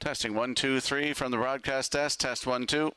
Testing 1, 2, 3 from the broadcast desk. Test 1, 2.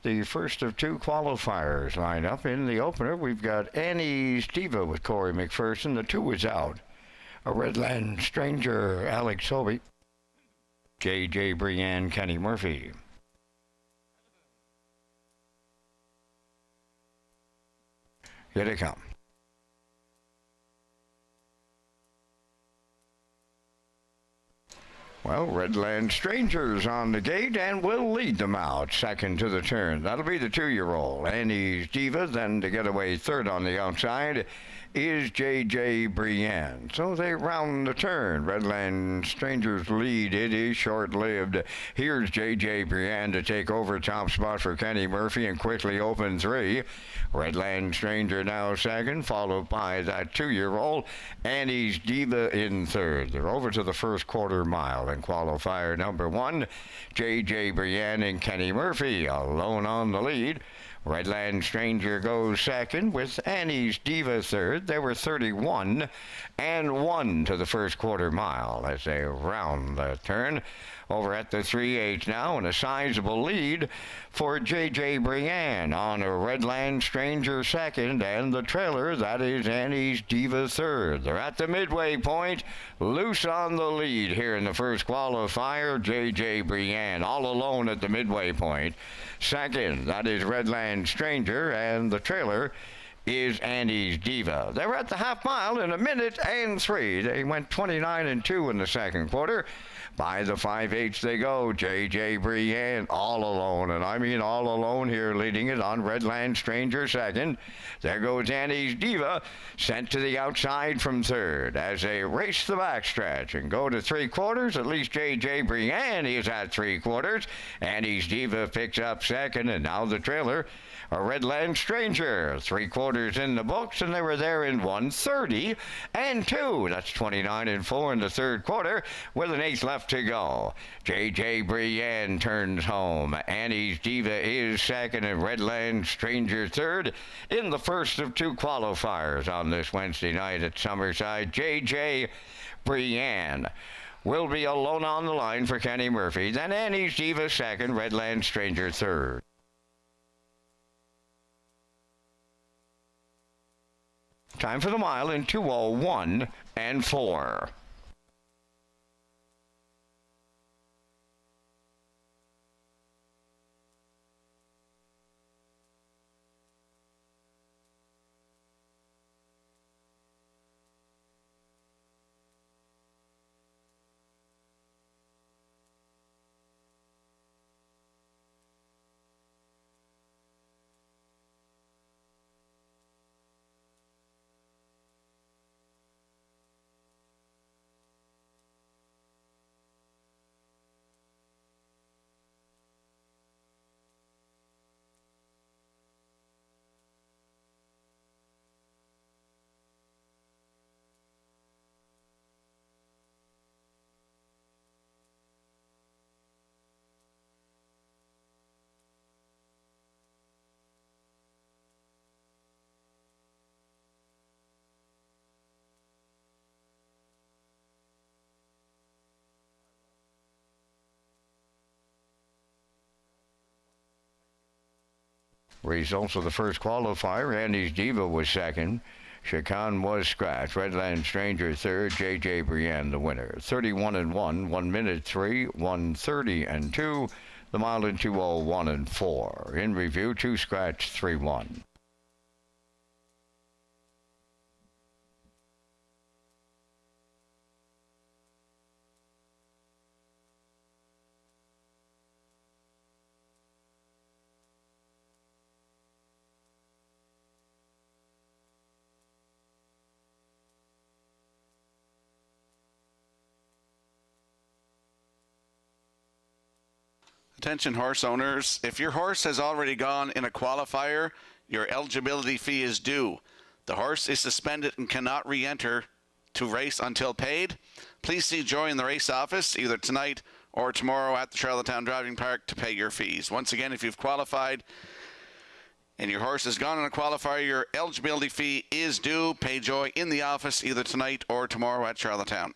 The first of two qualifiers line up. In the opener, we've got Annie's Diva with Corey McPherson. The 2 is out. A Redland Stranger, Alex Hobie. J.J. Brienne, Kenny Murphy. Here they come. Well, Redland Strangers on the gate and will lead them out second to the turn. That'll be the 2-year-old. Annie's Diva, then to get away third on the outside is J.J. Brienne. So they round the turn. Redland Strangers lead. It is short-lived. Here's J.J. Brienne to take over top spot for Kenny Murphy and quickly open 3. Redland Stranger now second, followed by that 2-year-old Annie's Diva in third. They're over to the first quarter mile in qualifier number 1. J.J. Brienne and Kenny Murphy alone on the lead. Redland Stranger goes second with Annie's Diva third. They were 31 and 1 to the first quarter mile as they round the turn. Over at the 3/8 now, and a sizable lead for J.J. Brienne on a Redland Stranger second, and the trailer, that is Annie's Diva third. They're at the midway point, loose on the lead here in the first qualifier. J.J. Brienne all alone at the midway point. Second, that is Redland Stranger, and the trailer is Annie's Diva. They were at the half mile in 1:03. They went 29 and 2 in the second quarter. By the 5/8 they go. J.J. Brienne all alone, and I mean all alone here, leading it on Redland Stranger second. There goes Annie's Diva, sent to the outside from third as they race the backstretch and go to 3/4. At least J.J. Brienne is at 3/4. Annie's Diva picks up second, and now the trailer, a Redland Stranger, 3/4 in the books, and they were there in 1:30 and 2. That's 29 and 4 in the third quarter with an 1/8 left to go. J.J. Brienne turns home. Annie's Diva is second and Redland Stranger third in the first of two qualifiers on this Wednesday night at Summerside. J.J. Brienne will be alone on the line for Kenny Murphy. Then Annie's Diva second, Redland Stranger third. Time for the mile in 2:01 and 4. Results of the first qualifier, Annie's Diva was second. Chican was scratched. Redland Stranger third. J.J. Brienne the winner. 31 and 1, 1:03, 1:30 and 2. The mile in 2:01 and 4. In review, 2 scratch, 3-1. Attention horse owners, if your horse has already gone in a qualifier, your eligibility fee is due. The horse is suspended and cannot re-enter to race until paid. Please see Joy in the race office either tonight or tomorrow at the Charlottetown Driving Park to pay your fees. Once again, if you've qualified and your horse has gone in a qualifier, your eligibility fee is due. Pay Joy in the office either tonight or tomorrow at Charlottetown.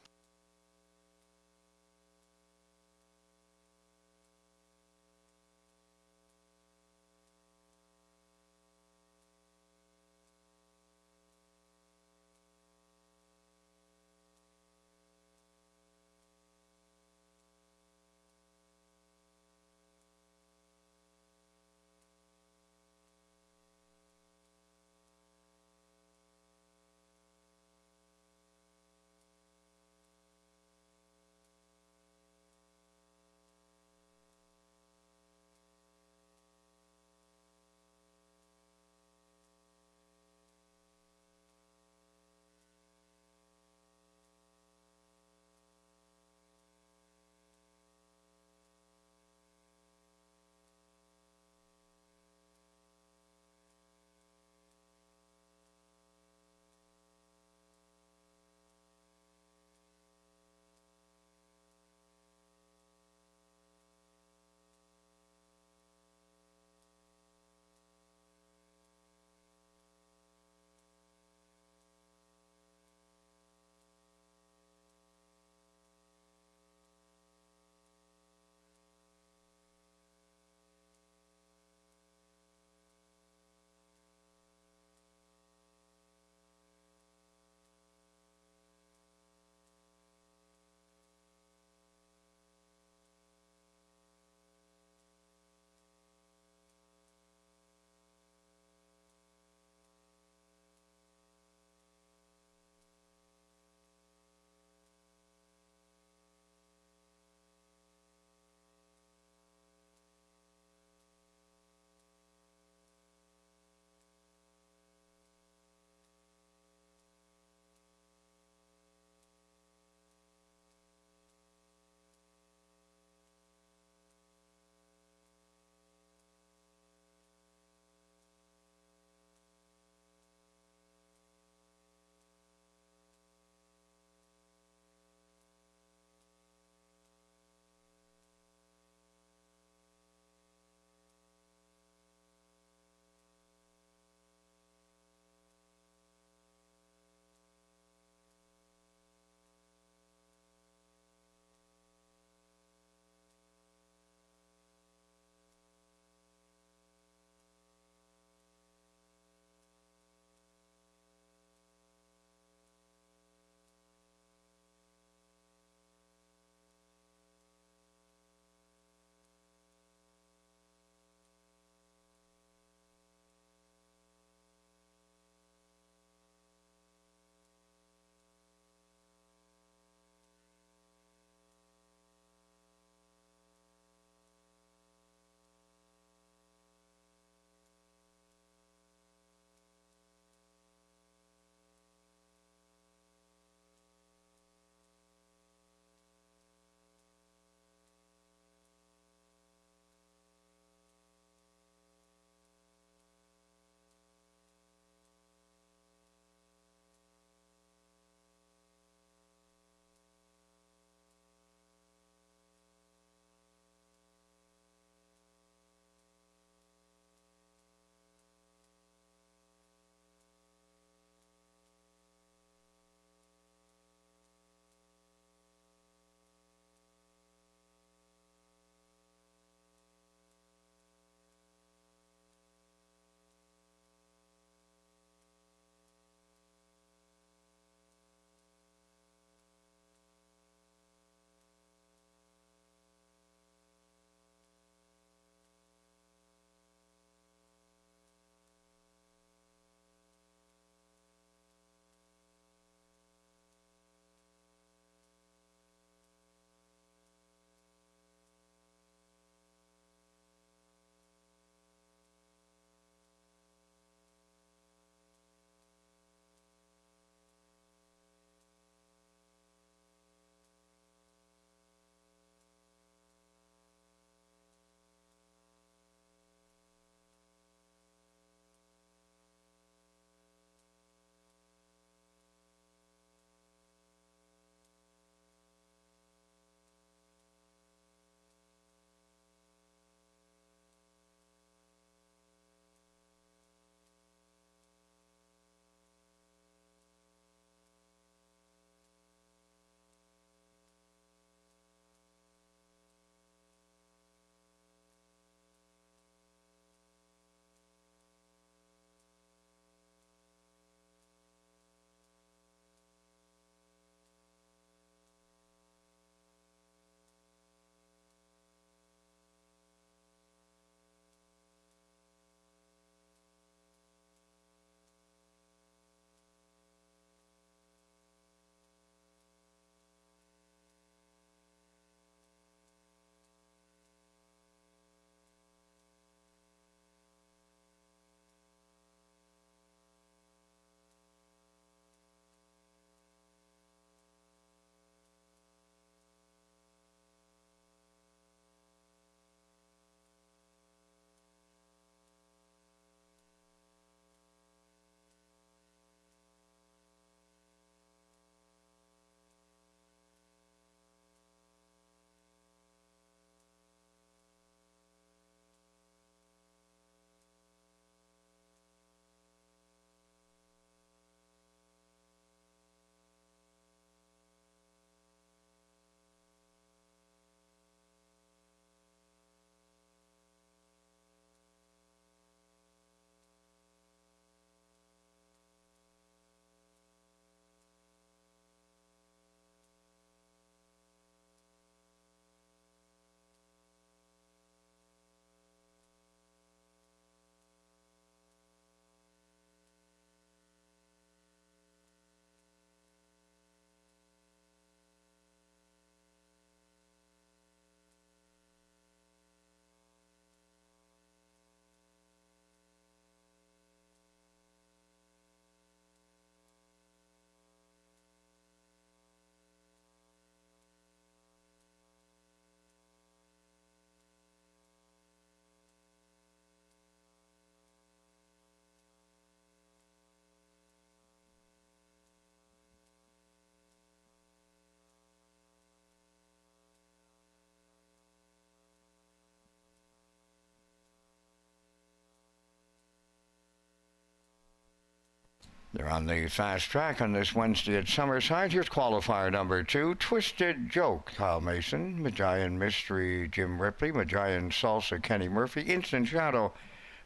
They're on the fast track on this Wednesday at Summerside. Here's qualifier number 2, Twisted Joke, Kyle Mason, Magian Mystery, Jim Ripley, Magian Salsa, Kenny Murphy. Instant Shadow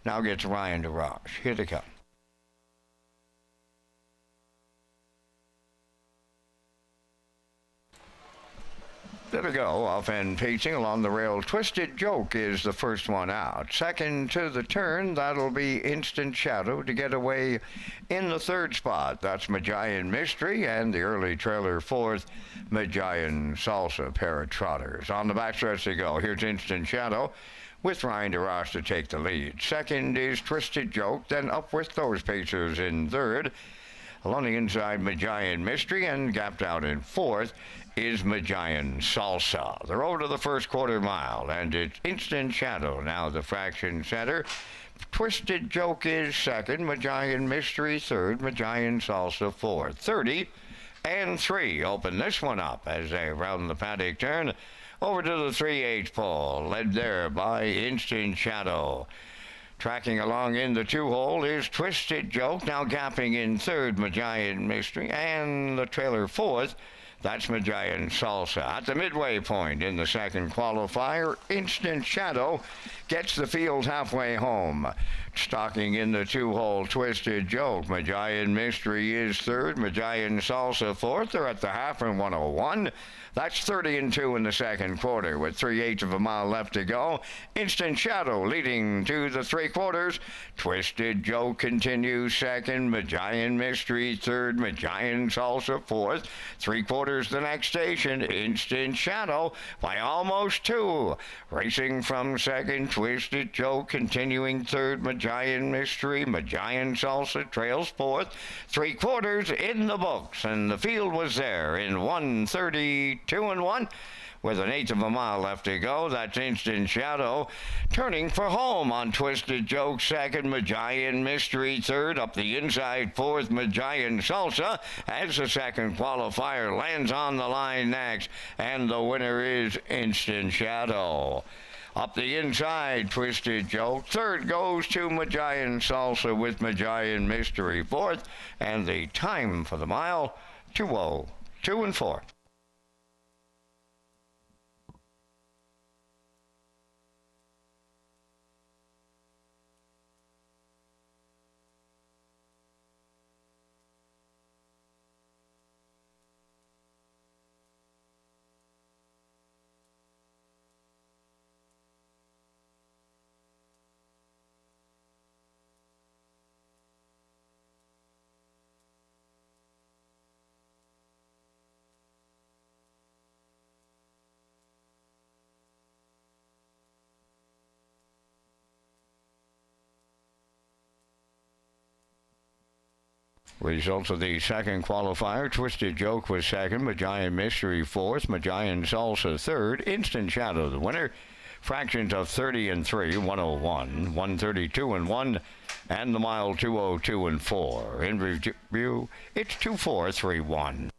now gets Ryan DeRoche. Here they come. There we go, off and pacing along the rail. Twisted Joke is the first one out. Second to the turn, that'll be Instant Shadow to get away in the third spot. That's Magian Mystery, and the early trailer fourth, Magian Salsa, pair of trotters. On the backstretch they go. Here's Instant Shadow with Ryan DeRoche to take the lead. Second is Twisted Joke, then up with those pacers in third. Along the inside, Magian Mystery, and gapped out in fourth is Magian Salsa. They're over to the first quarter mile, and it's Instant Shadow now the fraction center. Twisted Joke is second, Magian Mystery third, Magian Salsa fourth. 30 and 3 open this one up as they round the paddock turn over to the 3/8 pole, led there by Instant Shadow. Tracking along in the 2-hole is Twisted Joke, now gapping in third, Magian Mystery, and the trailer fourth, that's Magian Salsa. At the midway point in the second qualifier, Instant Shadow gets the field halfway home. Stalking in the 2-hole, Twisted Joke. Magian Mystery is third, Magian Salsa fourth. They're at the half in 101. That's 30 and 2 in the second quarter with 3/8 of a mile left to go. Instant Shadow leading to the 3/4. Twisted Joke continues second, Magian Mystery third, Magian Salsa fourth. 3/4 the next station, Instant Shadow by almost 2. Racing from second, Twisted Joke continuing third, Magian Mystery, Magian Salsa trails fourth. 3/4 in the books, and the field was there in 1:32 and 1. With an 1/8 of a mile left to go, that's Instant Shadow turning for home on Twisted Joke second, Magian Mystery third, up the inside fourth, Magian Salsa as the second qualifier lands on the line next, and the winner is Instant Shadow. Up the inside, Twisted Joke. Third goes to Magian Salsa with Magian Mystery fourth, and the time for the mile, 2:02 and 4. Results of the second qualifier, Twisted Joke was second, Magian Mystery fourth, Magian Salsa third, Instant Shadow the winner. Fractions of 30 and 3, 101, 132 and 1, and the mile 2:02 and 4. In review, it's 2:4.31.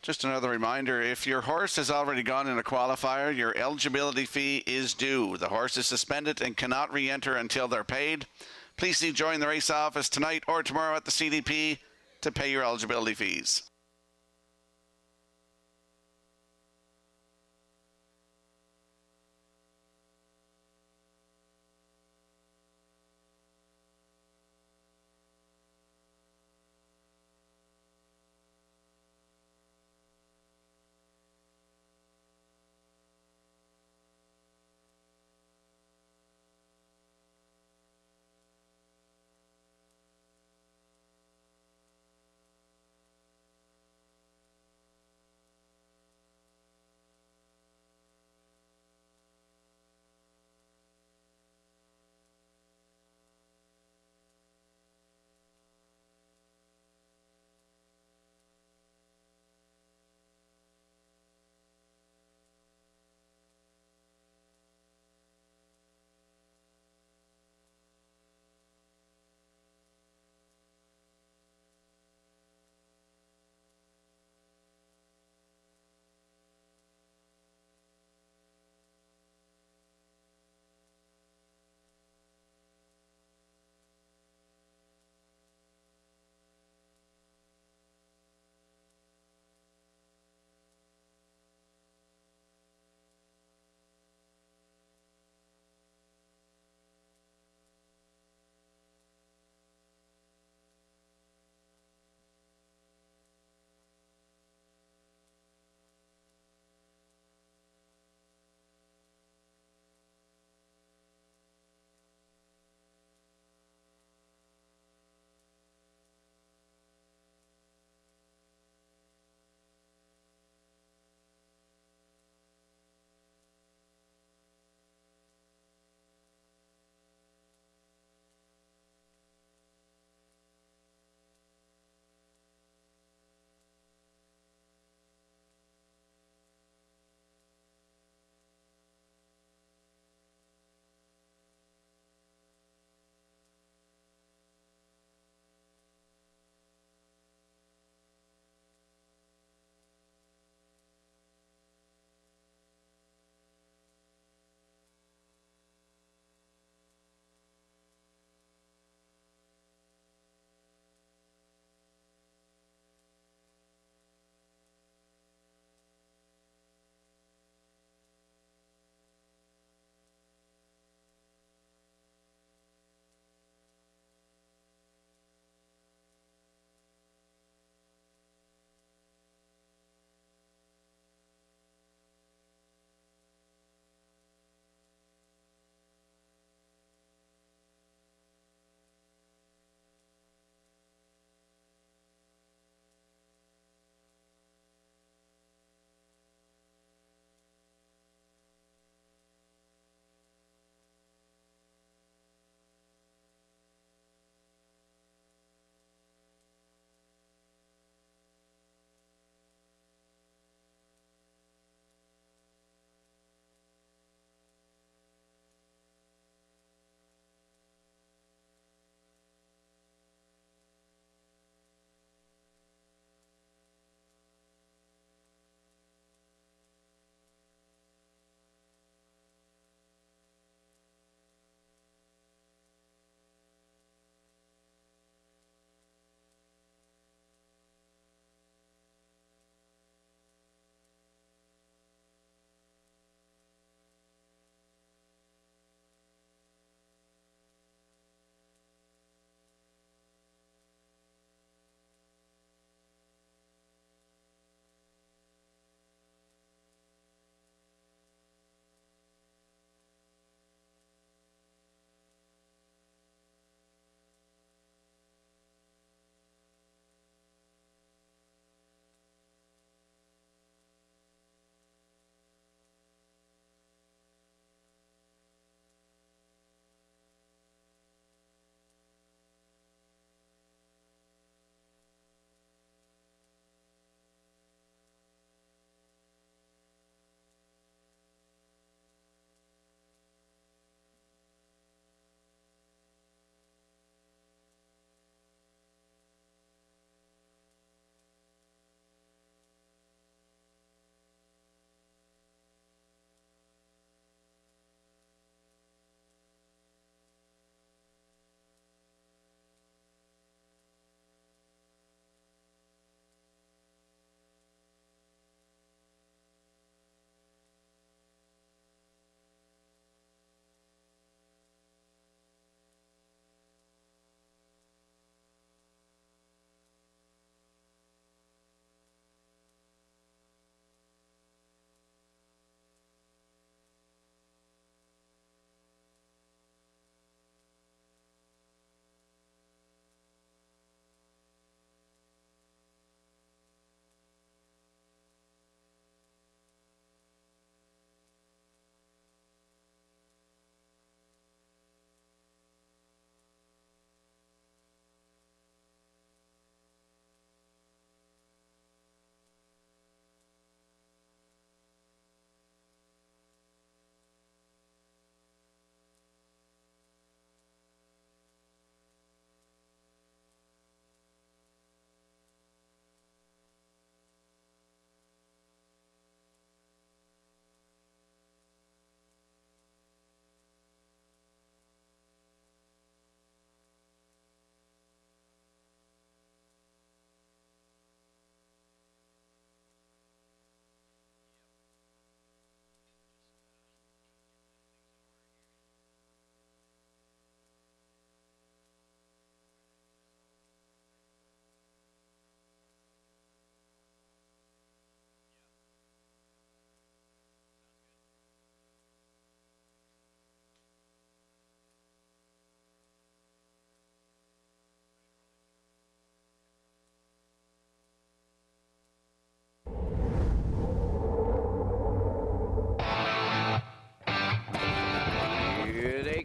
Just another reminder, if your horse has already gone in a qualifier, your eligibility fee is due. The horse is suspended and cannot re-enter until they're paid. Please see join the race office tonight or tomorrow at the CDP to pay your eligibility fees.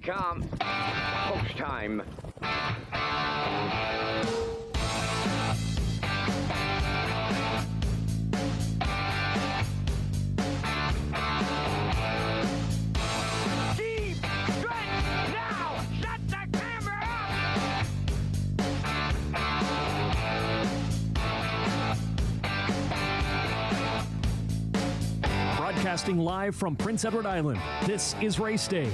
Racetrack.com. Post time. Deep stretch now. Shut the camera up. Broadcasting live from Prince Edward Island, this is Race Day.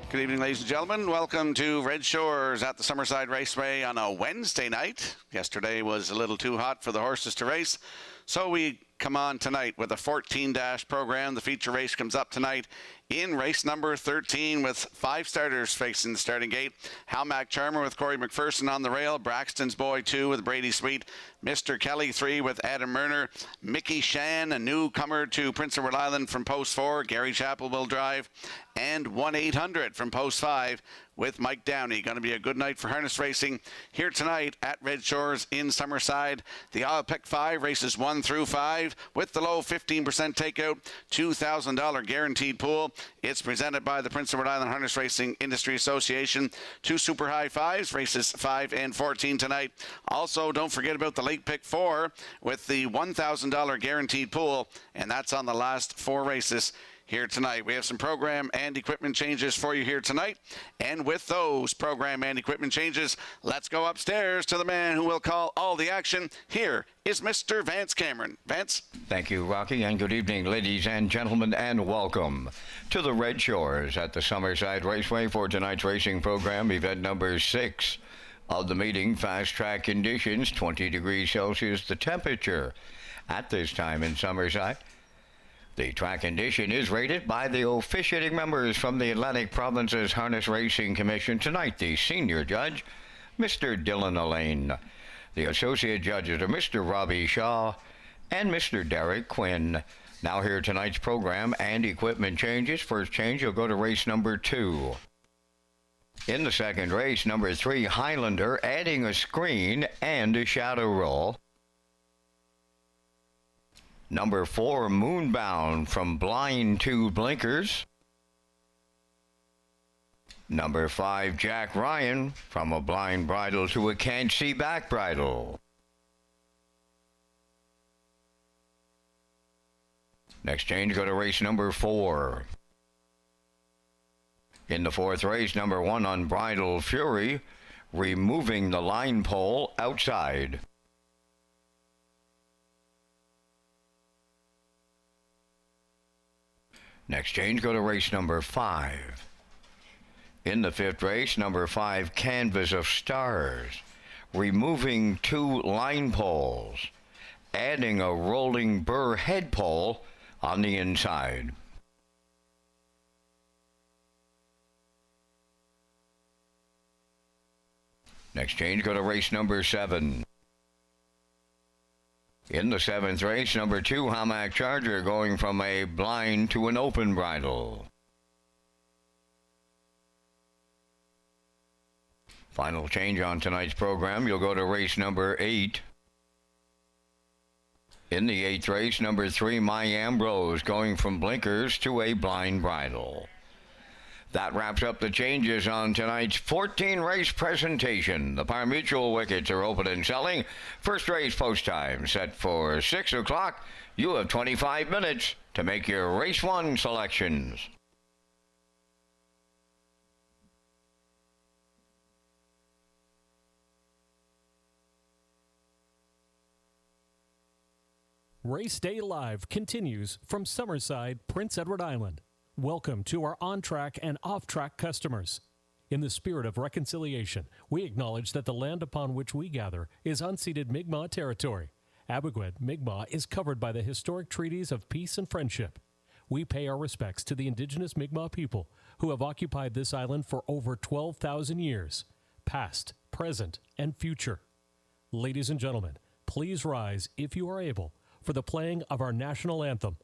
Good evening, ladies and gentlemen. Welcome to Red Shores at the Summerside Raceway on a Wednesday night. Yesterday was a little too hot for the horses to race, so we come on tonight with a 14-dash program. The feature race comes up tonight in race number 13 with 5 starters facing the starting gate. Halmac Charmer with Corey McPherson on the rail. Braxton's Boy 2 with Brady Sweet. Mr. Kelly 3 with Adam Murner. Mickey Shan, a newcomer to Prince Edward Island from Post 4. Gary Chappell will drive. And 1-800 from Post 5 with Mike Downey. Going to be a good night for harness racing here tonight at Red Shores in Summerside. The I'll Pick 5 races 1 through 5 with the low 15% takeout, $2,000 guaranteed pool. It's presented by the Prince Edward Island Harness Racing Industry Association. 2 super high 5s, races 5 and 14 tonight. Also, don't forget about the late pick 4 with the $1,000 guaranteed pool, and that's on the last 4 races here tonight. We have some program and equipment changes for you here tonight. And with those program and equipment changes, let's go upstairs to the man who will call all the action. Here is Mr. Vance Cameron. Vance? Thank you, Rocky, and good evening, ladies and gentlemen, and welcome to the Red Shores at the Summerside Raceway for tonight's racing program, event number 6 of the meeting. Fast track conditions, 20 degrees Celsius, the temperature at this time in Summerside. The track condition is rated by the officiating members from the Atlantic Provinces Harness Racing Commission. Tonight, the senior judge, Mr. Dylan Elaine. The associate judges are Mr. Robbie Shaw and Mr. Derek Quinn. Now here tonight's program and equipment changes. First change, you'll go to race number 2. In the second race, number 3, Highlander, adding a screen and a shadow roll. Number 4, Moonbound, from blind to blinkers. Number 5, Jack Ryan, from a blind bridle to a can't see back bridle. Next change, go to race number 4. In the fourth race, number 1, Unbridled Fury, removing the line pole outside. Next change, go to race number 5. In the fifth race, number 5, Canvas of Stars, removing 2 line poles, adding a rolling burr head pole on the inside. Next change, go to race number 7. In the seventh race, number 2, Halmac Charger, going from a blind to an open bridle. Final change on tonight's program, you'll go to race number 8. In the eighth race, number 3, My Ambrose, going from blinkers to a blind bridle. That wraps up the changes on tonight's 14-race presentation. The Par Mutual wickets are open and selling. First race post time set for 6 o'clock. You have 25 minutes to make your race 1 selections. Race Day Live continues from Summerside, Prince Edward Island. Welcome to our on-track and off-track customers. In the spirit of reconciliation, we acknowledge that the land upon which we gather is unceded Mi'kmaq territory. Abogwed Mi'kmaq is covered by the historic treaties of peace and friendship. We pay our respects to the indigenous Mi'kmaq people who have occupied this island for over 12,000 years, past, present, and future. Ladies and gentlemen, please rise, if you are able, for the playing of our national anthem.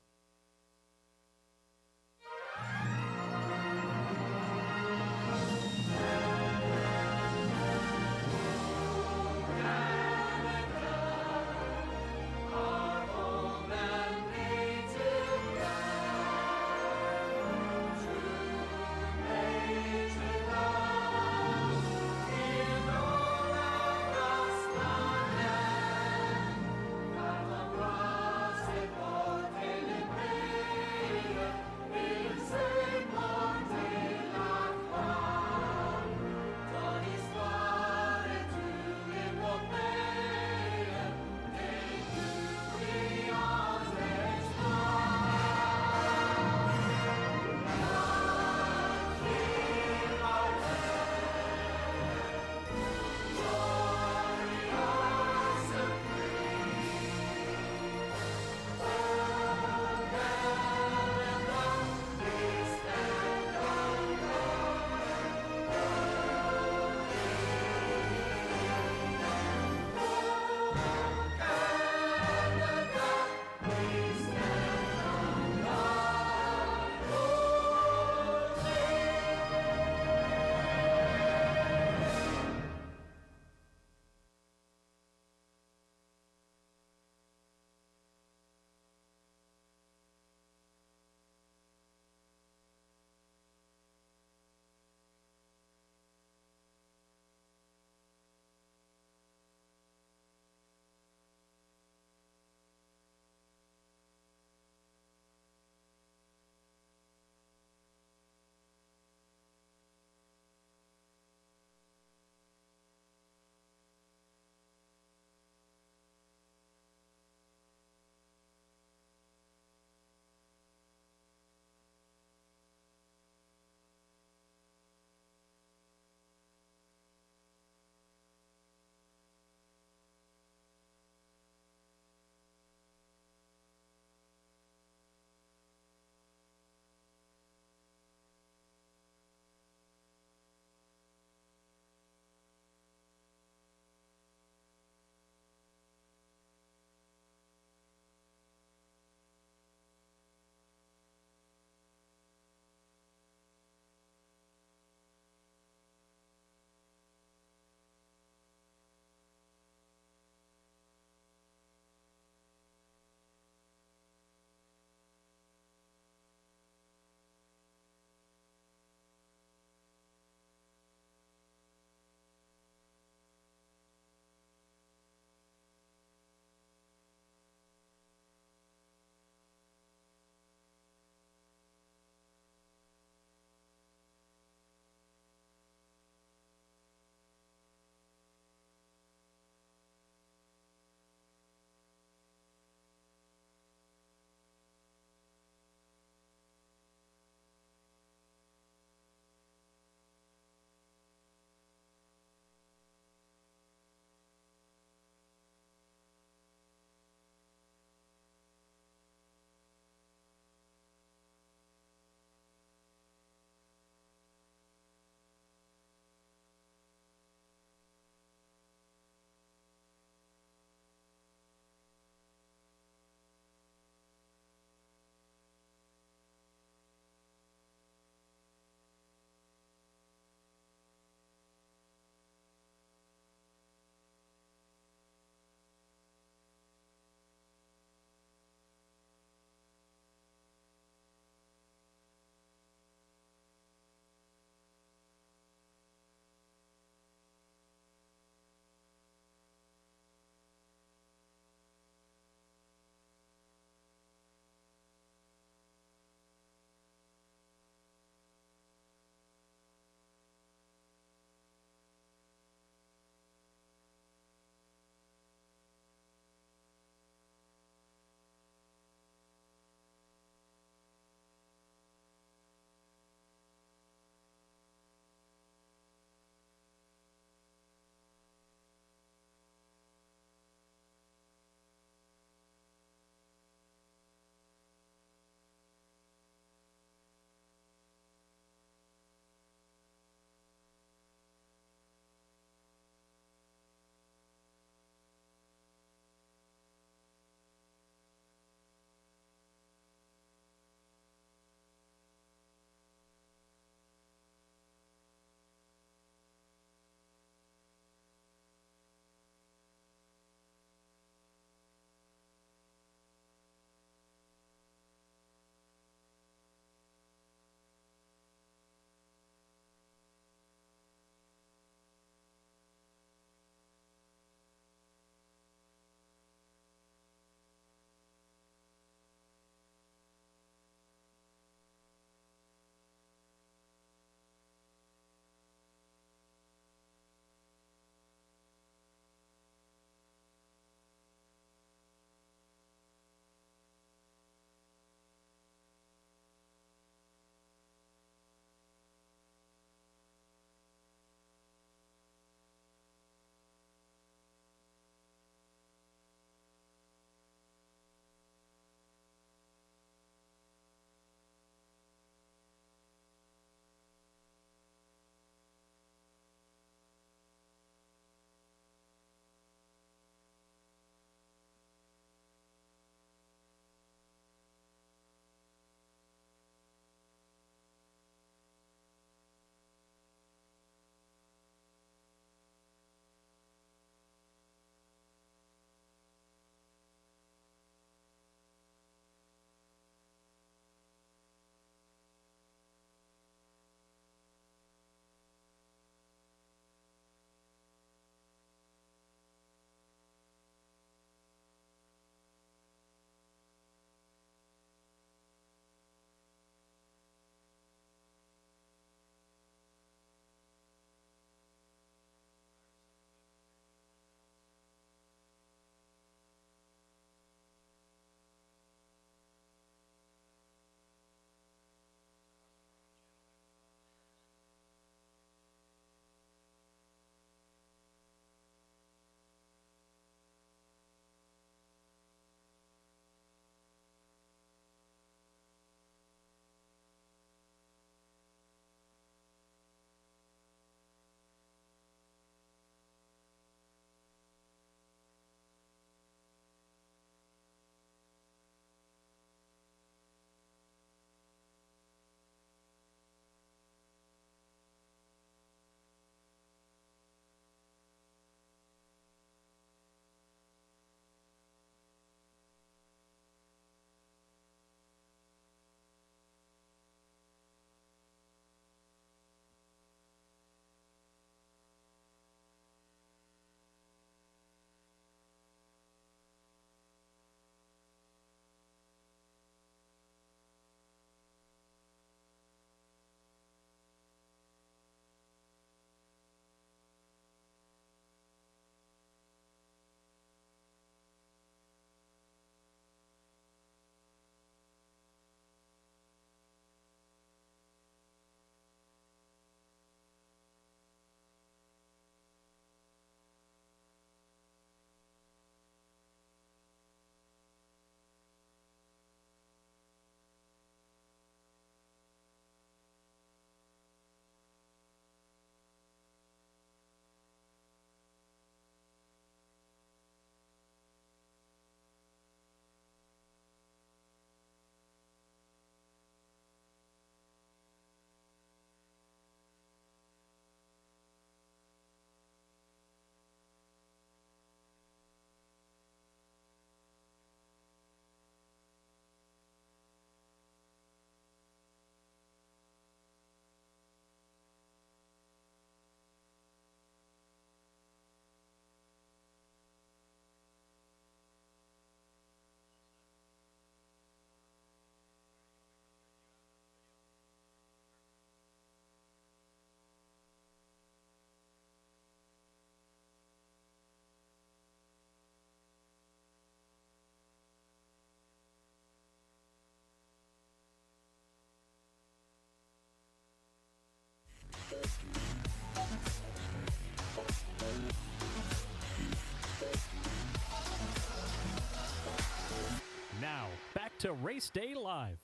to Race Day Live.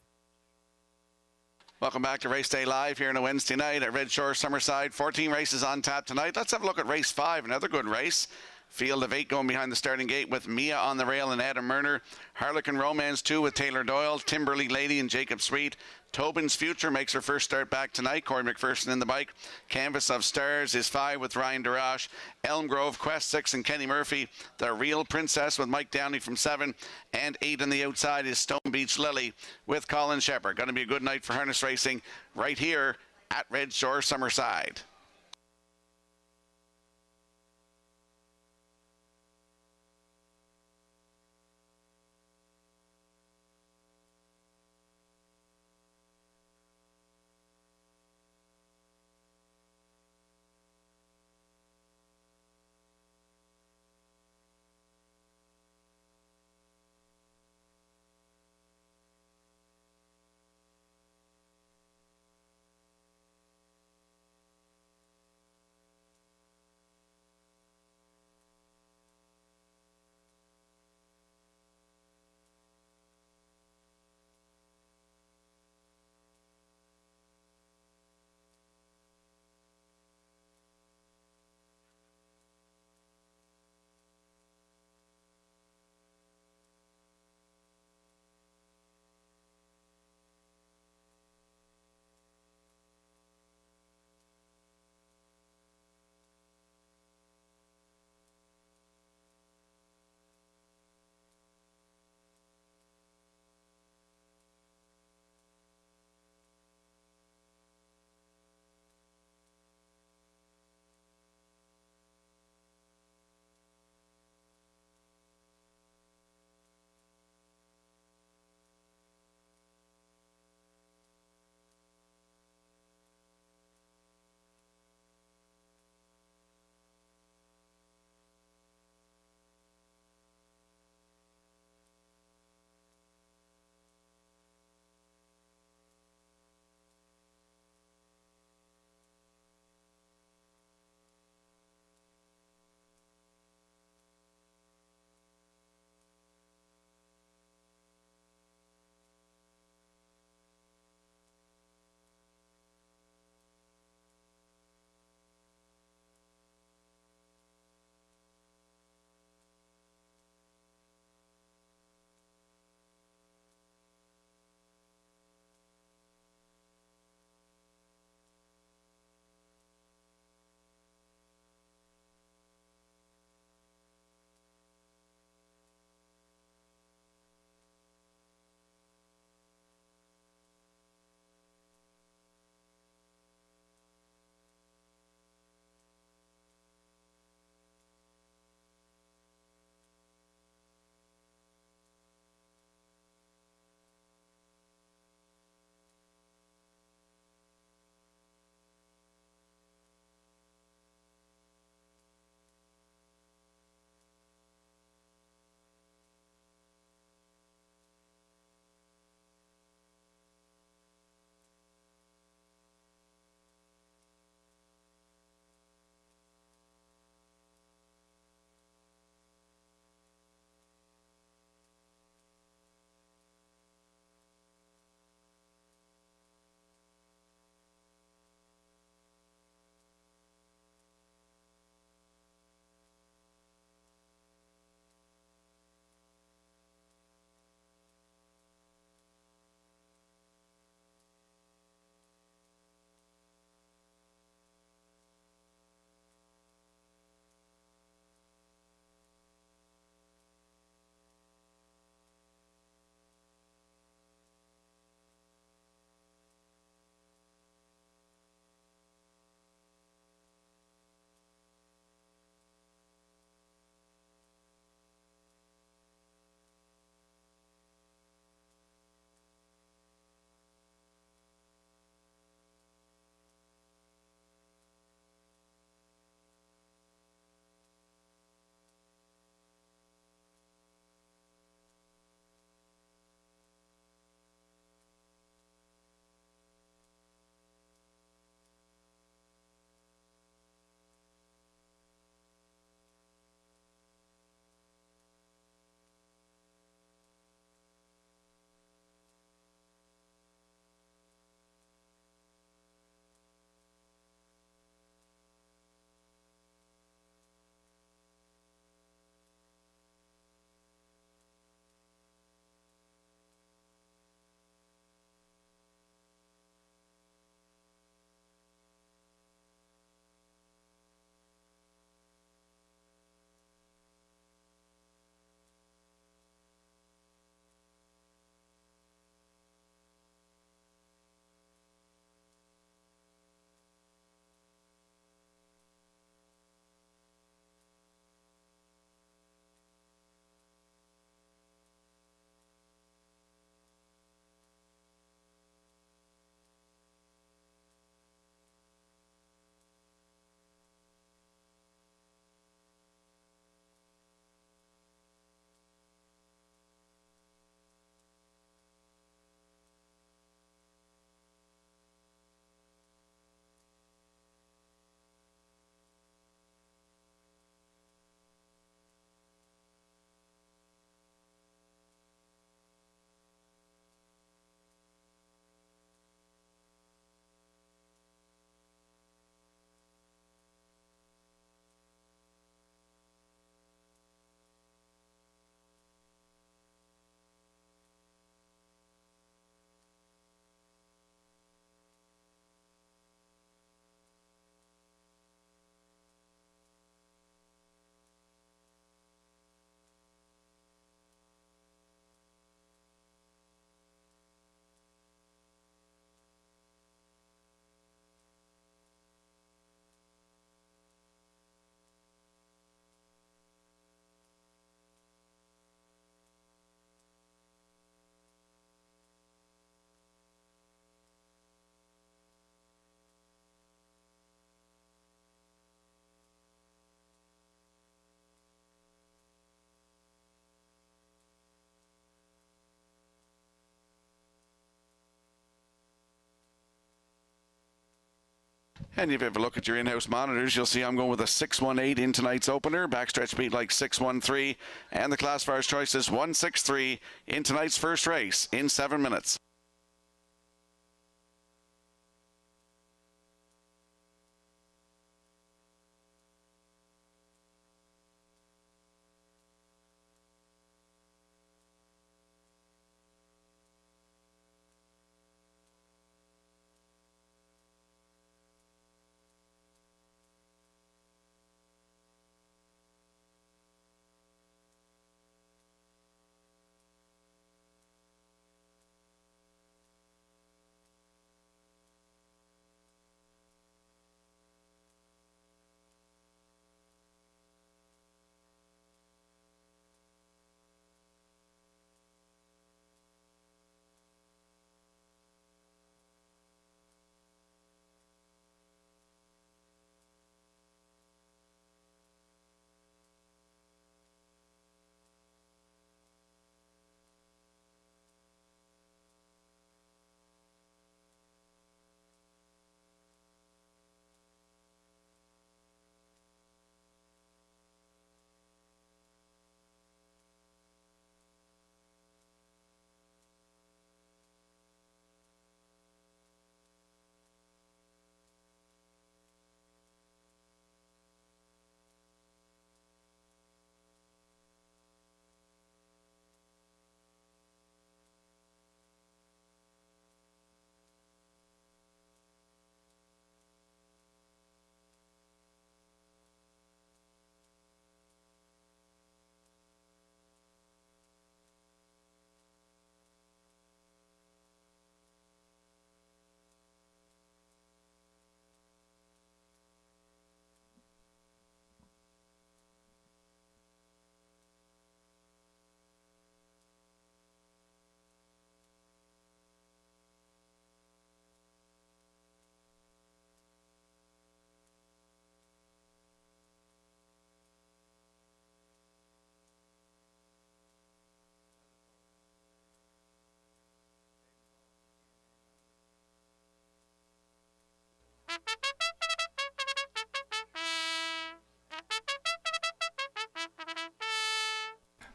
Welcome back to Race Day Live here on a Wednesday night at Red Shore, Summerside. 14 races on tap tonight. Let's have a look at race 5, another good race. Field of 8 going behind the starting gate with Mia on the rail and Adam Murner. Harlequin Romance 2 with Taylor Doyle, Timberly Lady and Jacob Sweet. Tobin's Future makes her first start back tonight. Corey McPherson in the bike. Canvas of Stars is 5 with Ryan Darash. Elm Grove, Quest 6 and Kenny Murphy. The Real Princess with Mike Downey from 7. And 8 on the outside is Stone Beach Lily with Colin Shepherd. Going to be a good night for harness racing right here at Red Shore, Summerside. And if you have a look at your in-house monitors, you'll see I'm going with a 618 in tonight's opener. Backstretch beat like 613. And the classifier's choice is 163 in tonight's first race in 7 minutes.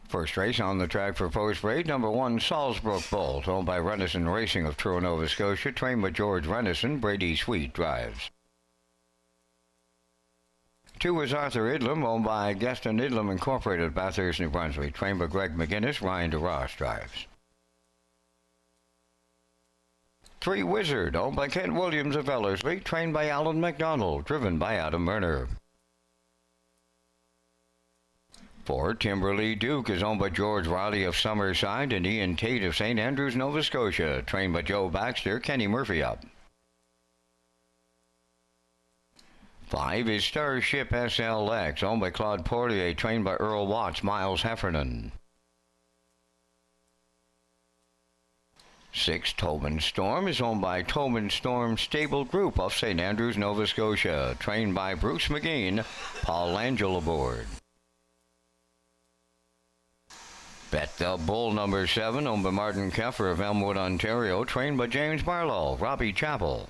First race on the track for post parade, number 1, Salzbrook Bolt, owned by Renison Racing of Truro, Nova Scotia, trained by George Renison. Brady Sweet drives. 2 is Arthur Idlam, owned by Gaston Idlam Incorporated, Bathurst, New Brunswick, trained by Greg McGinnis. Ryan DeRoss drives. 3, Wizard, owned by Kent Williams of Ellerslie, trained by Alan McDonald, driven by Adam Werner. 4, Timberley Duke is owned by George Riley of Summerside and Ian Tate of St. Andrews, Nova Scotia, trained by Joe Baxter. Kenny Murphy up. 5 is Starship SLX, owned by Claude Portier, trained by Earl Watts. Miles Heffernan. 6, Tobin Storm is owned by Tobin Storm Stable Group of St. Andrews, Nova Scotia, trained by Bruce McGean. Paul Angel aboard. Bet the Bull, number 7, owned by Martin Keffer of Elmwood, Ontario, trained by James Barlow. Robbie Chappell.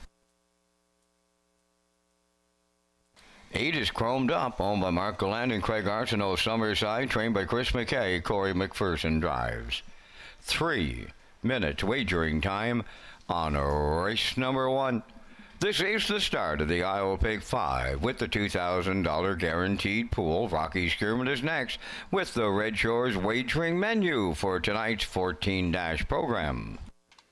8 is Chromed Up, owned by Mark Galland and Craig Arsenault of Summerside, trained by Chris McKay. Corey McPherson drives. 3 minutes wagering time on race number 1. This is the start of the Iowa Pick 5 with the $2,000 guaranteed pool. Rocky Skirman is next with the Red Shores wagering menu for tonight's 14- program.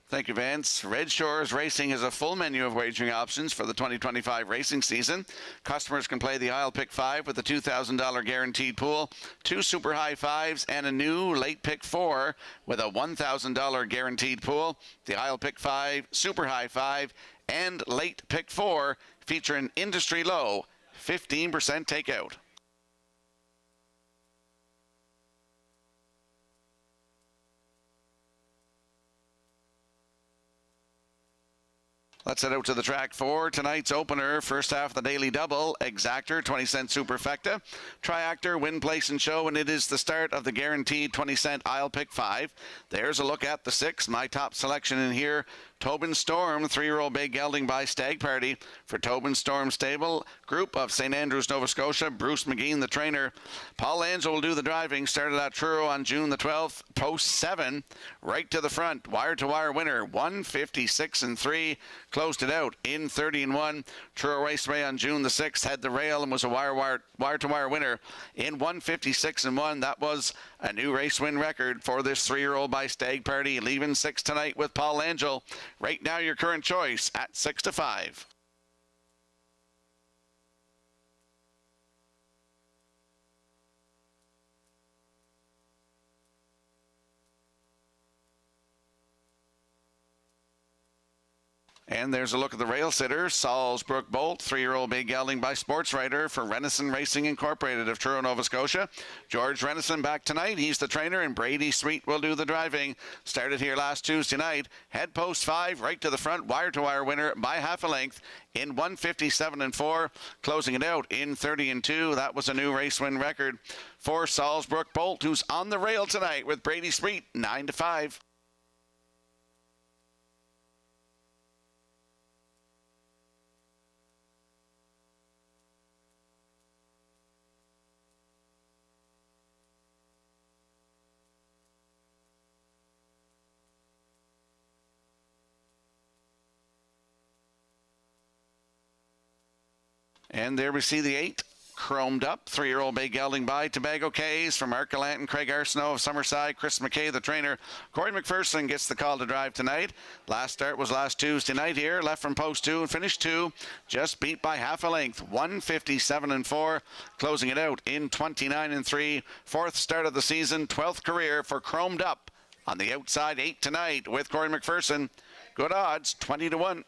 Thank you, Vance. Red Shores Racing has a full menu of wagering options for the 2025 racing season. Customers can play the Isle Pick 5 with a $2,000 guaranteed pool, 2 super high fives, and a new late pick 4 with a $1,000 guaranteed pool. The Isle Pick 5, super high 5, and late pick 4 feature an industry low 15% takeout. Let's head out to the track for tonight's opener. First half of the daily double, Exactor, 20-cent Superfecta, Triactor, Win, Place, and Show, and it is the start of the guaranteed 20-cent Isle Pick 5. There's a look at the 6. My top selection in here, Tobin Storm, 3-year-old bay gelding by Stag Party. For Tobin Storm Stable Group of St. Andrews, Nova Scotia, Bruce McGean, the trainer. Paul Angel will do the driving. Started at Truro on June the 12th. Post 7, right to the front. Wire-to-wire winner, 156-3. Closed it out in 30-1. Truro Raceway on June the 6th had the rail and was a wire-to-wire winner in 156-1. That was a new race win record for this 3-year-old by Stag Party. Leaving 6 tonight with Paul Angel. Right now, your current choice at 6-5. And there's a look at the rail sitter, Salzbrook Bolt, 3-year-old bay gelding by Sports Writer for Renison Racing Incorporated of Truro, Nova Scotia. George Renison back tonight. He's the trainer, and Brady Sweet will do the driving. Started here last Tuesday night. Head post 5, right to the front, wire-to-wire winner by half a length in 157-4. Closing it out in 30-2. That was a new race win record for Salzbrook Bolt, who's on the rail tonight with Brady Sweet, 9-5. And there we see the 8, chromed up, 3-year-old bay gelding by Tobago K's from Mark Gallant and Craig Arsenault of Summerside. Chris McKay, the trainer. Corey McPherson gets the call to drive tonight. Last start was last Tuesday night here. Left from post 2 and finished 2. Just beat by half a length, 157-4. Closing it out in 29-3. 4th start of the season, 12th career for chromed up. On the outside, 8 tonight with Corey McPherson. Good odds, 20-1.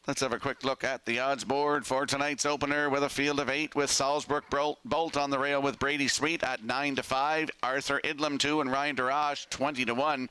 Let's have a quick look at the odds board for tonight's opener with a field of 8 with Salzbrook Bolt on the rail with Brady Sweet at 9-5. Arthur Idlam 2 and Ryan Darash 20-1.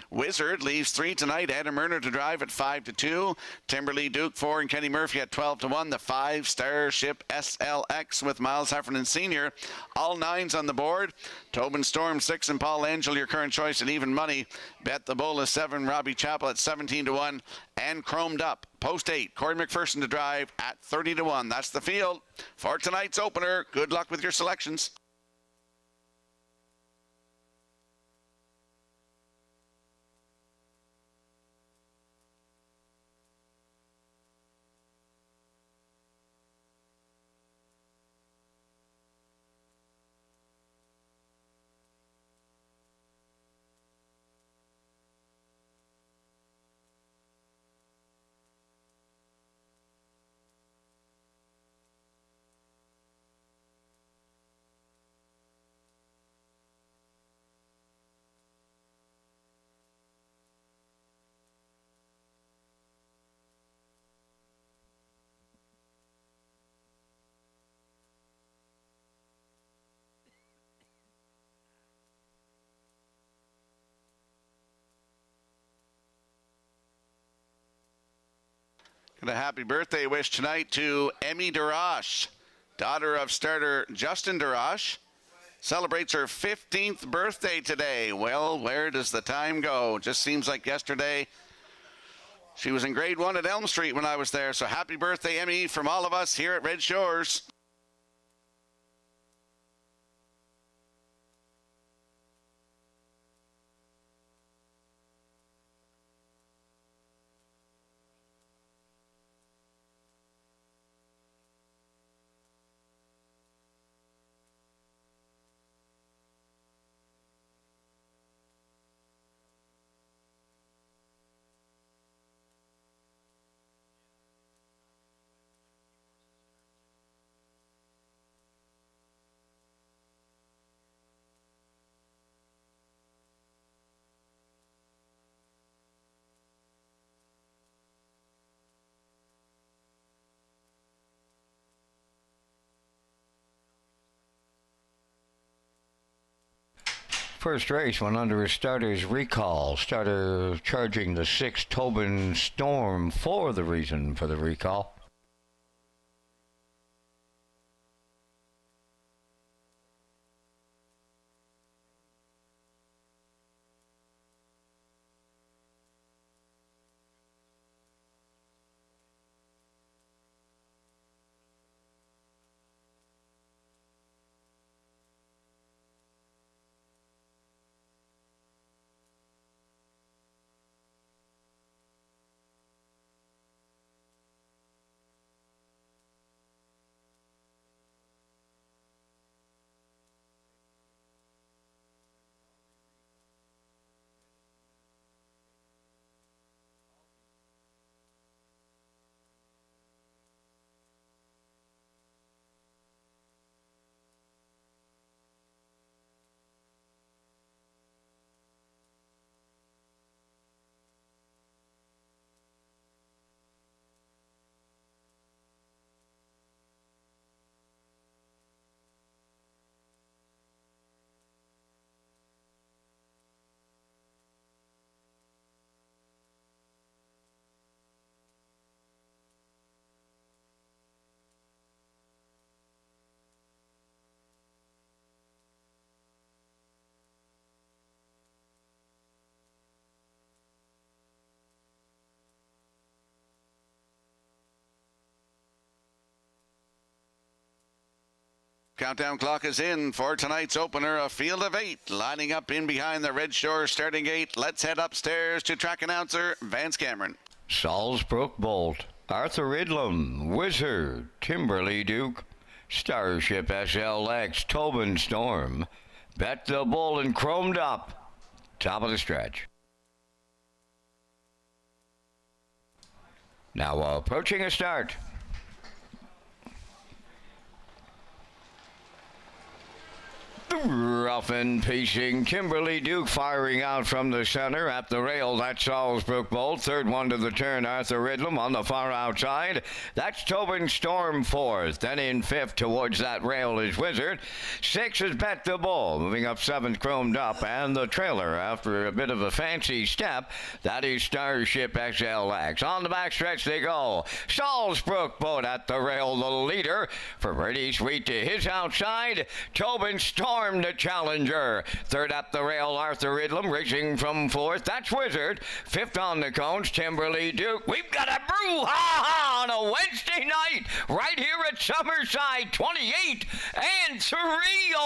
Wizard leaves 3 tonight. Adam Erner to drive at 5-2. Timberley Duke 4 and Kenny Murphy at 12-1. The 5 Starship SLX with Miles Heffernan Sr. All 9s on the board. Tobin Storm 6 and Paul Angel, your current choice at even money. Bet the Bull is 7. Robbie Chappell at 17-1. And chromed up. Post 8, Corey McPherson to drive at 30-1. That's the field for tonight's opener. Good luck with your selections. And a happy birthday wish tonight to Emmy Darash, daughter of starter Justin Darash. Celebrates her 15th birthday today. Well, where does the time go? Just seems like yesterday. She was in grade 1 at Elm Street when I was there. So happy birthday, Emmy, from all of us here at Red Shores. First race went under a starter's recall. Starter charging the 6 Tobin Storm for the reason for the recall. Countdown clock is in for tonight's opener, a field of 8 lining up in behind the Red Shore starting gate. Let's head upstairs to track announcer Vance Cameron. Salisbrook Bolt, Arthur Idlam, Wizard, Timberly Duke, Starship SLX, Tobin Storm, Bet the Bull and Chromed Up. Top of the stretch. Now approaching a start. Rough and pacing, Kimberly Duke firing out from the center at the rail. That's Salisbrook Bolt. Third one to the turn, Arthur Ridlam on the far outside. That's Tobin Storm fourth. Then in fifth towards that rail is Wizard. 6 is Bet the Bull. Moving up 7th, Chromed Up. And the trailer after a bit of a fancy step. That is Starship SLX. On the backstretch they go. Salisbrook Bolt at the rail, the leader. For Pretty Sweet to his outside. Tobin Storm the challenger. Third up the rail, Arthur Idlam racing from fourth. That's Wizard. Fifth on the cones, Timberly Duke. We've got a brouhaha on a Wednesday night right here at Summerside. 28 and 3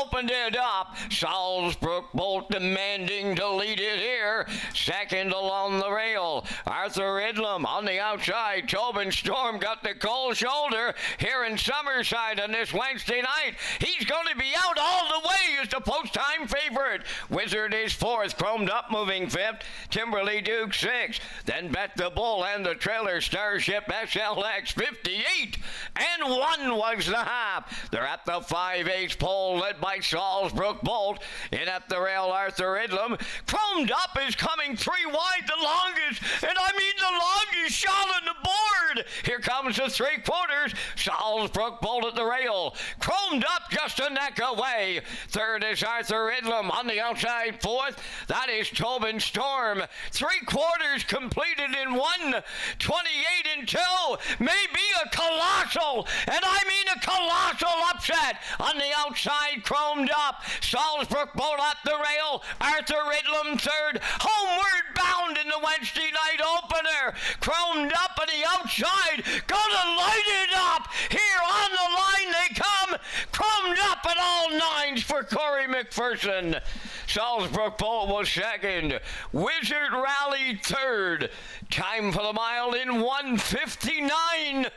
opened it up. Salisbrook Bolt demanding to lead it here. Second along the rail, Arthur Idlam on the outside. Tobin Storm got the cold shoulder here in Summerside on this Wednesday night. He's going to be out all the way is the post-time favorite. Wizard is fourth, Chromed Up moving fifth, Timberly Duke sixth, then Bet the Bull and the trailer Starship SLX 58 and 1 was the half. They're at the 5/8 pole led by Salisbrook Bolt. In at the rail, Arthur Idlam. Chromed Up is coming 3 wide, the longest, and I mean the longest shot on the board. Here comes the 3/4. Salisbrook Bolt at the rail. Chromed Up just a neck away. Third is Arthur Idlam on the outside. Fourth, that is Tobin Storm. 3/4 completed in 1. 28 and 2 may be a colossal, and I mean a colossal upset on the outside. Chromed Up. Salisbrook Bolt at the rail. Arthur Idlam third. Homeward bound in the Wednesday night opener. Chromed Up on the outside. Gonna light it up. Here on the line they come. Chromed Up at all 9s for Corey McPherson. Salisbrook Bolt was second. Wizard rallied third. Time for the mile in 1:59.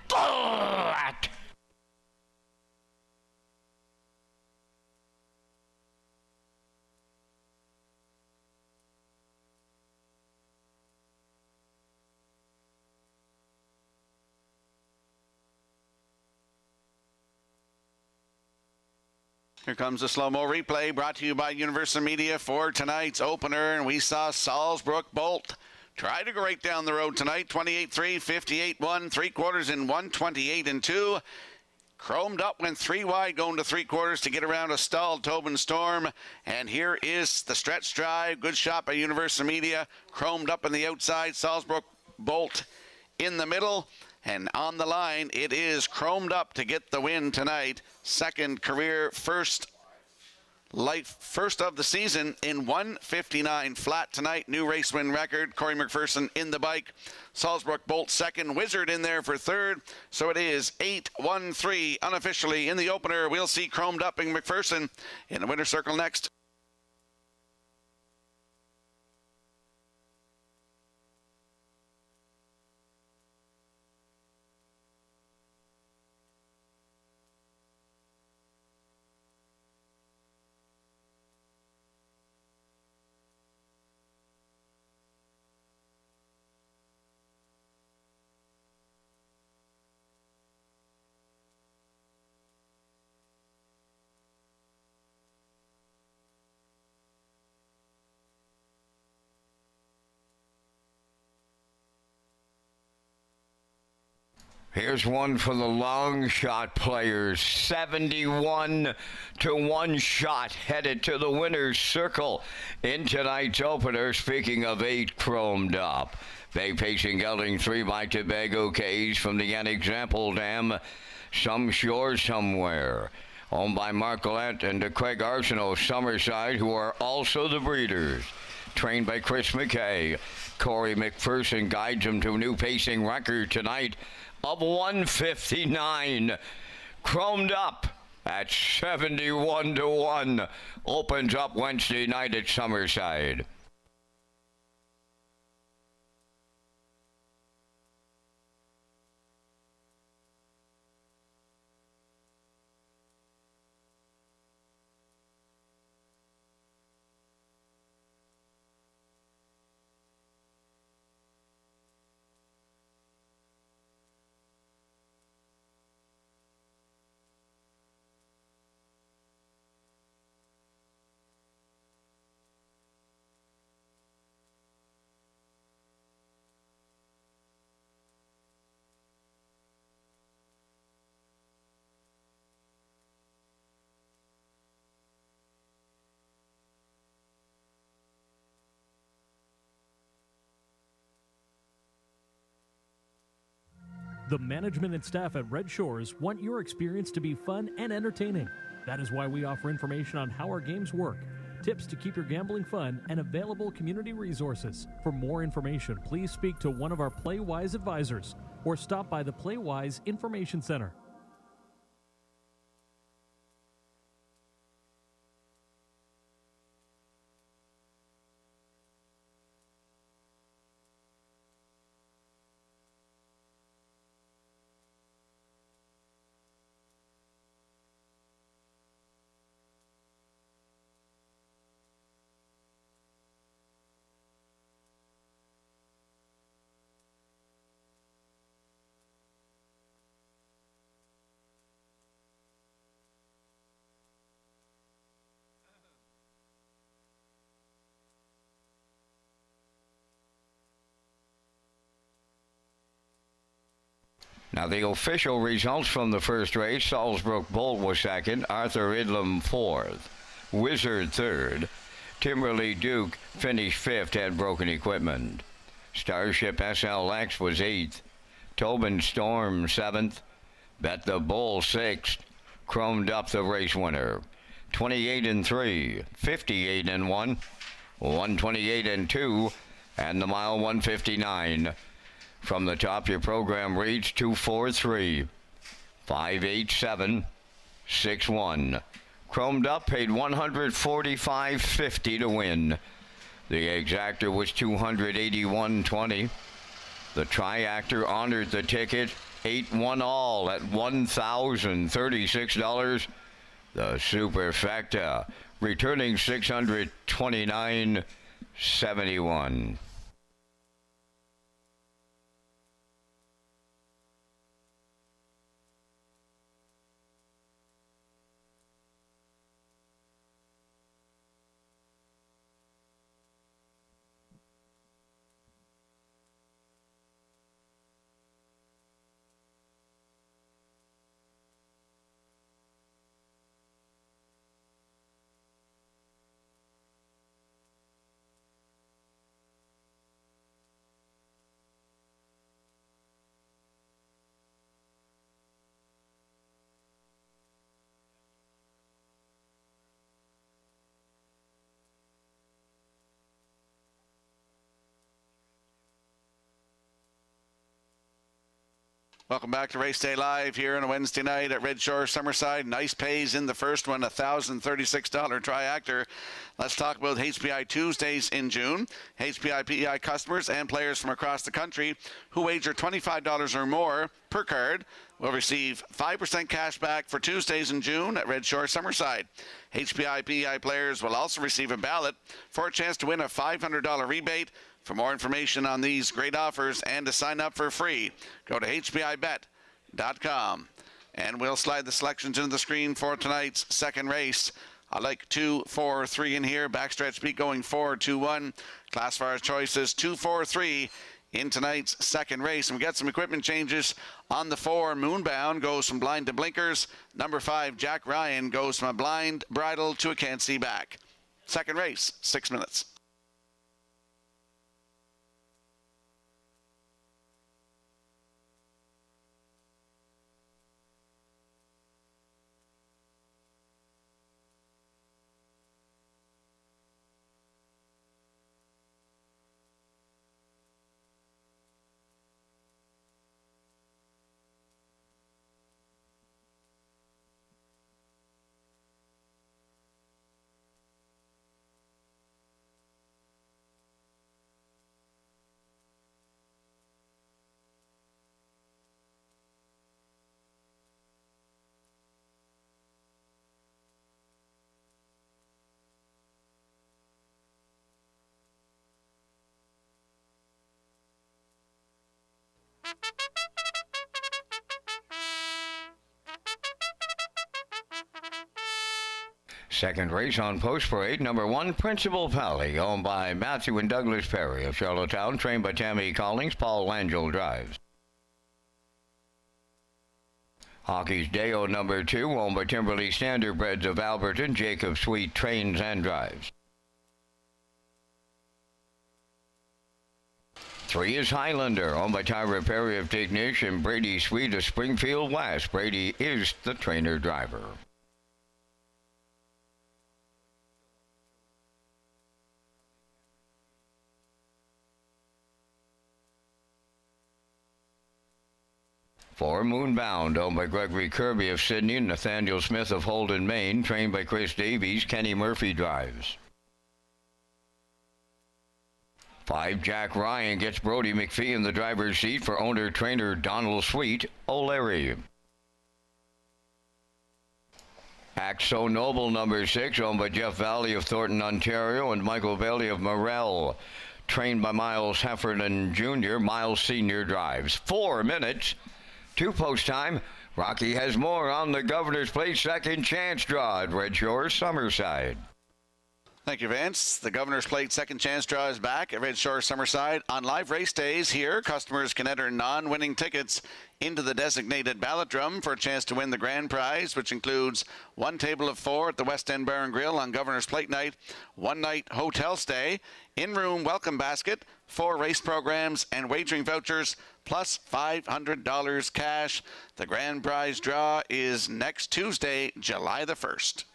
Flat. Here comes the slow-mo replay brought to you by Universal Media for tonight's opener. And we saw Salisbrook Bolt try to go right down the road tonight. 28-3, 58-1, 3/4 in 1, 28 and 2. Chromed Up went 3 wide, going to 3/4 to get around a stalled Tobin Storm. And here is the stretch drive. Good shot by Universal Media. Chromed Up on the outside. Salzburg Bolt in the middle. And on the line, it is Chromed Up to get the win tonight. Second career, first of the season in 1:59 flat tonight. New race win record. Corey McPherson in the bike. Salzburg Bolt second. Wizard in there for third. So it is 8-1-3 unofficially in the opener. We'll see Chromed Up and McPherson in the winner's circle next. Here's one for the long shot players. 71 to 1 shot headed to the winner's circle in tonight's opener. Speaking of 8 chromed up. Bay Pacing Gelding 3 by Tobago K's from the Unexample Dam. Some Shore Somewhere. Owned by Mark Gallant and Craig Arsenault of Summerside, who are also the breeders. Trained by Chris McKay. Corey McPherson guides him to a new pacing record tonight of 159. Chromed Up at 71 to 1. Opens up Wednesday night at Summerside. The management and staff at Red Shores want your experience to be fun and entertaining. That is why we offer information on how our games work, tips to keep your gambling fun, and available community resources. For more information, please speak to one of our PlayWise advisors or stop by the PlayWise Information Center. Now the official results from the first race: Salzburg Bolt was second, Arthur Idlam fourth, Wizard third, Timberley Duke finished fifth, had broken equipment. Starship SLX was eighth, Tobin Storm seventh, Bet the Bull sixth, Chromed Up the race winner. 28-3, 58-1, 128-2, and the mile 159. From the top, your program reads 243 587 61. Chromed Up paid $145.50 to win. The exactor was $281.20. The triactor honored the ticket 8-1 all at $1,036. The superfecta returning $629.71. Welcome back to Race Day Live here on a Wednesday night at Red Shore, Summerside. Nice pays in the first one, $1,036 tri-actor. Let's talk about HPI Tuesdays in June. HPI PEI customers and players from across the country who wager $25 or more per card will receive 5% cash back for Tuesdays in June at Red Shore, Summerside. HPI PEI players will also receive a ballot for a chance to win a $500 rebate. For more information on these great offers and to sign up for free, go to hpibet.com. And we'll slide the selections into the screen for tonight's second race. I like 2, 4, 3 in here. Backstretch beat going 4, 2, 1. Classifiers choices 2, 4, 3 in tonight's second race. And we got some equipment changes on the 4. Moonbound goes from blind to blinkers. Number 5, Jack Ryan, goes from a blind bridle to a can't see back. Second race, 6 minutes. Second race on Post Parade, number 1, Principal Valley, owned by Matthew and Douglas Perry of Charlottetown, trained by Tammy Collins. Paul Langell drives. Hockey's Deo, number 2, owned by Timberley Standardbreds of Alberton. Jacob Sweet trains and drives. 3 is Highlander, owned by Tyra Perry of Tignish and Brady Sweet of Springfield West. Brady is the trainer driver. For Moonbound, owned by Gregory Kirby of Sydney and Nathaniel Smith of Holden, Maine, trained by Chris Davies. Kenny Murphy drives. 5, Jack Ryan gets Brody McPhee in the driver's seat for owner-trainer Donald Sweet, O'Leary. Act So Noble, number 6, owned by Jeff Valley of Thornton, Ontario, and Michael Bailey of Morel, trained by Miles Heffernan Jr. Miles Sr. drives. 4 minutes. 2 post time. Rocky has more on the Governor's Plate second chance draw at Red Shore, Summerside. Thank you, Vance. The Governor's Plate second chance draw is back at Red Shore, Summerside. On live race days here, customers can enter non-winning tickets into the designated ballot drum for a chance to win the grand prize, which includes 1 table of 4 at the West End Bar and Grill on Governor's Plate night, 1 night hotel stay, in-room welcome basket, 4 race programs and wagering vouchers, plus $500 cash. The grand prize draw is next Tuesday, July the 1st.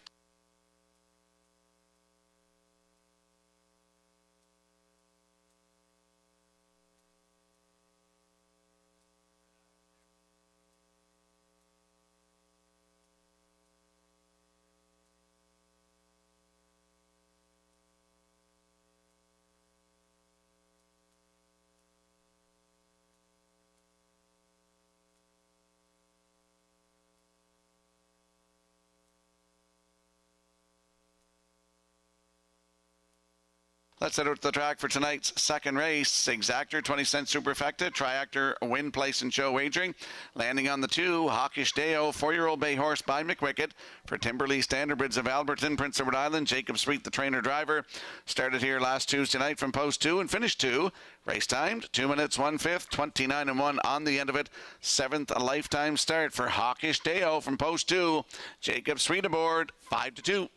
Let's head out to the track for tonight's second race. Exactor, 20-cent superfecta, triactor, win, place, and show wagering. Landing on the 2, Hawkish Deo, 4-year-old bay horse by McWickett. For Timberley Standardbreds of Alberton, Prince Edward Island, Jacob Sweet, the trainer driver. Started here last Tuesday night from post 2 and finished 2. Race timed 2 minutes 1/5, 29-1 on the end of it. 7th lifetime start for Hawkish Deo from post 2. Jacob Sweet aboard, 5-2.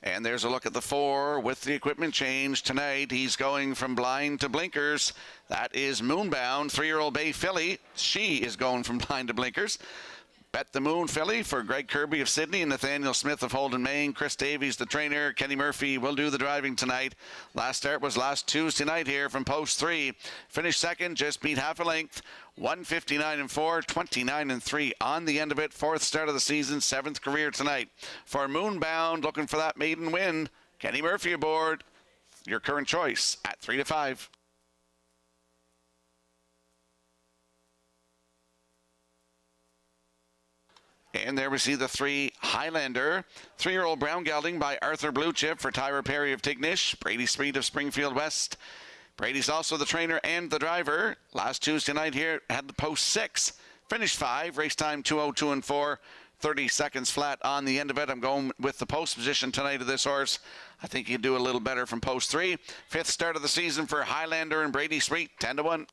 And there's a look at the 4 with the equipment change tonight. He's going from blind to blinkers. That is Moonbound, 3-year-old bay filly. She is going from blind to blinkers. Bet the Moon filly for Greg Kirby of Sydney and Nathaniel Smith of Holden, Maine. Chris Davies, the trainer. Kenny Murphy will do the driving tonight. Last start was last Tuesday night here from post 3. Finished second, just beat half a length. 159 and 4, 29 and 3 on the end of it. Fourth start of the season, 7th career tonight. For Moonbound, looking for that maiden win. Kenny Murphy aboard. Your current choice at 3 to 5. And there we see the 3 Highlander. 3-year-old brown gelding by Arthur Bluechip for Tyra Perry of Tignish. Brady Speed of Springfield West. Brady's also the trainer and the driver. Last Tuesday night here had the post 6. Finished 5. Race time 2:02 and 4. 30 seconds flat on the end of it. I'm going with the post position tonight of this horse. I think he'd do a little better from post 3. 5th start of the season for Highlander and Brady Speed. 10 to 1.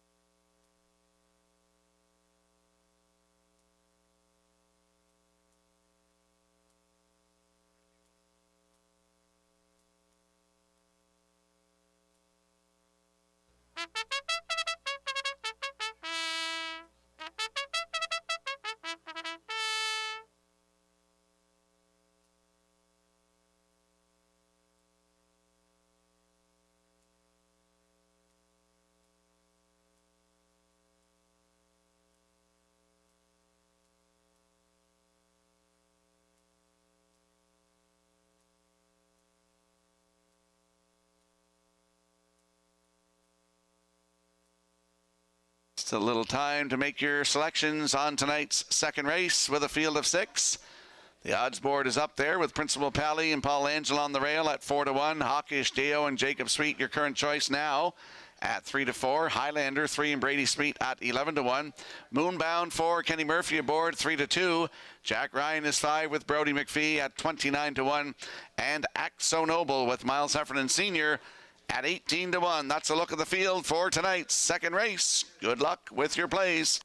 Just a little time to make your selections on tonight's second race with a field of 6. The odds board is up there with Principal Pally and Paul Angel on the rail at 4 to 1. Hawkish, Deo, and Jacob Sweet, your current choice now at 3 to 4. Highlander, 3, and Brady Sweet at 11 to 1. Moonbound, 4, Kenny Murphy aboard, 3 to 2. Jack Ryan is 5 with Brody McPhee at 29 to 1. And Act So Noble with Miles Heffernan Sr. at 18 to 1. That's a look at the field for tonight's second race. Good luck with your plays.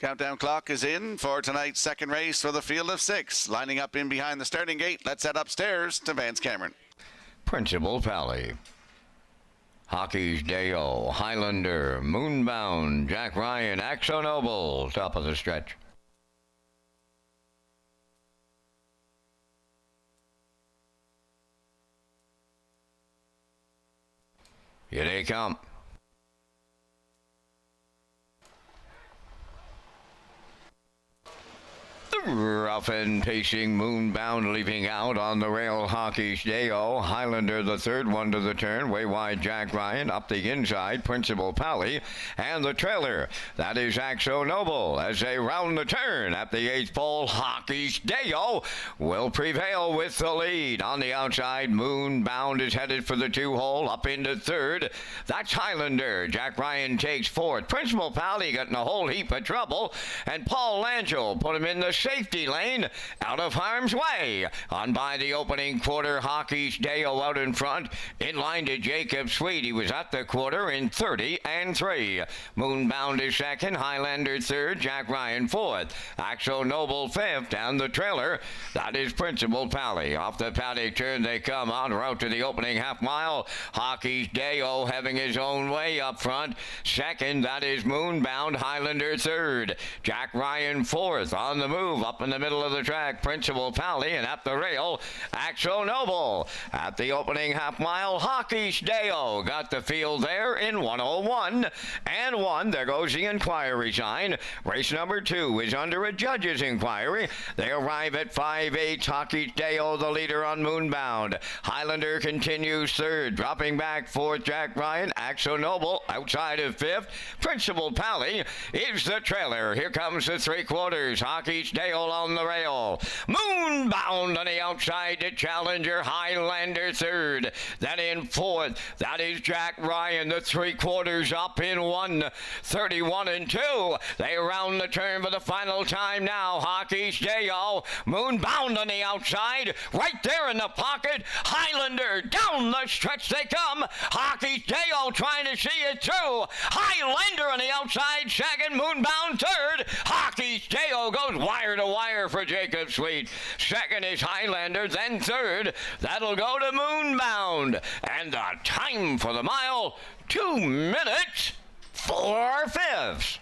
Countdown clock is in for tonight's second race for the field of 6. Lining up in behind the starting gate. Let's head upstairs to Vance Cameron. Principal Pally. Hockey's Deo, Highlander, Moonbound, Jack Ryan, Axo Noble, top of the stretch. Here they come. The Rough and pacing, Moonbound leaping out on the rail. Hawkish Deo. Highlander, the third one to the turn. Way wide, Jack Ryan. Up the inside, Principal Pally. And the trailer, that is Axo Noble. As they round the turn at the 8th pole, Hawkish Deo will prevail with the lead. On the outside, Moonbound is headed for the 2-hole. Up into third. That's Highlander. Jack Ryan takes fourth. Principal Pally got in a whole heap of trouble. And Paul Langell put him in the safety lane out of harm's way. On by the opening quarter, Hawkish Deo out in front. In line to Jacob Sweet. He was at the quarter in 30-3. Moonbound is second. Highlander third. Jack Ryan fourth. Axo Noble fifth. And the trailer, that is Principal Pally. Off the paddock turn they come on route to the opening half mile. Hawkish Deo having his own way up front. Second, that is Moonbound. Highlander third. Jack Ryan fourth. On the move up in the middle of the track, Principal Pally, and at the rail, Axo Noble. At the opening half mile, Hawkish Deo got the field there in 101-1. There goes the inquiry sign. Race number 2 is under a judge's inquiry. They arrive at 5-8. Hawkish Deo, the leader on Moonbound. Highlander continues third, dropping back fourth, Jack Ryan. Axo Noble outside of fifth. Principal Pally is the trailer. Here comes the 3/4. Hawkish Dale on the rail. Moonbound on the outside to challenger. Highlander third. Then in fourth, that is Jack Ryan. The 3/4 up in 1:31-2. They round the turn for the final time now. Hawkish Dale. Moonbound on the outside. Right there in the pocket. Highlander down the stretch they come. Hawkish Dale trying to see it through. Highlander on the outside second. Moonbound third. Hawkish Dale goes wire to wire for Jacob Sweet. Second is Highlander, then third. That'll go to Moonbound. And the time for the mile, 2 minutes, 4/5.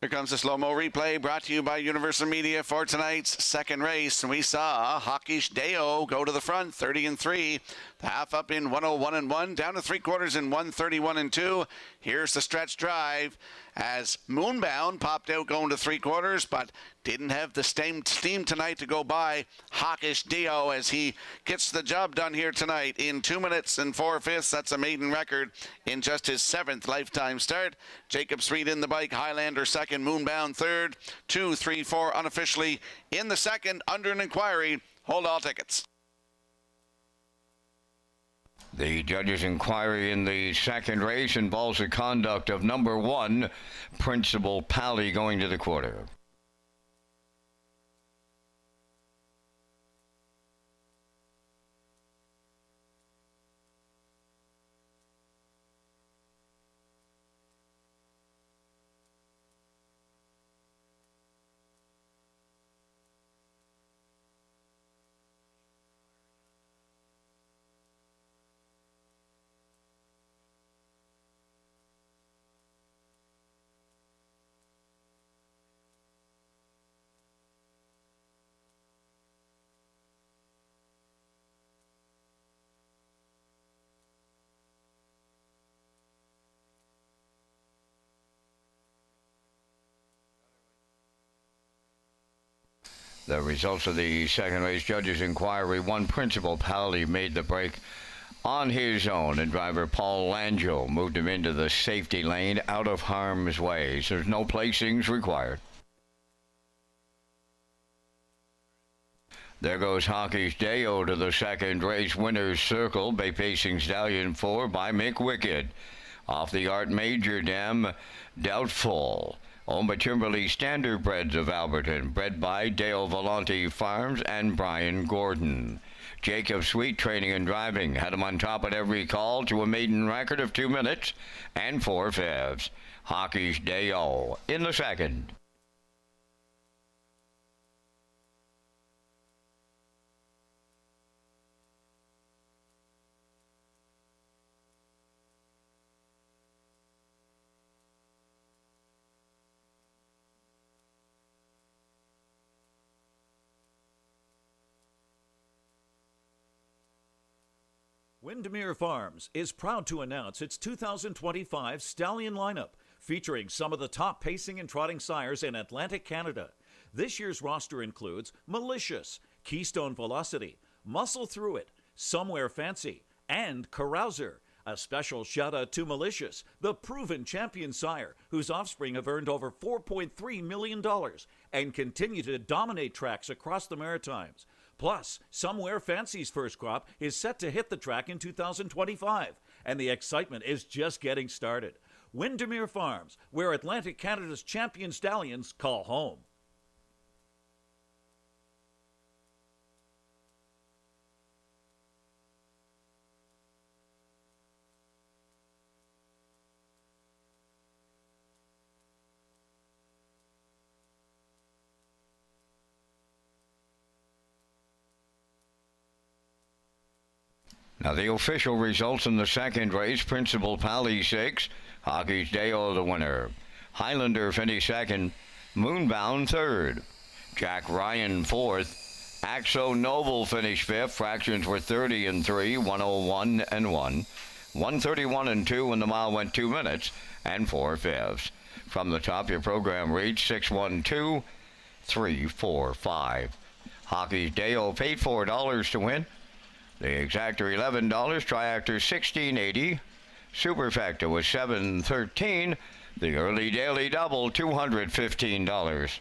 Here comes the slow-mo replay brought to you by Universal Media for tonight's second race. We saw Hawkish Deo go to the front, 30-3. The half up in 101-1, down to 3/4 in 131-2. Here's the stretch drive as Moonbound popped out going to 3/4, but didn't have the steam tonight to go by Hawkish Deo as he gets the job done here tonight in 2 minutes and 4/5. That's a maiden record in just his 7th lifetime start. Jacob Sweet in the bike, Highlander second, Moonbound third, 2, 3, 4 unofficially in the second under an inquiry. Hold all tickets. The judge's inquiry in the second race involves the conduct of number 1, Principal Pally, going to the quarter. The results of the second race judge's inquiry: 1, Principal Pally made the break on his own, and driver Paul Langell moved him into the safety lane out of harm's way. So there's no placings required. There goes Hawkish Deo to the second race winner's circle. Bay Pacing Stallion 4 by Mick Wicked. Off the Art Major Dam, Doubtful. Owned by Timberley Standardbreds of Alberton, bred by Dale Volante Farms and Brian Gordon. Jacob Sweet training and driving had him on top at every call to a maiden record of 2 minutes and 4/5. Hawkish Deo in the second. Windermere Farms is proud to announce its 2025 Stallion lineup, featuring some of the top pacing and trotting sires in Atlantic Canada. This year's roster includes Malicious, Keystone Velocity, Muscle Through It, Somewhere Fancy, and Carouser. A special shout out to Malicious, the proven champion sire, whose offspring have earned over $4.3 million and continue to dominate tracks across the Maritimes. Plus, Somewhere Fancy's first crop is set to hit the track in 2025, and the excitement is just getting started. Windermere Farms, where Atlantic Canada's champion stallions call home. Now the official results in the second race: Principal Pally 6, Hockey's Dale the winner. Highlander finished second, Moonbound third, Jack Ryan fourth, Axo Noble finished fifth. Fractions were 30 and 3, 101 and 1, 131 and 2 when the mile went 2 minutes and 4/5. From the top, your program reads 612-345. Hockey's Dale paid $4 to win. The exactor $11, triactor $16.80, superfecta was $7.13, the early daily double $215.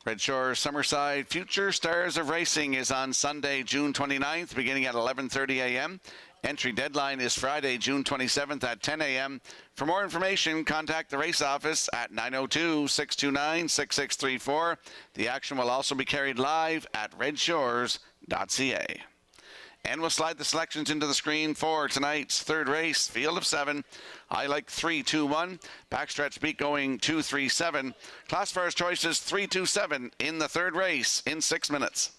Red Shore Summerside Future Stars of Racing is on Sunday, June 29th, beginning at 11:30 a.m. Entry deadline is Friday, June 27th at 10 a.m. For more information, contact the race office at 902-629-6634. The action will also be carried live at Redshores.ca. And we'll slide the selections into the screen for tonight's third race, field of 7. I like 3-2-1. Backstretch beat going 2-3-7. Classifiers choices 3-2-7 in the third race in 6 minutes.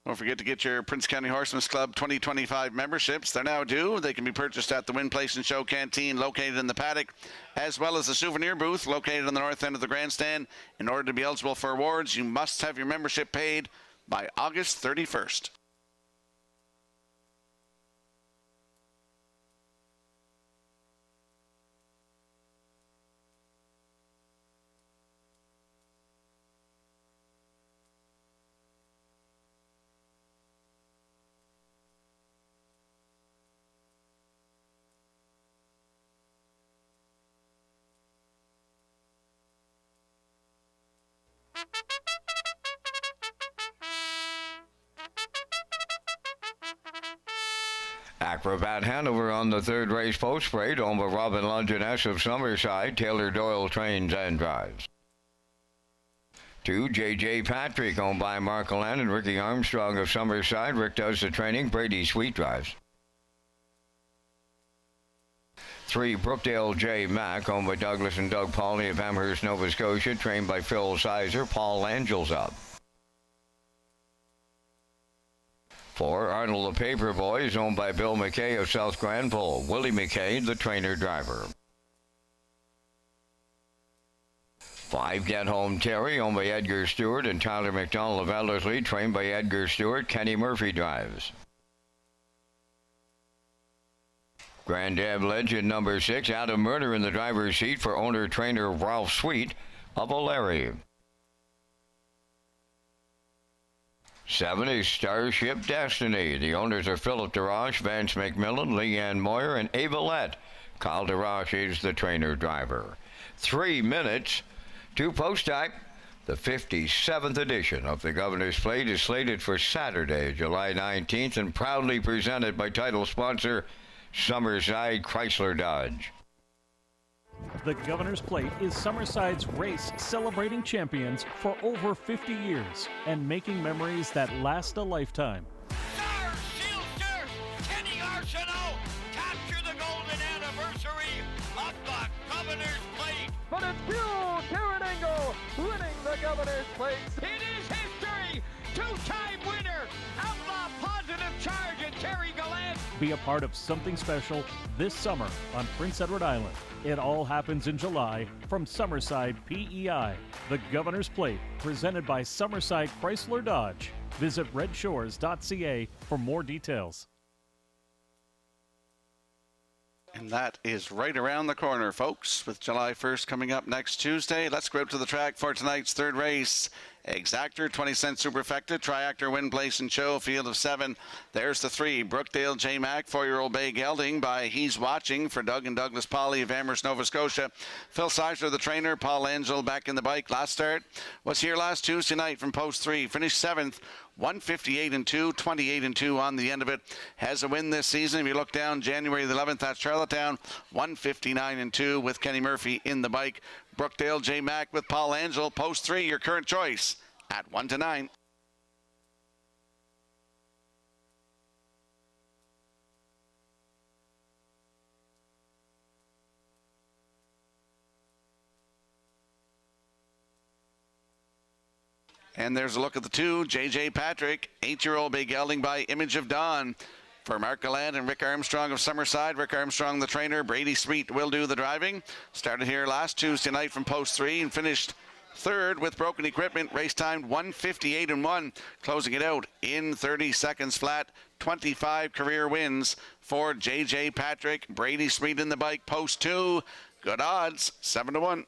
Don't forget to get your Prince County Horsemen's Club 2025 memberships. They're now due. They can be purchased at the Win Place and Show Canteen located in the paddock, as well as the souvenir booth located on the north end of the grandstand. In order to be eligible for awards, you must have your membership paid by August 31st. Acrobat Hanover on the third race post parade, owned by Robin Longiness of Summerside. Taylor Doyle trains and drives. 2, J.J. Patrick, owned by Mark Allen and Ricky Armstrong of Summerside. Rick does the training. Brady Sweet drives. 3, Brookdale J. Mack, owned by Douglas and Doug Pauley of Amherst, Nova Scotia. Trained by Phil Sizer. Paul Angels up. 4, Arnold the Paperboy is owned by Bill McKay of South Granville. Willie McKay, the trainer-driver. 5, Get Home Terry, owned by Edgar Stewart and Tyler McDonald of Ellerslie, trained by Edgar Stewart. Kenny Murphy drives. Grand Dab Legend number 6, Adam Murder in the driver's seat for owner-trainer Ralph Sweet of O'Leary. 7 is Starship Destiny. The owners are Philip DeRoche, Vance McMillan, Leanne Moyer, and Ava Lett. Kyle DeRoche is the trainer-driver. 3 minutes to post time. The 57th edition of the Governor's Plate is slated for Saturday, July 19th, and proudly presented by title sponsor Summerside Chrysler Dodge. The Governor's Plate is Summerside's race celebrating champions for over 50 years and making memories that last a lifetime. Star Sealster, Kenny Arsenault, capture the golden anniversary of the Governor's Plate. But it's Buell Taranengo winning the Governor's Plate. It is history. Two-time winner, Outlaw Positive Charge and Terry Gallant. Be a part of something special this summer on Prince Edward Island. It all happens in July from Summerside PEI. The Governor's Plate, presented by Summerside Chrysler Dodge. Visit Redshores.ca for more details. And that is right around the corner, folks, with July 1st coming up next Tuesday. Let's go out to the track for tonight's third race. Exactor, 20-cent superfecta, triactor, win, place, and show, field of 7. There's the 3, Brookdale J. Mack, 4-year-old bay gelding by He's Watching for Doug and Douglas Polly of Amherst, Nova Scotia. Phil Sizer, the trainer. Paul Angel back in the bike. Last start was here last Tuesday night from post 3. Finished 7th. 158-2, 28-2 on the end of it. Has a win this season. If you look down, January the 11th, that's Charlottetown. 159-2 with Kenny Murphy in the bike. Brookdale J. Mack with Paul Angel. Post 3, your current choice at 1-9. And there's a look at the 2, J.J. Patrick, 8-year-old bay gelding by Image of Dawn. For Mark Gallant and Rick Armstrong of Summerside. Rick Armstrong, the trainer. Brady Sweet will do the driving. Started here last Tuesday night from post 3 and finished 3rd with broken equipment. Race timed 158-1. Closing it out in 30 seconds flat. 25 career wins for J.J. Patrick. Brady Sweet in the bike. Post 2. Good odds. 7-1.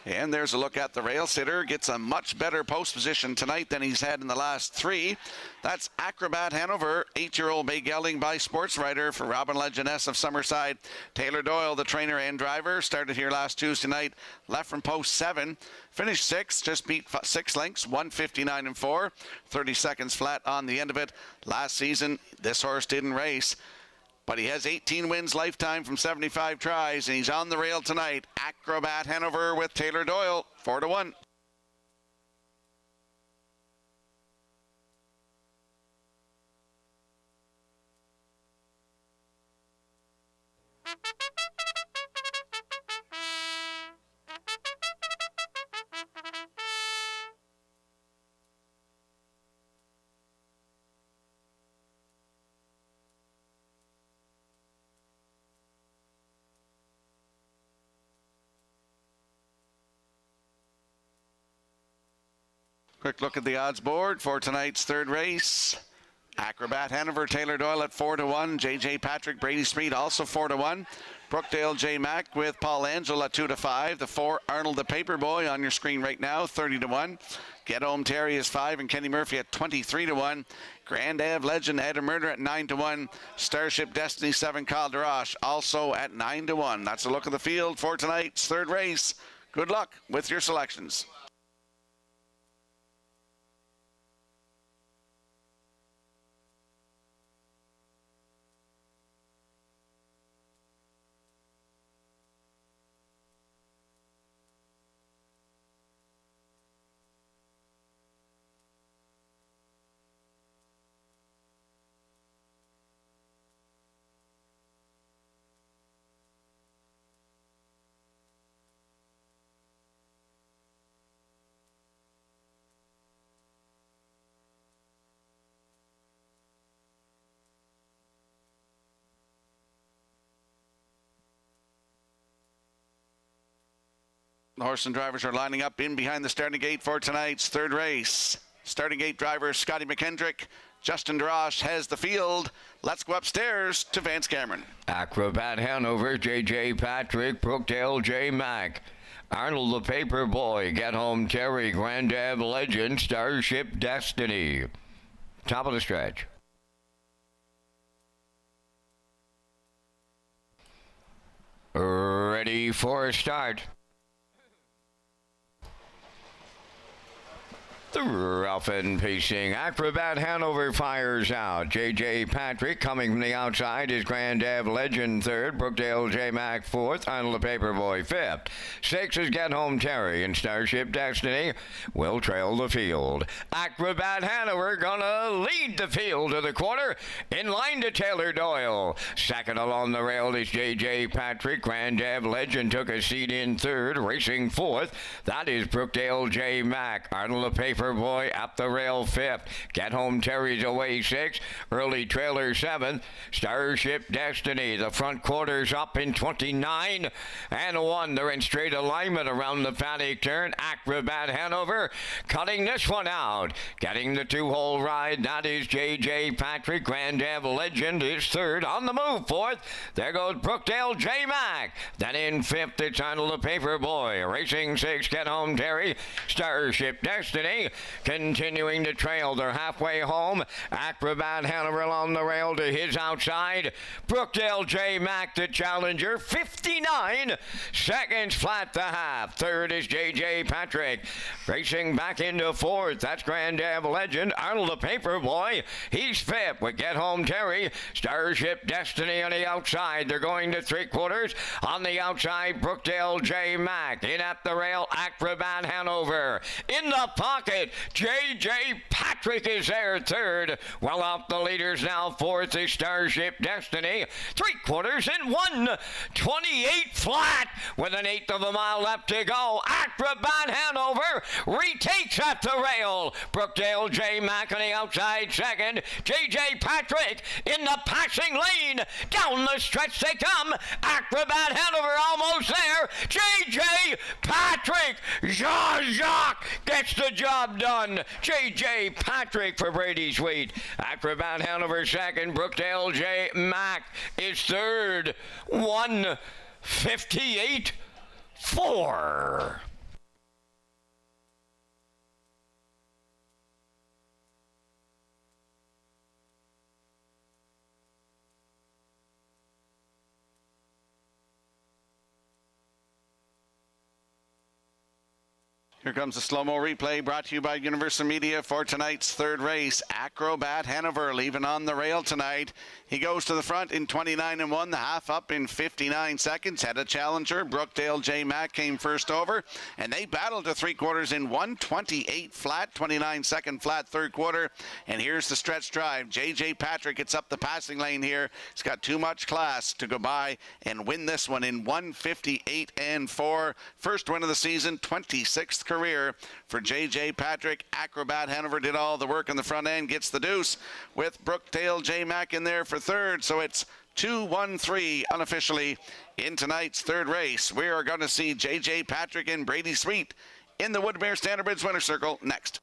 And there's a look at the rail sitter. Gets a much better post position tonight than he's had in the last 3. That's Acrobat Hanover, 8-year-old bay gelding by Sports Writer for Robin Legendess of Summerside. Taylor Doyle, the trainer and driver, started here last Tuesday night. Left from post 7. Finished 6th, just beat 6 lengths, 159-4. 30 seconds flat on the end of it. Last season, this horse didn't race. But he has 18 wins lifetime from 75 tries, and he's on the rail tonight. Acrobat Hanover with Taylor Doyle, 4-1. Quick look at the odds board for tonight's third race. Acrobat Hanover, Taylor Doyle at 4-1. JJ Patrick, Brady Smeet also 4-1. Brookdale J Mac with Paul Angel at 2-5. The 4 Arnold the Paperboy on your screen right now, 30-1. Get Home Terry is 5 and Kenny Murphy at 23-1. Grand Ave Legend Ed Murder at 9-1. Starship Destiny 7 Calderoche also at 9-1. That's a look at the field for tonight's third race. Good luck with your selections. The horse and drivers are lining up in behind the starting gate for tonight's third race. Starting gate driver Scotty McKendrick. Justin DeRoche has the field. Let's go upstairs to Vance Cameron. Acrobat Hanover, JJ Patrick, Brookdale J Mac. Arnold the Paperboy, Get Home Terry, Grand Ave Legend, Starship Destiny. Top of the stretch. Ready for a start. The rough and pacing Acrobat Hanover fires out. J.J. Patrick coming from the outside is Grand Ave Legend third. Brookdale J. Mac fourth. Arnold the Paperboy fifth. 6 is Get Home Terry and Starship Destiny will trail the field. Acrobat Hanover gonna lead the field to the quarter. In line to Taylor Doyle. Second along the rail is J.J. Patrick. Grand Ave Legend took a seat in third. Racing fourth. That is Brookdale J. Mac. Arnold the Paperboy up the rail fifth. Get Home Terry's away 6. Early Trailer 7th. Starship Destiny. The front quarters up in 29 and 1. They're in straight alignment around the paddock turn. Acrobat Hanover cutting this one out. Getting the 2-hole ride. That is J.J. Patrick. Grand Ave Legend is third. On the move, fourth. There goes Brookdale J. Mac. Then in fifth, it's Arnold the Paperboy. Racing 6, Get Home Terry. Starship Destiny continuing to trail. They're halfway home. Acrobat Hanover on the rail to his outside. Brookdale J. Mac, the challenger, 59 seconds flat the half. Third is J.J. Patrick. Racing back into fourth. That's Grand Ave Legend. Arnold the Paperboy. He's fifth with Get Home Terry. Starship Destiny on the outside. They're going to 3/4. On the outside, Brookdale J. Mac. In at the rail, Acrobat Hanover. In the pocket, J.J. Patrick is there third. Well off the leaders now. Fourth is Starship Destiny. 3/4 in 1:28 flat with an 1/8 of a mile left to go. Acrobat Hanover retakes at the rail. Brookdale J. Mac on the outside second. J.J. Patrick in the passing lane. Down the stretch they come. Acrobat Hanover almost there. J.J. Patrick. Jean-Jacques gets the job done. J.J. Patrick for Brady Sweet. Acrobat Hanover second. Brookdale J. Mac is third. 1:58.4. Here comes the slow-mo replay brought to you by Universal Media for tonight's third race. Acrobat Hanover leaving on the rail tonight. He goes to the front in 29 and 1, the half up in 59 seconds. Had a challenger. Brookdale J. Mac came first over, and they battled to 3/4 in 1:28 flat, 29 second flat third quarter. And here's the stretch drive. J.J. Patrick gets up the passing lane here. He's got too much class to go by and win this one in 1:58 and 4. First win of the season, 26th career for J.J. Patrick. Acrobat Hanover did all the work on the front end, gets the deuce with Brookdale J. Mac in there for third. So it's 2-1-3 unofficially in tonight's third race. We are going to see J.J. Patrick and Brady Sweet in the Woodmere Standard Bridge Winner Circle next.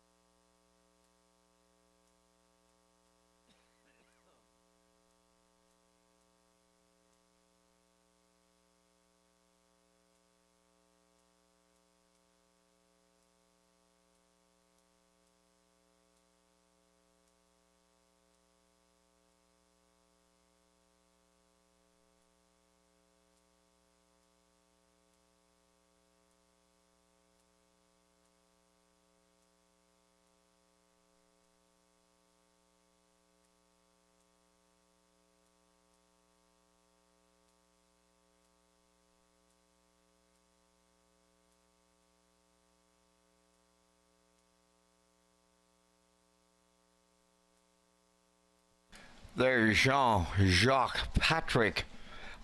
There's Jean-Jacques Patrick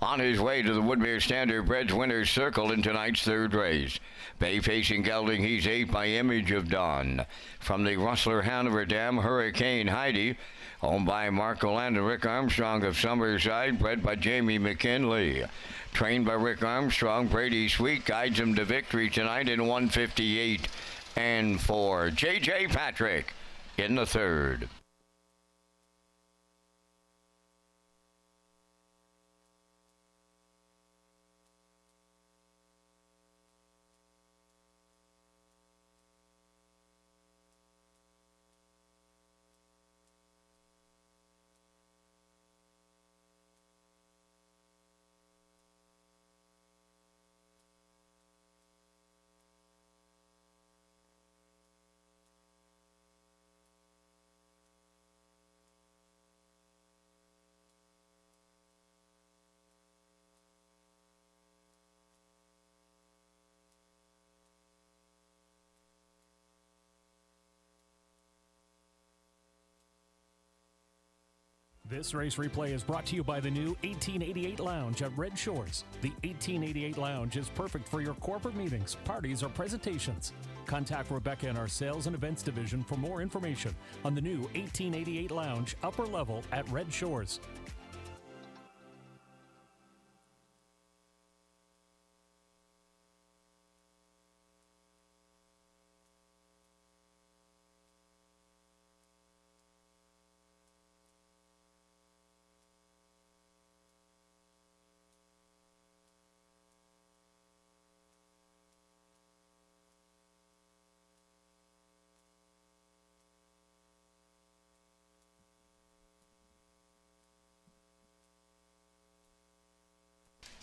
on his way to the Woodmere Standardbreds Winner's Circle in tonight's third race. Bay facing gelding, he's 8 by Image of Dawn. From the Rustler Hanover Dam, Hurricane Heidi, owned by Marco Land and Rick Armstrong of Summerside, bred by Jamie McKinley. Trained by Rick Armstrong, Brady Sweet guides him to victory tonight in 158 and 4. J.J. Patrick in the third. This race replay is brought to you by the new 1888 Lounge at Red Shores. The 1888 Lounge is perfect for your corporate meetings, parties, or presentations. Contact Rebecca in our Sales and Events Division for more information on the new 1888 Lounge upper level at Red Shores.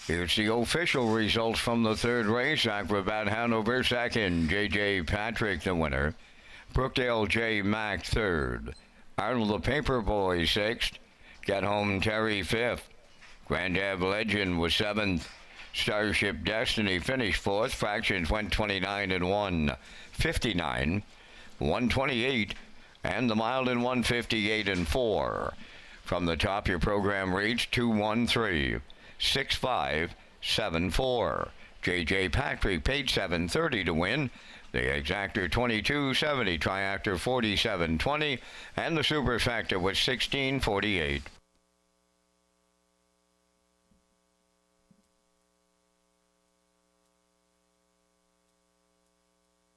Here's the official results from the third race. Acrobat Hanover second. J.J. Patrick the winner. Brookdale J. Mack third. Arnold the Paperboy sixth. Get Home Terry fifth. Grand Ave Legend was seventh. Starship Destiny finished fourth. Fractions went 29 and 159. 128. And the Mild in 158 and 4. From the top, your program reads 213. 6574. J.J. Patrick paid $730 to win. The exactor $22.70, triactor $47.20, and the superfactor was $16.48.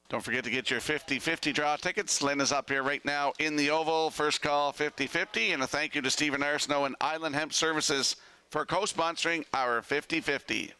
Don't forget to get your 50-50 draw tickets. Lynn is up here right now in the Oval. First call 50-50, and a thank you to Stephen Arsenault and Island Hemp Services for co-sponsoring our 50-50.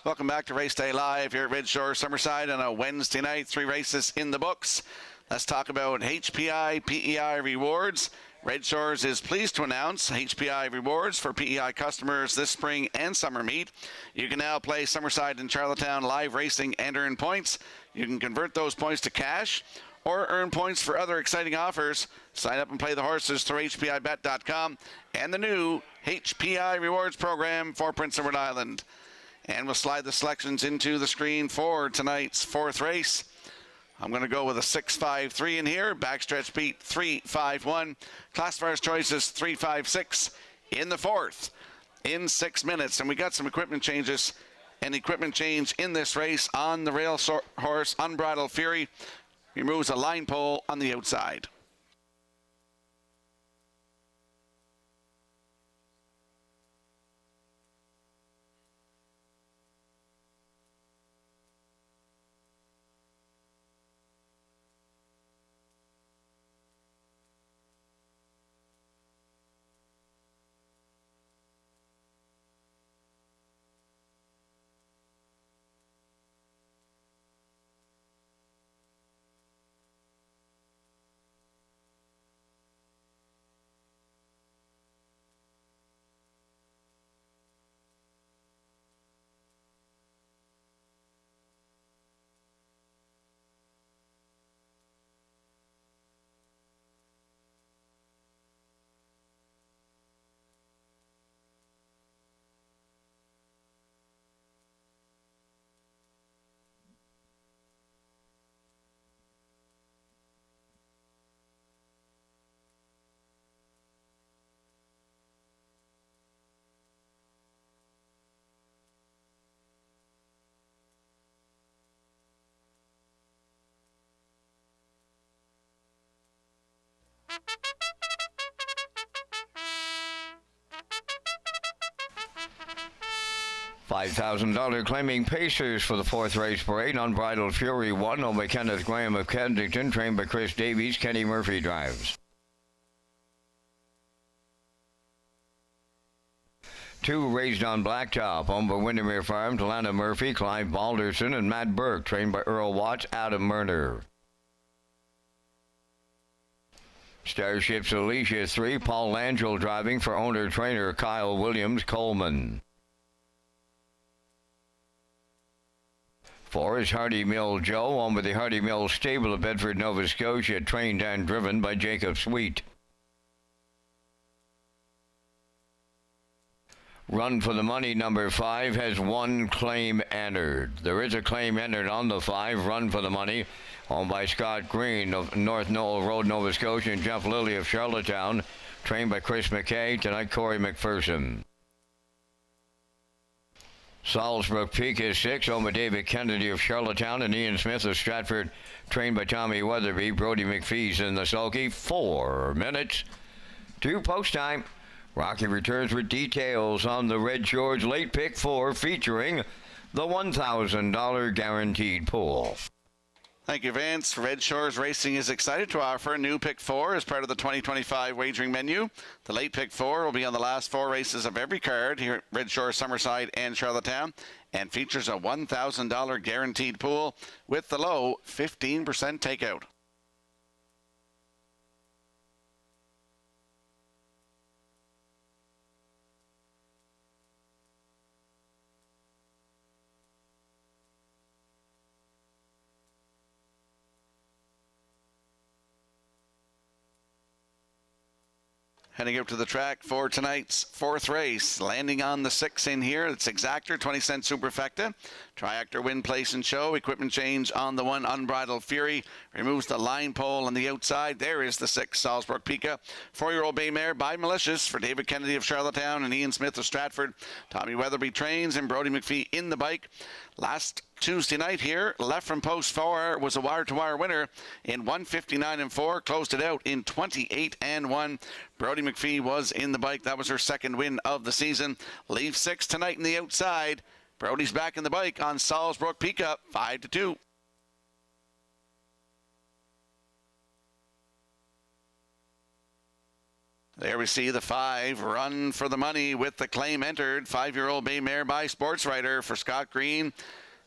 Welcome back to Race Day Live here at Red Shore, Summerside on a Wednesday night. 3 races in the books. Let's talk about HPI PEI rewards. Red Shores is pleased to announce HPI rewards for PEI customers this spring and summer meet. You can now play Summerside and Charlottetown live racing and earn points. You can convert those points to cash or earn points for other exciting offers. Sign up and play the horses through HPIBet.com and the new HPI rewards program for Prince Edward Island. And we'll slide the selections into the screen for tonight's 4th race. I'm going to go with a 6-5-3 in here. Backstretch beat 3-5-1. Classifier's choices 3-5-6 in the 4th in 6 minutes. And we got some equipment changes. An equipment change in this race on the rail horse, Unbridled Fury. Removes a line pole on the outside. $5,000 claiming Pacers for the fourth race parade. Unbridled Fury won over Kenneth Graham of Kensington, trained by Chris Davies. Kenny Murphy drives. 2 raised on Blacktop, owned by Windermere Farms, Lana Murphy, Clive Balderson, and Matt Burke, trained by Earl Watts, Adam Murner. Starships Alicia 3, Paul Langell driving for owner-trainer Kyle Williams Coleman. 4 is Hardy Mill Joe, owned by the Hardy Mill Stable of Bedford, Nova Scotia, trained and driven by Jacob Sweet. Run for the Money number 5 has 1 claim entered. There is a claim entered on the 5, Run for the Money, owned by Scott Green of North Knoll Road, Nova Scotia, and Jeff Lilly of Charlottetown, trained by Chris McKay. Tonight, Corey McPherson. Salisbury Peak is 6, owned by David Kennedy of Charlottetown, and Ian Smith of Stratford, trained by Tommy Weatherby. Brody McPhee's in the sulky. 4 minutes to post time. Rocky returns with details on the Red Shores late pick 4, featuring the $1,000 guaranteed pool. Thank you, Vance. Red Shores Racing is excited to offer a new Pick 4 as part of the 2025 wagering menu. The late Pick 4 will be on the last 4 races of every card here at Red Shores, Summerside, and Charlottetown, and features a $1,000 guaranteed pool with the low 15% takeout. Heading up to the track for tonight's 4th race. Landing on the 6 in here. It's Exactor, 20-cent Superfecta. Triactor win, place, and show. Equipment change on the 1, Unbridled Fury. Removes the line pole on the outside. There is the 6, Salzburg Pika. 4-year-old bay mare by Malicious for David Kennedy of Charlottetown and Ian Smith of Stratford. Tommy Weatherby trains and Brody McPhee in the bike. Last Tuesday night here, left from post 4 was a wire-to-wire winner in 1:59.4. Closed it out in 28-1. Brody McPhee was in the bike. That was her 2nd win of the season. Leave 6 tonight in the outside. Brody's back in the bike on Salzburg Pickup, 5-2. There we see the 5, Run for the Money with the claim entered. 5-year-old bay mare by Sports Writer for Scott Green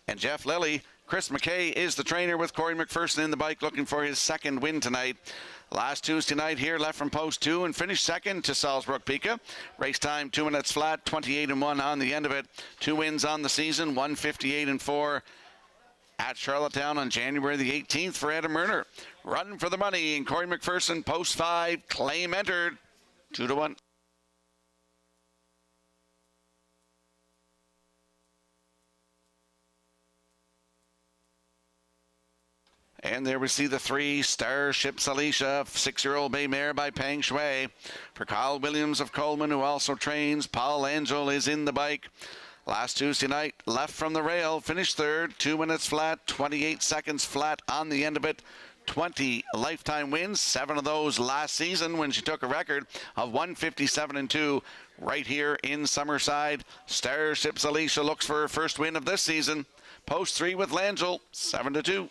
and Jeff Lilly. Chris McKay is the trainer with Corey McPherson in the bike, looking for his 2nd win tonight. Last Tuesday night here, left from post 2 and finished 2nd to Salzburg Pika. Race time 2 minutes flat, 28-1 on the end of it. 2 wins on the season, 1:58.4 at Charlottetown on January the 18th for Adam Murner. Run for the Money and Corey McPherson, post 5, claim entered, 2-1. And there we see the 3, Starships Alicia, 6-year-old bay mare by Peng Shui. For Kyle Williams of Coleman, who also trains, Paul Angel is in the bike. Last Tuesday night, left from the rail, finished 3rd, 2 minutes flat, 28 seconds flat on the end of it. 20 lifetime wins, 7 of those last season when she took a record of 1:57.2 right here in Summerside. Starships Alicia looks for her 1st win of this season. Post 3 with Langell, 7-2.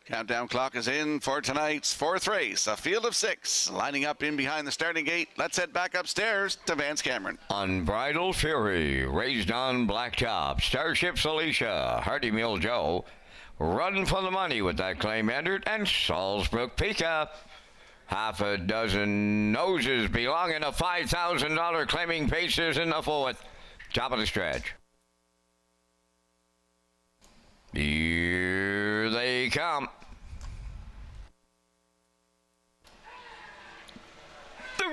Countdown clock is in for tonight's fourth race. A field of 6 lining up in behind the starting gate. Let's head back upstairs to Vance Cameron. Unbridled Fury, Raised on Blacktop, Starship's Alicia, Hardy Mill Joe, Run for the Money with that claim entered, and Salzbrook Pika. Half a dozen noses belonging to $5,000 claiming paces in the fourth. Top of the stretch. Here they come.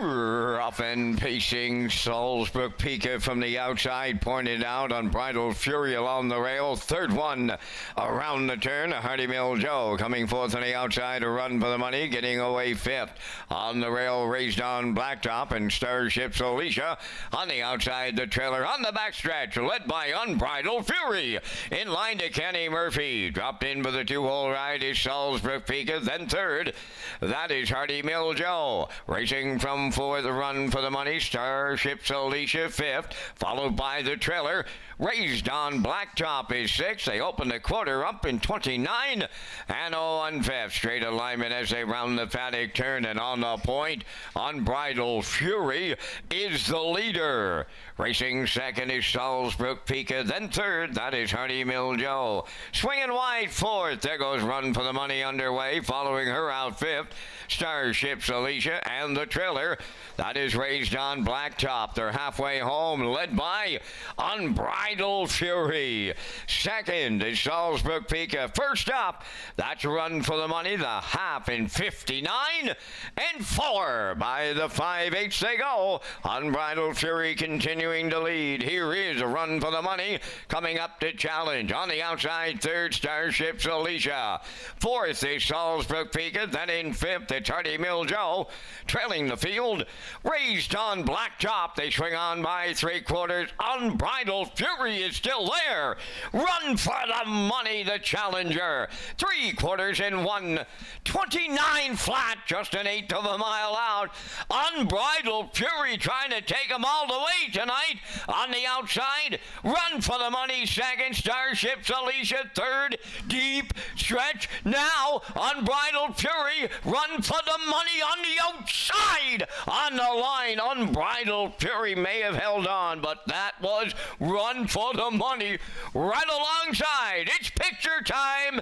Rough and pacing Salzbrook Pika from the outside, pointed out. Unbridled Fury along the rail. Third one around the turn. Hardy Mill Joe coming forth on the outside to Run for the Money, getting away fifth. On the rail, Raised on Blacktop, and Starship's Alicia. On the outside, the trailer on the backstretch, led by Unbridled Fury. In line to Kenny Murphy. Dropped in for the 2-hole ride is Salzbrook Pika. Then third, that is Hardy Mill Joe. Racing from fourth, Run for the Money, Starship's Alicia fifth, followed by the trailer. Raised on Blacktop is sixth. They open the quarter up in 29. And on fifth. Straight alignment as they round the paddock turn, and on the point, Unbridled Fury is the leader. Racing second is Salzbrook Pika. Then third, that is Hardy Mill Joe. Swinging wide fourth. There goes Run for the Money underway. Following her out fifth, Starship's Alicia, and the trailer. That is Raised on Blacktop. They're halfway home, led by Unbridled Fury. Second is Salzbrook Pika. First up, that's Run for the Money, the half in 59. And 4 by the 5/8 they go. Unbridled Fury continuing to lead. Here is a Run for the Money coming up to challenge. On the outside, third, Starship's Alicia. Fourth is Salzbrook Pika. Then in fifth, it's Hardy Mill Joe. Trailing the field, Raised on Blacktop. They swing on by 3/4. Unbridled Fury is still there. Run for the Money, the challenger. 3/4 in 1:29 flat, just an eighth of a mile out. Unbridled Fury trying to take them all the way tonight. On the outside, Run for the Money second, Starship's Alicia third. Deep stretch now. Unbridled Fury, Run for the Money on the outside. On the line, Unbridled Fury may have held on, but that was Run for the Money right alongside. It's picture time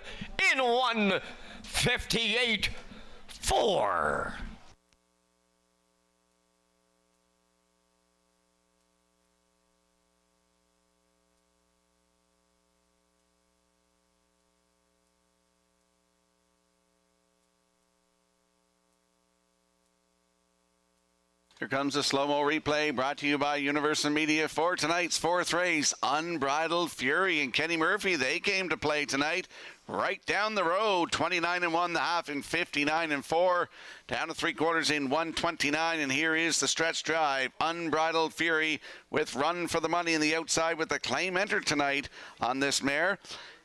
in 1:58.4. Here comes a slow-mo replay brought to you by Universal Media for tonight's fourth race. Unbridled Fury and Kenny Murphy, they came to play tonight. Right down the road, 29 and 1, the half in 59 and 4, down to 3/4 in 1:29, and here is the stretch drive. Unbridled Fury with Run for the Money on the outside with the claim entered tonight on this mare.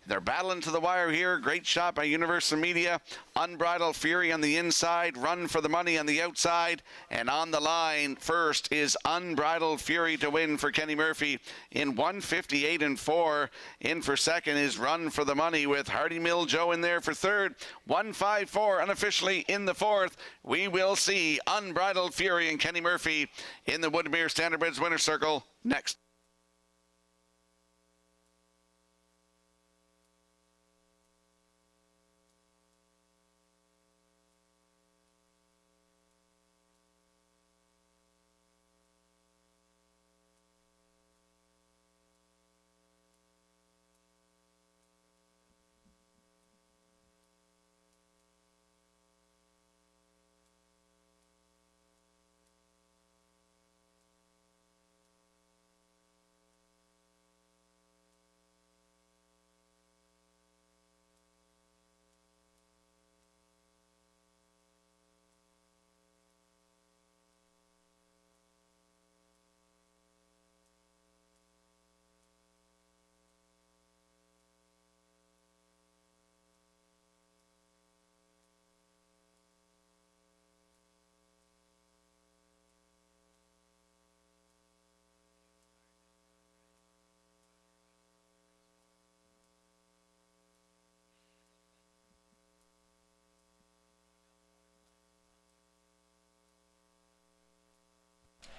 They're battling to the wire here. Great shot by Universal Media. Unbridled Fury on the inside. Run for the Money on the outside. And on the line, first is Unbridled Fury to win for Kenny Murphy in 1:58 and 4. In for second is Run for the Money with Hardy Mill Joe in there for third. 1:54 unofficially in the fourth. We will see Unbridled Fury and Kenny Murphy in the Woodmere Standardbridge Winner's Circle next.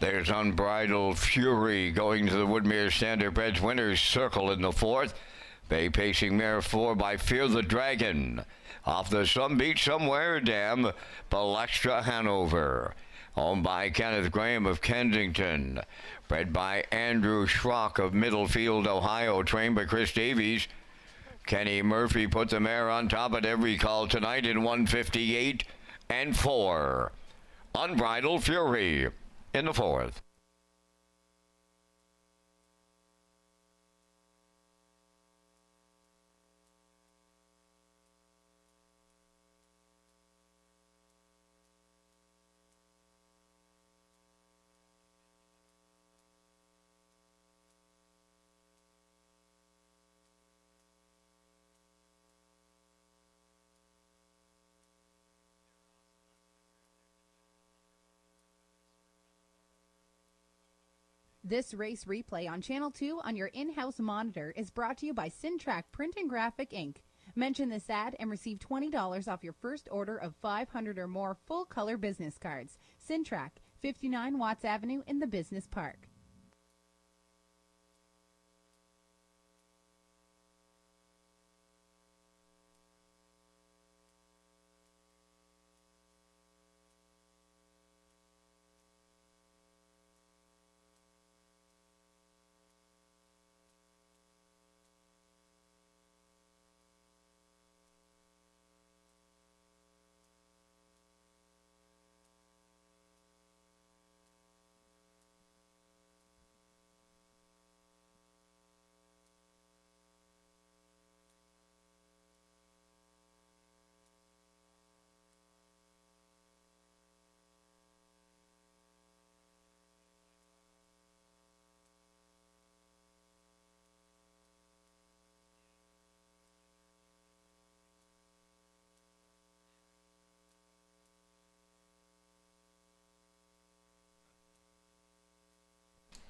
There's Unbridled Fury going to the Woodmere Standardbreds winners circle in the fourth. Bay pacing mare 4 by Fear the Dragon. Off the Some Beach Somewhere Dam, Balextra Hanover. Owned by Kenneth Graham of Kensington. Bred by Andrew Schrock of Middlefield, Ohio. Trained by Chris Davies. Kenny Murphy put the mare on top at every call tonight in 158 and 4. Unbridled Fury in the fourth. This race replay on Channel 2 on your in-house monitor is brought to you by Racetrack Print and Graphic Inc. Mention this ad and receive $20 off your first order of 500 or more full-color business cards. Racetrack, 59 Watts Avenue in the Business Park.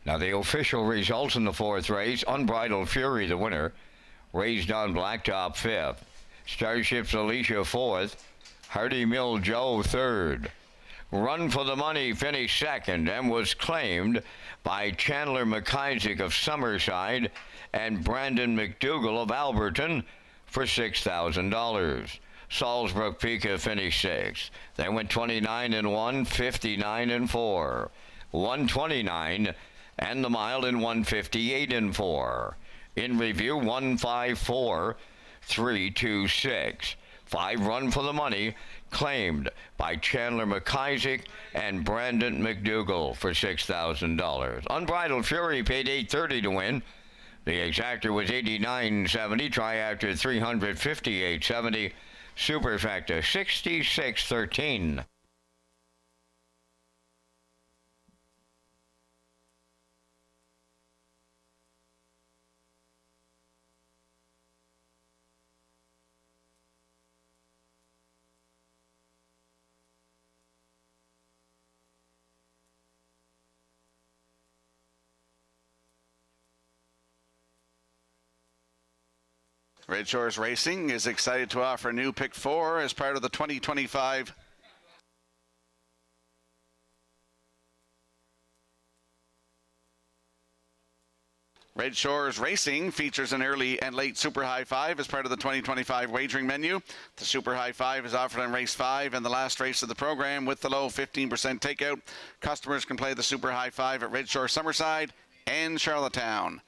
Now the official results in the fourth race. Unbridled Fury, the winner. Raised on Blacktop, 5th. Starship's Alicia, 4th. Hardy Mill Joe, 3rd. Run for the Money finished 2nd and was claimed by Chandler McIsaac of Summerside and Brandon McDougall of Alberton for $6,000. Salzbrook Pika finished 6th. They went 29 and 1, 59 and 4. 129 and the mile in 158 and 4. In review, 154, 326. 5 Run for the Money claimed by Chandler McIsaac and Brandon McDougall for $6,000. Unbridled Fury paid $830 to win. The exactor was $89.70. Triactor $358.70. Superfecta $66.13. Redshores Racing is excited to offer a new Pick 4 as part of the 2025 Redshores Racing features an early and late Super High 5 as part of the 2025 wagering menu. The Super High 5 is offered on race 5 and the last race of the program with the low 15% takeout. Customers can play the Super High 5 at Redshore Summerside and Charlottetown.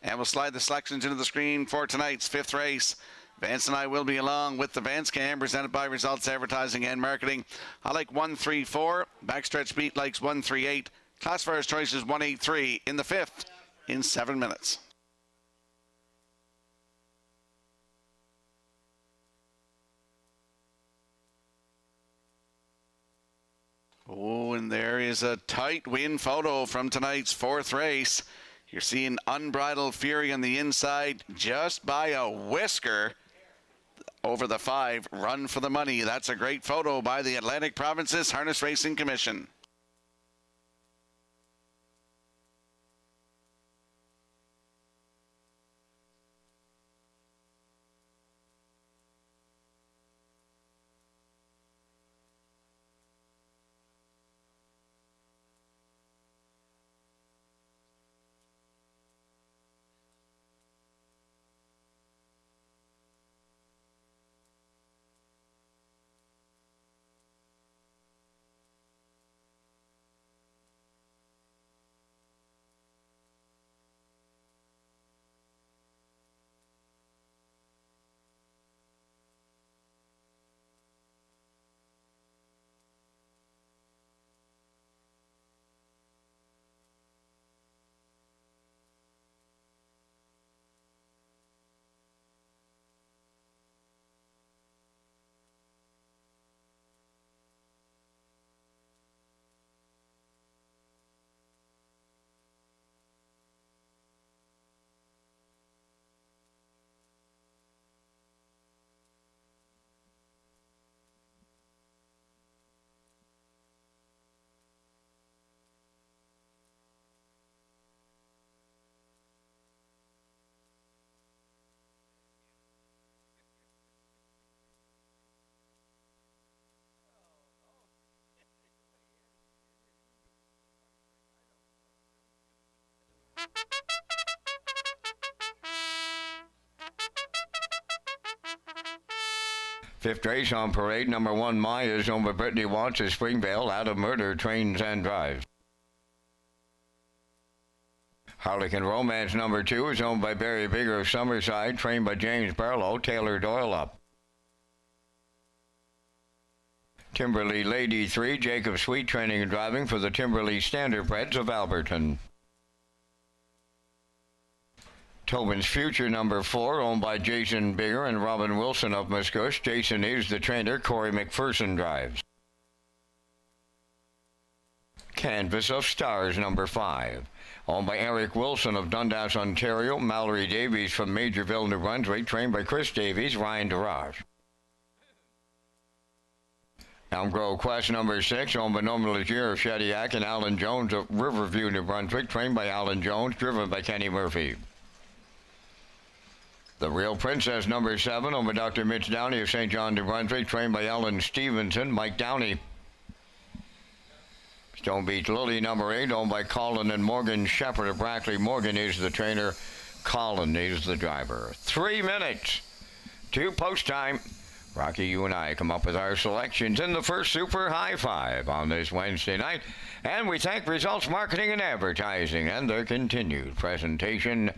And we'll slide the selections into the screen for tonight's 5th race. Vance and I will be along with the Vance Cam presented by Results Advertising and Marketing. I like 134. Backstretch Beat likes 138. Classifier's choice is 183 in the 5th in 7 minutes. Oh, and there is a tight win photo from tonight's 4th race. You're seeing Unbridled Fury on the inside just by a whisker over the 5. Run for the Money. That's a great photo by the Atlantic Provinces Harness Racing Commission. Fifth race on parade, number 1, Maya, is owned by Brittany Watts of Springvale, out of Murder Trains and Drives. Harlequin Romance, number 2, is owned by Barry Bigger of Summerside, trained by James Barlow, Taylor Doyle up. Timberley Lady 3, Jacob Sweet, training and driving for the Timberley Standardbreds of Alberton. Tobin's Future, number 4, owned by Jason Bigger and Robin Wilson of Muscush. Jason is the trainer. Corey McPherson drives. Canvas of Stars, number 5, owned by Eric Wilson of Dundas, Ontario. Mallory Davies from Majorville, New Brunswick, trained by Chris Davies, Ryan DeRoche. Elm Grove Quest, number 6, owned by Norman Legier of Shediac and Alan Jones of Riverview, New Brunswick, trained by Alan Jones, driven by Kenny Murphy. The Real Princess, number 7, owned by Dr. Mitch Downey of St. John, New Brunswick, trained by Ellen Stevenson, Mike Downey. Stone Beach Lily, number 8, owned by Colin and Morgan Shepherd of Brackley. Morgan is the trainer. Colin is the driver. 3 minutes to post time. Rocky, you and I come up with our selections in the first Super High Five on this Wednesday night. And we thank Results Marketing and Advertising and their continued presentation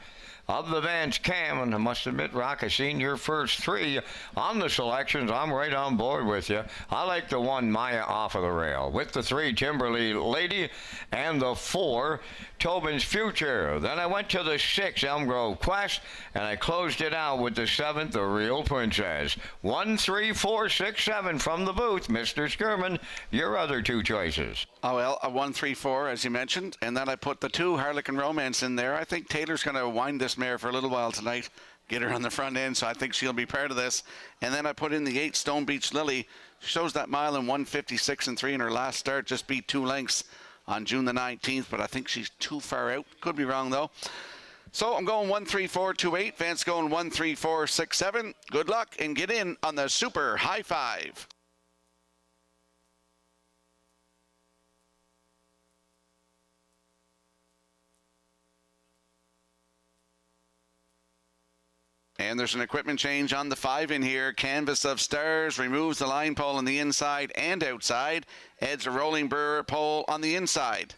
of the Vance Cam. And I must admit, Rock, I seen your first 3 on the selections. I'm right on board with you. I like the 1, Maya, off of the rail, with the 3, Timberley Lady, and the 4, Tobin's Future. Then I went to the 6, Elm Grove Quest, and I closed it out with the 7th, The Real Princess. 1, 3, 4, 6, 7 from the booth. Mr. Skirman, your other 2 choices. Oh, well, a 1, 3, 4, as you mentioned, and then I put the 2, Harlequin Romance, in there. I think Taylor's going to wind this mare for a little while tonight, get her on the front end, so I think she'll be part of this. And then I put in the 8, Stone Beach Lily. She shows that mile in 1:56 and 3 in her last start, just beat 2 lengths on June the 19th, but I think she's too far out. Could be wrong, though. So I'm going 1, 3, 4, 2, 8. Vance going 1, 3, 4, 6, 7. Good luck and get in on the Super High Five. And there's an equipment change on the 5 in here. Canvas of Stars removes the line pole on the inside and outside. Adds a rolling burr pole on the inside.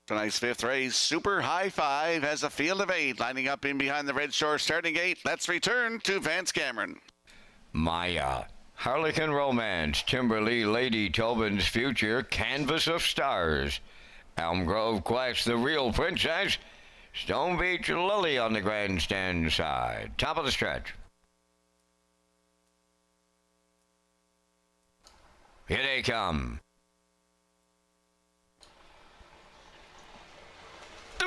Tonight's fifth race, Super High Five, has a field of 8 lining up in behind the Red Shore starting gate. Let's return to Vance Cameron. Maya, Harlequin Romance, Timberley Lady, Tobin's Future, Canvas of Stars, Elm Grove Quest, The Real Princess, Stone Beach Lily on the grandstand side. Top of the stretch. Here they come.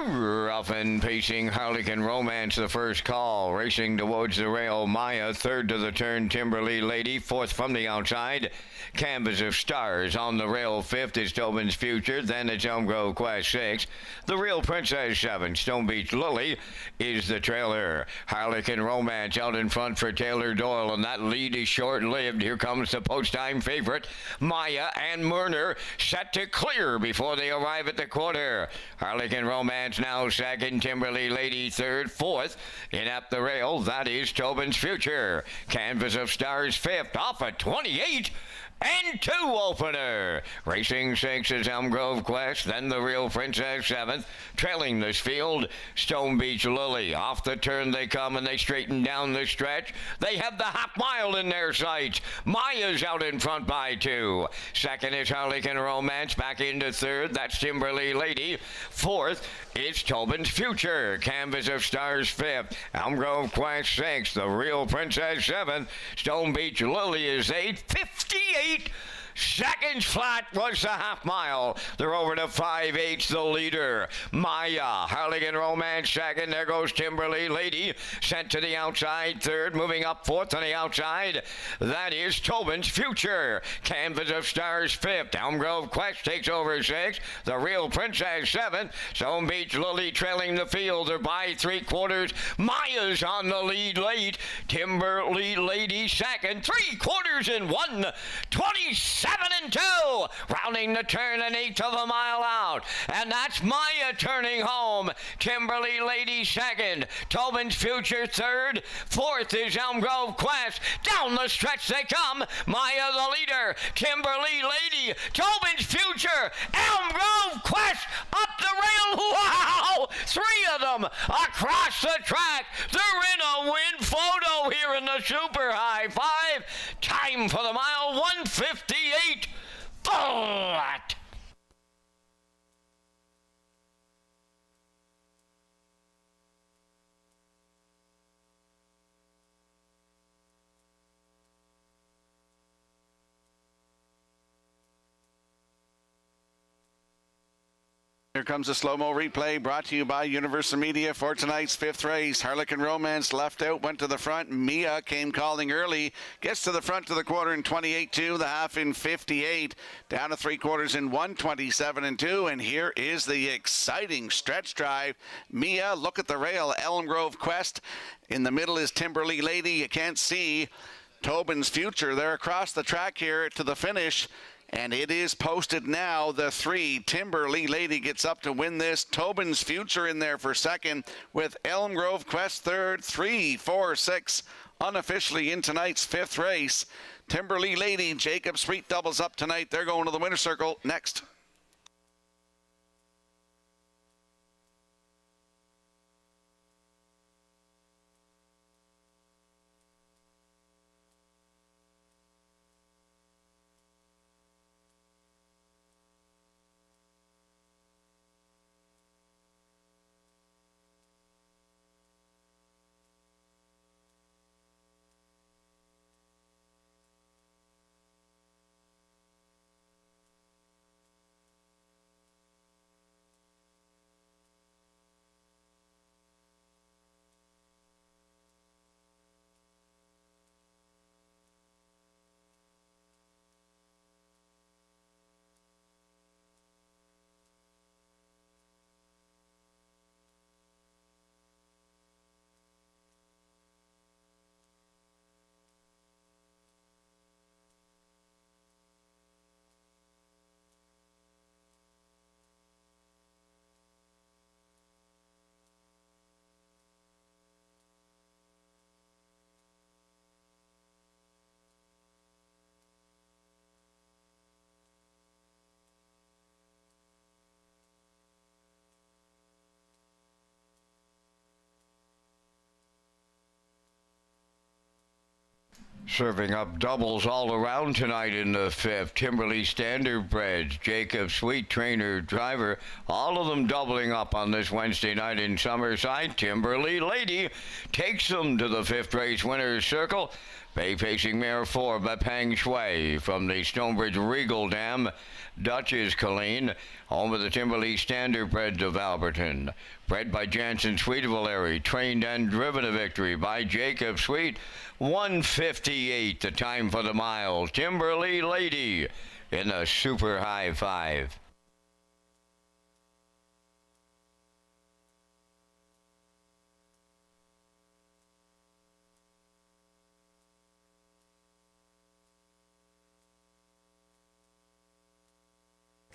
Rough and pacing Harlequin Romance, the first call. Racing towards the rail, Maya. Third to the turn, Timberley Lady. Fourth from the outside, Canvas of Stars. On the rail, fifth is Tobin's Future. Then it's Elm Grove Quest, 6. The Real Princess, 7. Stone Beach Lily is the trailer. Harlequin Romance out in front for Taylor Doyle, and that lead is short-lived. Here comes the post-time favorite, Maya and Murner, set to clear before they arrive at the quarter. Harlequin Romance now second, Timberley Lady third, fourth in up the rail, that is Tobin's Future. Canvas of Stars fifth, off at 28 and 2 opener. Racing 6 is Elm Grove Quest, then the Real Princess 7th. Trailing this field, Stone Beach Lily. Off the turn they come and they straighten down the stretch. They have the half mile in their sights. Maya's out in front by 2. Second is Harlequin Romance, back into third. That's Timberley Lady. Fourth, it's Tobin's Future. Canvas of Stars 5th. Elm Grove Quest 6th. The Real Princess 7th. Stone Beach Lily is 8th. 58 seconds flat was the half mile. They're over to 5/8, the leader. Maya, Harlequin Romance second. There goes Timberley Lady, sent to the outside third. Moving up fourth on the outside, that is Tobin's Future. Canvas of Stars fifth. Elm Grove Quest takes over 6th. The Real Princess 7th. Stone Beach Lily trailing the field. They're by 3/4. Maya's on the lead late. Timberley Lady second. 3/4 in 1. 27 and 2, rounding the turn an eighth of a mile out, and that's Maya turning home. Timberley Lady second, Tobin's Future third, fourth is Elm Grove Quest. Down the stretch they come, Maya the leader, Timberley Lady, Tobin's Future, Elm Grove Quest up the rail. Wow, 3 of them across the track. They're in a win photo here in the Super High Five. Time for the mile, 1:58. Flat. Here comes a slow-mo replay brought to you by Universal Media for tonight's fifth race. Harlequin Romance left out, went to the front. Mia came calling early, gets to the front to the quarter in 28-2, the half in 58, down to 3/4 in 1:27 and 2. And here is the exciting stretch drive. Mia, look at the rail. Elm Grove Quest. In the middle is Timberley Lady. You can't see Tobin's Future. They're across the track here to the finish. And it is posted now. The 3, Timberley Lady, gets up to win this. Tobin's Future in there for second, with Elm Grove Quest third. 3, 4, 6 unofficially in tonight's fifth race. Timberley Lady, Jacob Sweet doubles up tonight. They're going to the winner's circle next. Serving up doubles all around tonight in the fifth. Timberley Standardbreds, Jacob Sweet, trainer, driver, all of them doubling up on this Wednesday night in Summerside. Timberley Lady takes them to the fifth race winner's circle. Bay facing mare 4, Bepang Shui from the Stonebridge Regal Dam. Duchess Colleen, home of the Timberley Standardbreds of Alberton. Bred by Jansen Sweetevillary, trained and driven to victory by Jacob Sweet. 1:58 the time for the mile. Timberley Lady in the super high 5.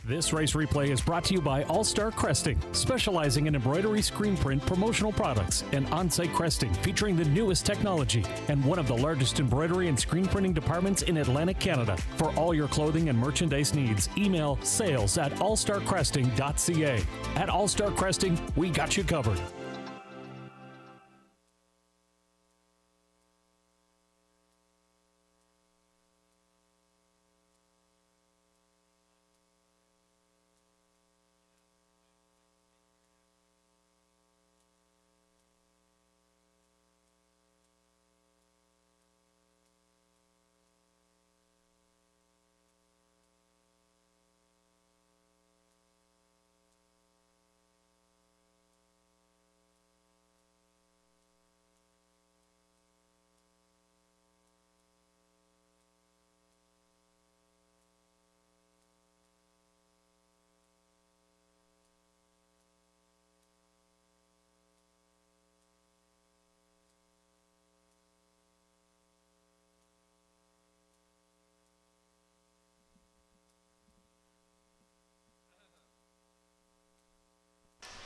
This race replay is brought to you by All Star Cresting, specializing in embroidery, screen print, promotional products, and on-site cresting featuring the newest technology, and one of the largest embroidery and screen printing departments in Atlantic Canada. For all your clothing and merchandise needs, email sales@allstarcresting.ca. At All Star Cresting, we got you covered.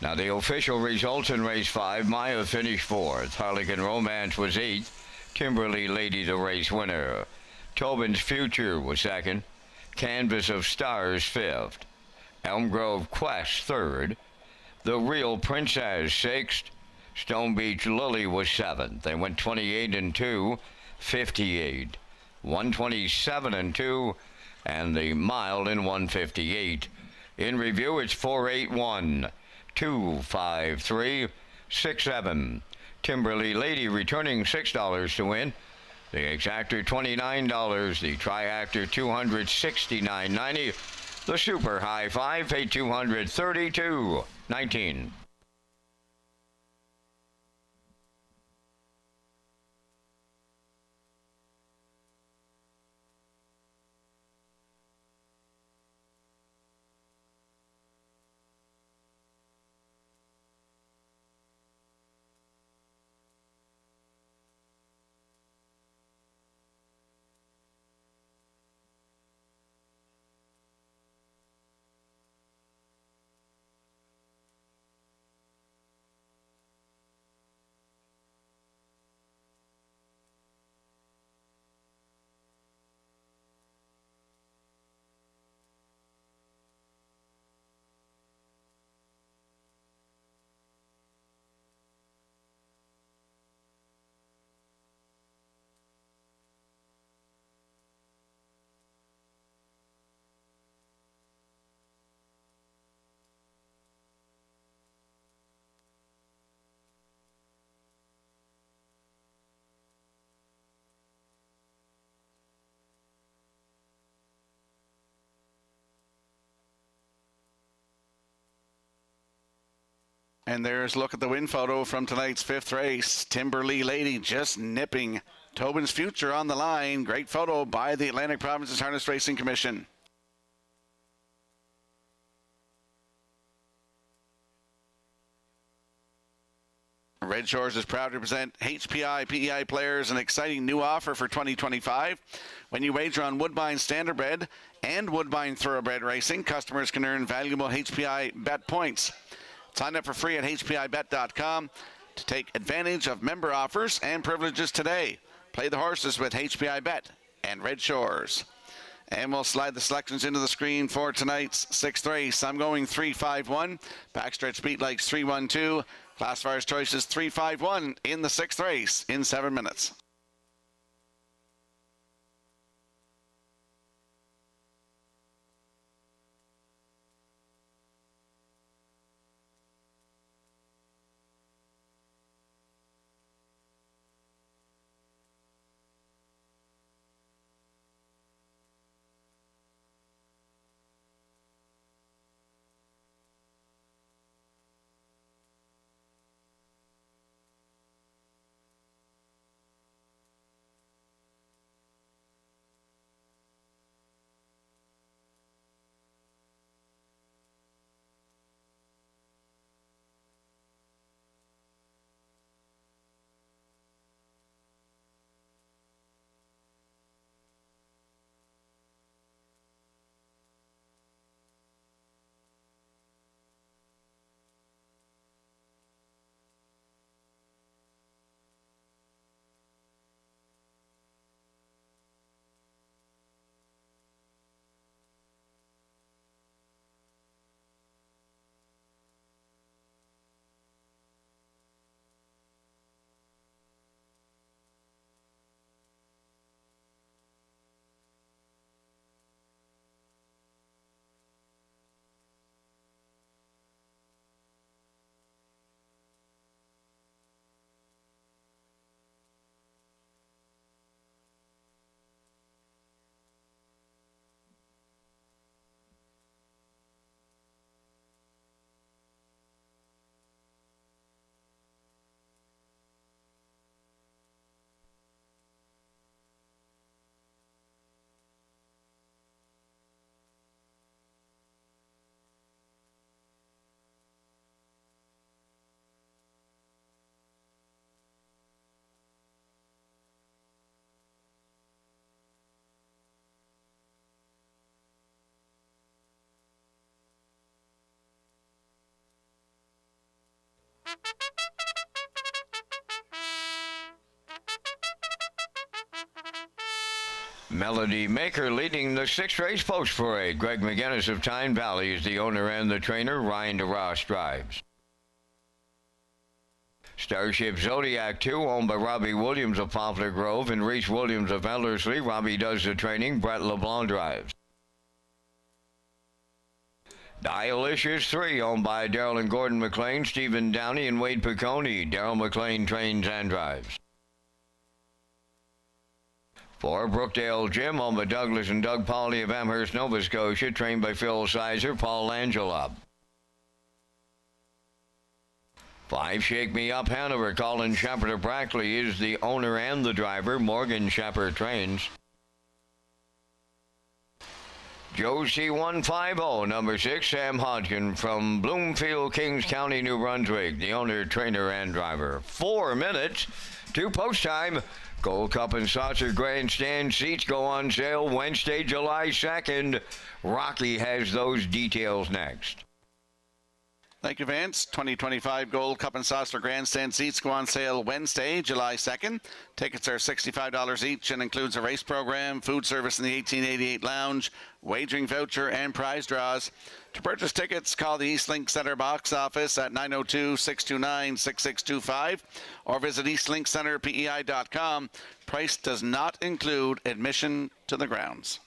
Now the official results in race 5. Maya finished 4th. Harlequin Romance was 8th. Timberley Lady the race winner. Tobin's Future was 2nd. Canvas of Stars 5th. Elm Grove Quest 3rd. The Real Princess 6th. Stone Beach Lily was 7th. They went 28 and 2, 58, 127 and 2, and the mile in 158. In review, it's 481. 253 67. Timberley Lady returning $6 to win. The exactor $29. The triactor $269.90. The super high 5 paid $232.19. And there's a look at the win photo from tonight's fifth race. Timberley Lady just nipping Tobin's Future on the line. Great photo by the Atlantic Provinces Harness Racing Commission. Red Shores is proud to present HPI PEI players an exciting new offer for 2025. When you wager on Woodbine Standardbred and Woodbine Thoroughbred Racing, customers can earn valuable HPI bet points. Sign up for free at hpibet.com to take advantage of member offers and privileges today. Play the horses with HPI Bet and Red Shores. And we'll slide the selections into the screen for tonight's sixth race. I'm going 3-5-1. Backstretch beat likes 3-1-2. Classifier's choices 3-5-1 in the sixth race in 7 minutes. Melody Maker leading the 6th race post parade. Greg McGinnis of Tyne Valley is the owner and the trainer. Ryan DeRoss drives. Starship Zodiac 2, owned by Robbie Williams of Poplar Grove and Reese Williams of Ellerslie. Robbie does the training. Brett LeBlanc drives. Dialicious 3, owned by Daryl and Gordon McLean, Stephen Downey, and Wade Piccone. Daryl McLean trains and drives. For Brookdale Gym, owned by Douglas and Doug Pauley of Amherst, Nova Scotia, trained by Phil Sizer, Paul Angela. 5, Shake Me Up Hanover. Colin Shepard of Brackley is the owner and the driver. Morgan Shepard trains. Josie 150, number 6, Sam Hodgkin from Bloomfield, Kings County, New Brunswick, the owner, trainer, and driver. 4 minutes to post time. Gold Cup and Saucer Grandstand seats go on sale Wednesday, July 2nd. Rocky has those details next. Thank you, Vance. 2025 Gold Cup and Saucer Grandstand seats go on sale Wednesday, July 2nd. Tickets are $65 each and includes a race program, food service in the 1888 Lounge, wagering voucher, and prize draws. To purchase tickets, call the Eastlink Center box office at 902-629-6625 or visit eastlinkcenterpei.com. Price does not include admission to the grounds.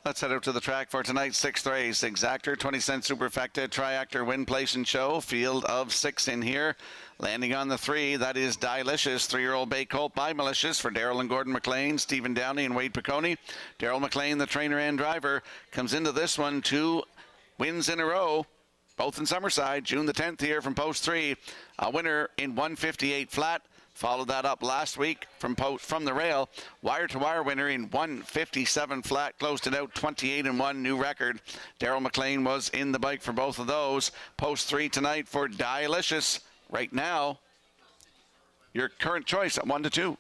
Let's head out to the track for tonight's 6th race. Exactor, 20-cent superfecta, triactor, win, place, and show. Field of 6 in here. Landing on the 3, that is Dialicious. 3-year-old bay colt by Malicious for Daryl and Gordon McLean, Stephen Downey, and Wade Piccone. Daryl McLean, the trainer and driver, comes into this one 2 wins in a row, both in Summerside. June the 10th here from post 3. A winner in 158 flat. Followed that up last week from the rail. Wire-to-wire winner in 157 flat. Closed it out 28-1, new record. Daryl McLean was in the bike for both of those. Post 3 tonight for Dialicious. Right now, your current choice at 1-2.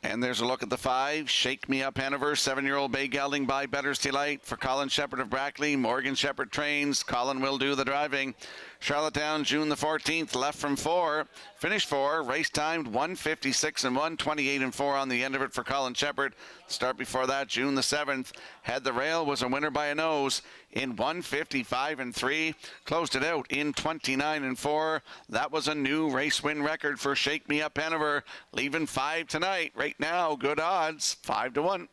And there's a look at the 5. Shake Me Up Hanover, 7-year-old bay gelding by Better's Delight for Colin Shepard of Brackley. Morgan Shepard trains. Colin will do the driving. Charlottetown, June the 14th, left from 4. Finished 4. Race timed 156-1, 28-4 on the end of it for Colin Shepard. Start before that, June the 7th. Had the rail, was a winner by a nose in 155-3. Closed it out in 29-4. That was a new race win record for Shake Me Up Hanover. Leaving 5 tonight. Right now, good odds, 5-1.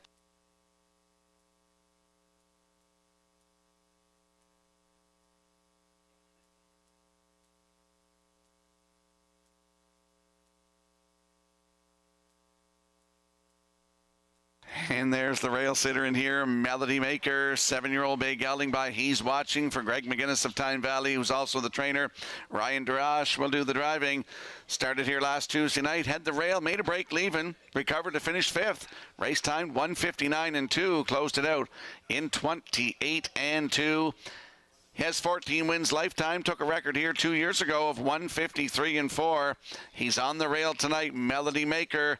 And there's the rail sitter in here, Melody Maker, 7-year-old bay gelding by He's Watching for Greg McGinnis of Tyne Valley, who's also the trainer. Ryan DeRoss will do the driving. Started here last Tuesday night, had the rail, made a break leaving, recovered to finish 5th. Race time 159-2, closed it out in 28-2. He has 14 wins lifetime, took a record here 2 years ago of 153-4. He's on the rail tonight, Melody Maker.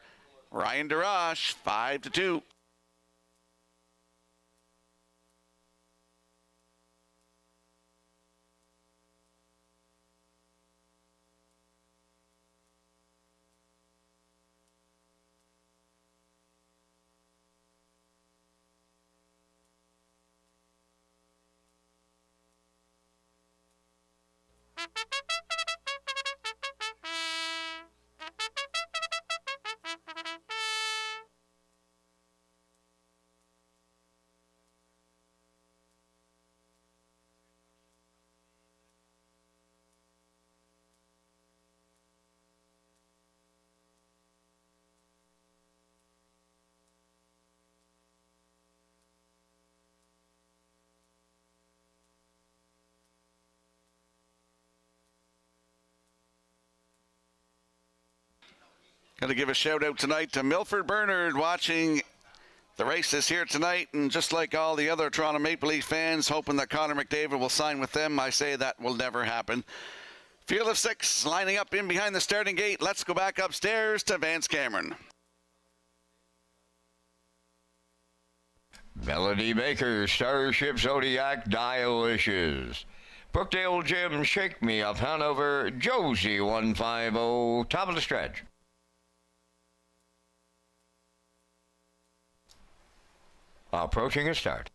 Ryan DeRoss, 5-2. Got to give a shout out tonight to Milford Bernard watching the races here tonight, and just like all the other Toronto Maple Leaf fans, hoping that Connor McDavid will sign with them. I say that will never happen. Field of 6 lining up in behind the starting gate. Let's go back upstairs to Vance Cameron. Melody Baker, Starship Zodiac, Dialicious. Brookdale Jim, Shake Me Up Hanover, Josie 150, top of the stretch. Approaching a start.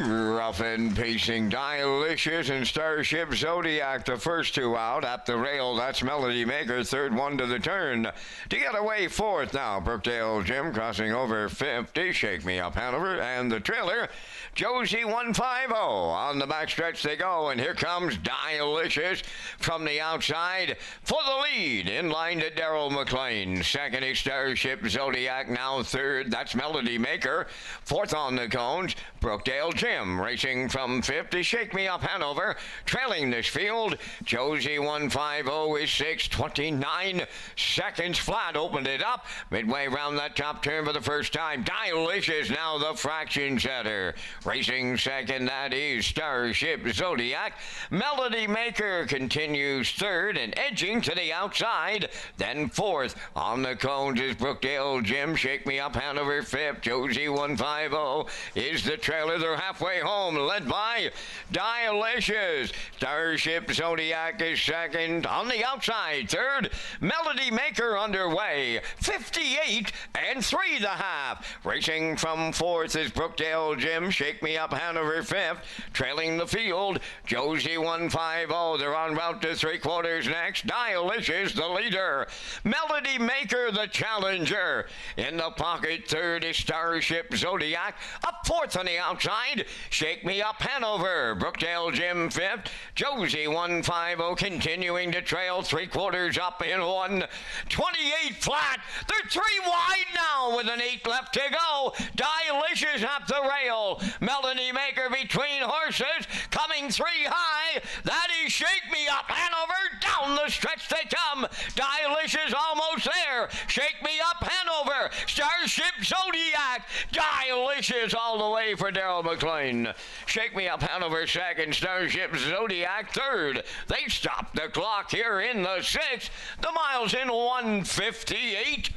Rough and pacing, Dialicious and Starship Zodiac, the first two out. At the rail, that's Melody Maker, third one to the turn. To get away fourth now, Brookdale Jim crossing over 50, Shake Me Up Hanover, and the trailer, Josie 150. On the backstretch they go, and here comes Dialicious from the outside for the lead. In line to Daryl McLean. Second is Starship Zodiac, now third. That's Melody Maker. Fourth on the cones, Brookdale Jim racing from fifth to Shake Me Up Hanover. Trailing this field, Josie 150 is 6:29 seconds flat. Opened it up midway around that top turn for the first time. Dialicious now the fraction setter. Racing second, that is Starship Zodiac. Melody Maker continues third and edging to the outside. Then fourth on the cones is Brookdale Jim. Shake Me Up Hanover fifth. Josie 150 is the trailer. They're halfway home, led by Dialicious. Starship Zodiac is second. On the outside, third. Melody Maker underway. 58 and 3 the half. Racing from fourth is Brookdale Jim. Shake Me Up Hanover fifth. Trailing the field, Josie 150. They're en route to three quarters next. Dialicious the leader. Melody Maker the challenger. In the pocket, third is Starship Zodiac. Up fourth on the outside, Shake Me Up Hanover. Brookdale Jim fifth. Josie 150 continuing to trail three quarters up in 1:28 flat. They're three wide now with an 8 left to go. Dialicious up the rail. Melody Maker between horses, coming three high. That is Shake Me Up Hanover. Down the stretch they come. Dialicious almost there. Shake Me Up Hanover. Starship Zodiac. Dialicious all the way for Daryl McLean. Shake Me Up Hanover second. Starship Zodiac third. They stop the clock here in the sixth. The miles in 1:58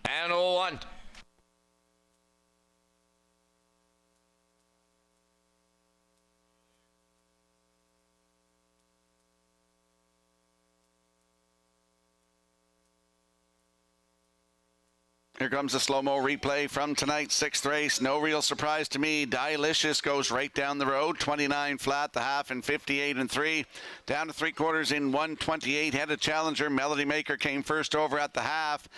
and 1. Here comes a slow-mo replay from tonight's sixth race. No real surprise to me. Dialicious goes right down the road. 29 flat, the half in 58 and 3. Down to three quarters in 1:28. Had a challenger. Melody Maker came first over at the half,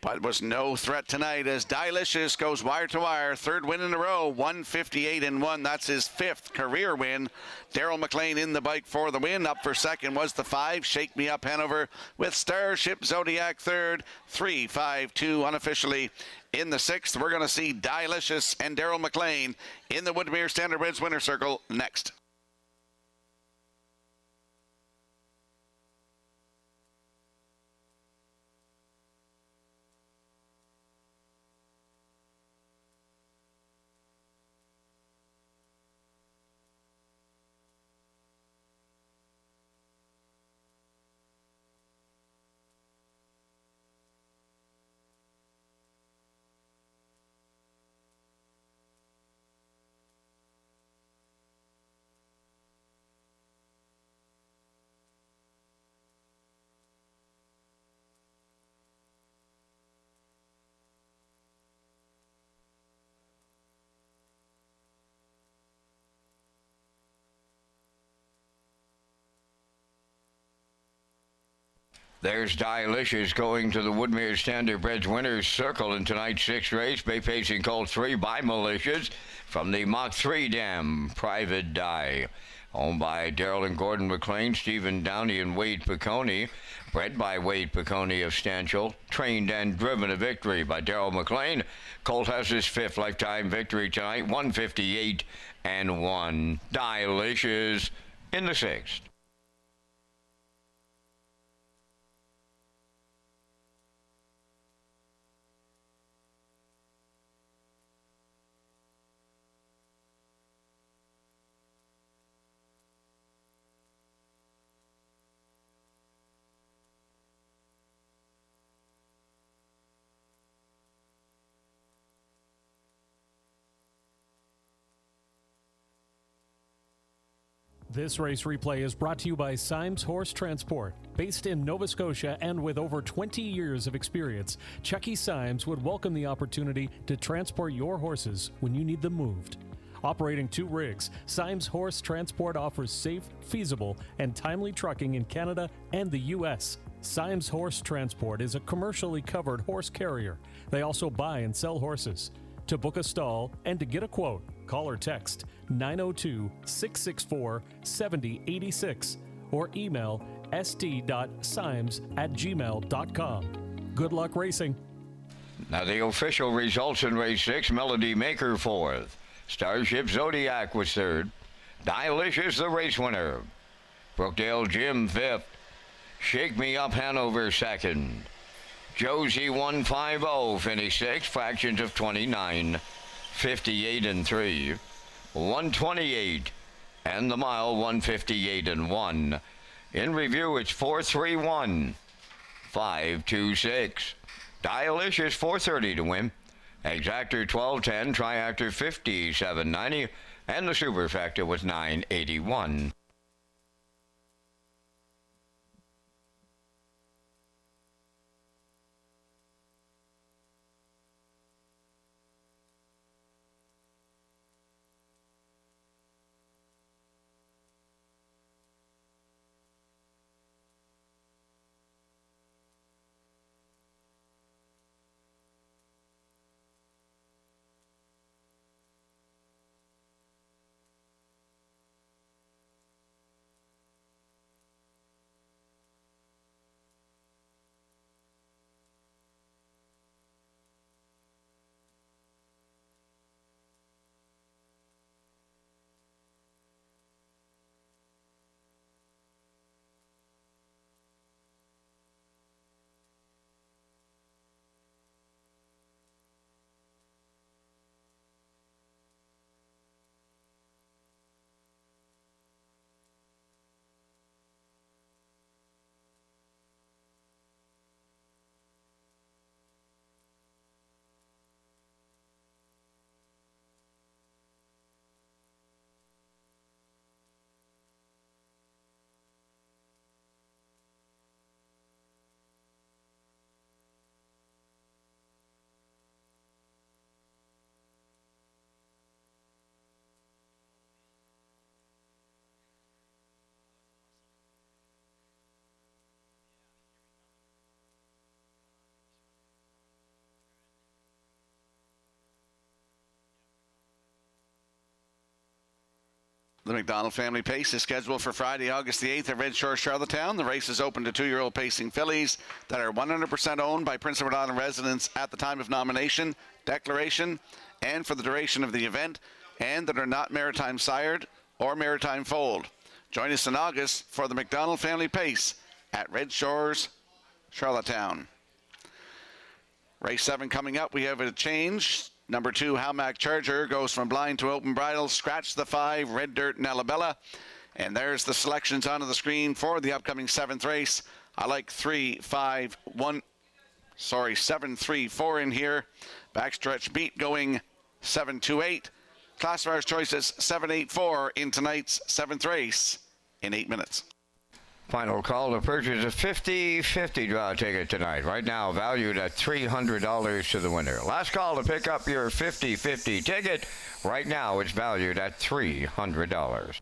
but was no threat tonight as Dialicious goes wire to wire. Third win in a row. 1:58 and 1. That's his fifth career win. Daryl McLean in the bike for the win. Up for second was the 5, Shake Me Up Hanover, with Starship Zodiac third. 3-5-2 unofficially in the sixth. We're going to see Dialicious and Daryl McLean in the Woodmere Standard Reds winner circle next. There's Dialicious going to the Woodmere Standardbreds Winners Circle in tonight's sixth race. Bay Pacing called 3 by Malicious from the Mach 3 Dam, Private Die. Owned by Daryl and Gordon McLean, Stephen Downey and Wade Piccone. Bred by Wade Piccone of Stanchel. Trained and driven to victory by Daryl McLean. Colt has his fifth lifetime victory tonight, 1:58 and 1. Dialicious in the sixth. This race replay is brought to you by Symes Horse Transport. Based in Nova Scotia and with over 20 years of experience, Chucky Symes would welcome the opportunity to transport your horses when you need them moved. Operating 2 rigs, Symes Horse Transport offers safe, feasible, and timely trucking in Canada and the U.S. Symes Horse Transport is a commercially covered horse carrier. They also buy and sell horses. To book a stall and to get a quote, call or text 902-664-7086 or email st.symes@gmail.com. Good luck racing. Now the official results in race 6, Melody Maker 4th. Starship Zodiac was 3rd. Dilicious the race winner. Brookdale Jim 5th. Shake Me Up Hanover 2nd. Josie 150 finished 6th, fractions of 29, 58 and 3, 128, and the mile 158 and 1. In review, it's 431, 526. Dilicious 430 to win. Exactor 1210, Triactor 5790, and the Superfactor was 981. The McDonald Family Pace is scheduled for Friday, August the 8th at Red Shores, Charlottetown. The race is open to 2-year-old pacing fillies that are 100% owned by Prince Edward Island residents at the time of nomination, declaration, and for the duration of the event, and that are not maritime sired or maritime foaled. Join us in August for the McDonald Family Pace at Red Shores, Charlottetown. Race 7 coming up. We have a change. Number 2, Halmac Charger, goes from blind to open bridle. Scratch the 5, Red Dirt and Alabella. And there's the selections onto the screen for the upcoming 7th race. I like 7, 3, 4 in here. Backstretch beat going 7, 2, 8. Classifier's choices 7, 8, 4 in tonight's 7th race in 8 minutes. Final call to purchase a 50-50 draw ticket tonight. Right now valued at $300 to the winner. Last call to pick up your 50-50 ticket. Right now it's valued at $300.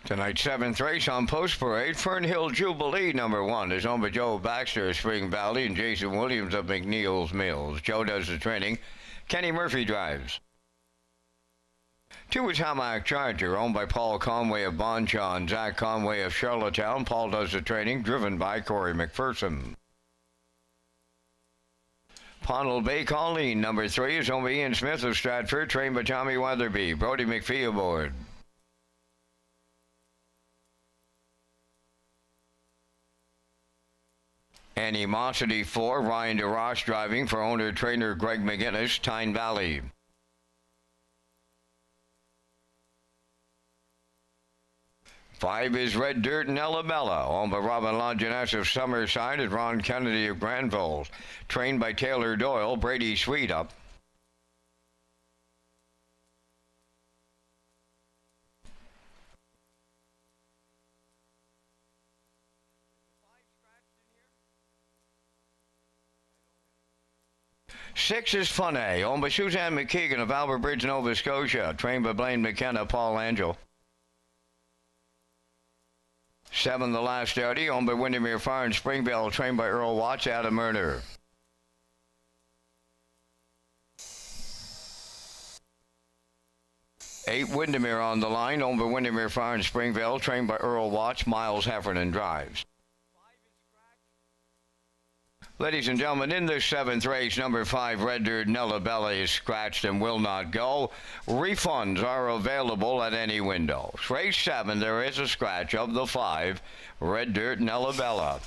Tonight's 7th race on Post Parade, Fern Hill Jubilee number 1 is owned by Joe Baxter of Spring Valley and Jason Williams of McNeil's Mills. Joe does the training. Kenny Murphy drives. 2 is Hamac Charger, owned by Paul Conway of Bonchon and Zach Conway of Charlottetown. Paul does the training, driven by Corey McPherson. Ponnell Bay Colleen number 3 is owned by Ian Smith of Stratford, trained by Tommy Weatherby. Brody McPhee aboard. Animosity 4, Ryan DeRoche driving for owner-trainer Greg McGinnis, Tyne Valley. Five is Red Dirt and Elabella, owned by Robin Longinus of Summerside and Ron Kennedy of Granville. Trained by Taylor Doyle, Brady Sweet up. Six is Funny, owned by Suzanne McKeegan of Albert Bridge, Nova Scotia, trained by Blaine McKenna, Paul Angel. 7, The Last Dirty, owned by Windermere Farm, Springville, trained by Earl Watts, Adam Murner. 8, Windermere on the line, owned by Windermere Farm, Springville, trained by Earl Watts, Miles Heffernan drives. Ladies and gentlemen, in this 7th race, number 5, Red Dirt Nellabella is scratched and will not go. Refunds are available at any window. Race 7, there is a scratch of the 5, Red Dirt Nellabella.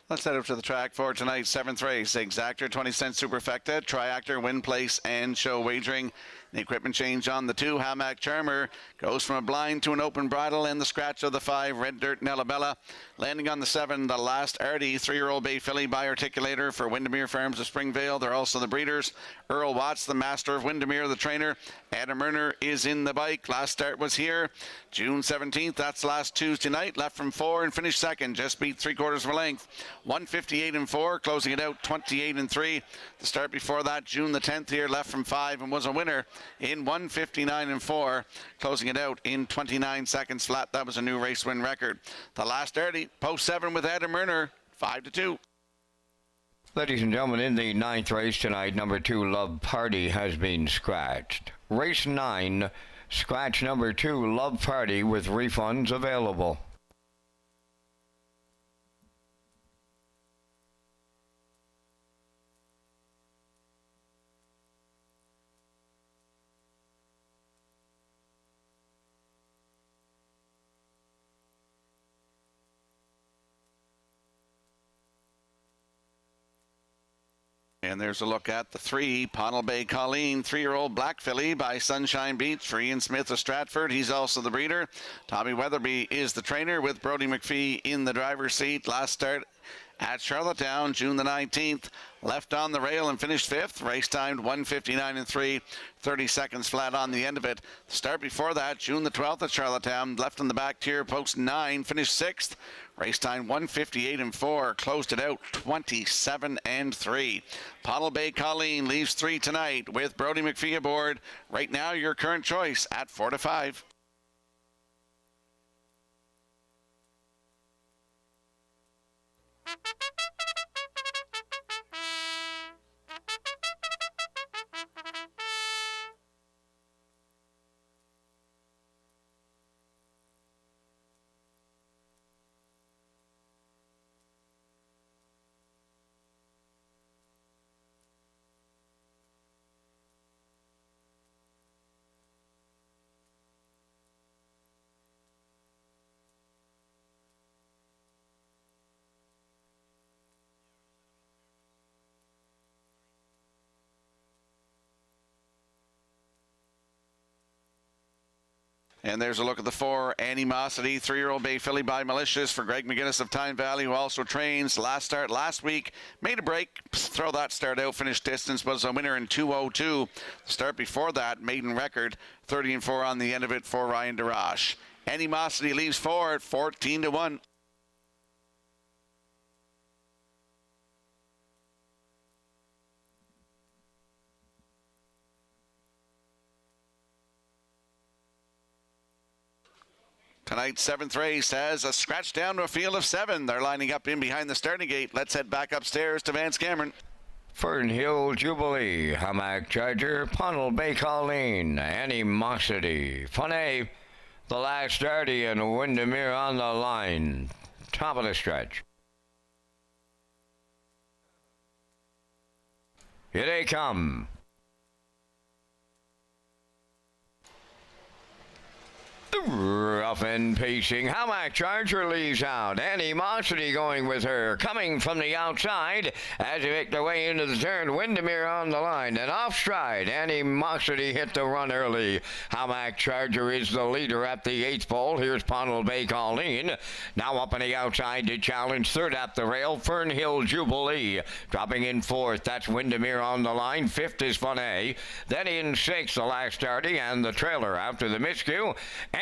Let's head up to the track for tonight's 7th race. Exactor, 20-cent Superfecta, Triactor, Win Place, and Show Wagering. The equipment change on the 2, Hamac Charmer, goes from a blind to an open bridle, and the scratch of the 5, Red Dirt Nellabella. Landing on the 7, The Last Artie, 3-year-old bay filly by Articulator for Windermere Farms of Springvale. They're also the breeders. Earl Watts, the master of Windermere, the trainer. Adam Murner is in the bike. Last start was here June 17th. That's last Tuesday night. Left from 4 and finished second. Just beat 3/4 of a length. 158 and 4, closing it out 28 and 3. The start before that, June the 10th here, left from 5 and was a winner in 159 and 4, closing it out in 29 seconds flat. That was a new race win record. The Last Artie, post 7 with Adam Murner, 5-2. Ladies and gentlemen, in the 9th race tonight, number 2, Love Party has been scratched. Race 9, scratch number 2, Love Party, with refunds available. And there's a look at the 3, Ponnell Bay Colleen, 3-year-old black filly by Sunshine Beach for Ian Smith of Stratford. He's also the breeder. Tommy Weatherby is the trainer with Brody McPhee in the driver's seat. Last start at Charlottetown, June the 19th. Left on the rail and finished 5th. Race timed 1:59 and 3, 30 seconds flat on the end of it. The start before that, June the 12th at Charlottetown. Left on the back tier, post 9, finished 6th. Race time 1:58 and 4, closed it out 27 and 3. Pottle Bay Colleen leaves 3 tonight with Brody McPhee aboard. Right now, your current choice at 4 to 5. And there's a look at the 4, Animosity, 3-year-old bay filly by Malicious for Greg McGinnis of Tyne Valley, who also trains. Last start last week, made a break, throw that start out, finished distance, was a winner in 2:02. The start before that, maiden record, 30 and 4 on the end of it for Ryan DeRoche. Animosity leaves 4 at 14 to 1. Tonight's 7th race has a scratch down to a field of 7. They're lining up in behind the starting gate. Let's head back upstairs to Vance Cameron. Fernhill Jubilee, Hamac Charger, Pottle Bay Colleen, Animosity, Funny, the last 30, and Windermere on the line. Top of the stretch. Here they come. Rough and pacing. Hamac Charger leaves out. Animosity going with her. Coming from the outside as they make their way into the turn. Windermere on the line. And off stride. Animosity hit the run early. Hamac Charger is the leader at the 8th pole. Here's Pottle Bay Colleen. Now up on the outside to challenge. 3rd at the rail. Fernhill Jubilee. Dropping in 4th. That's Windermere on the line. 5th is Funny. Then in 6th, the last 30 and the trailer after the miscue.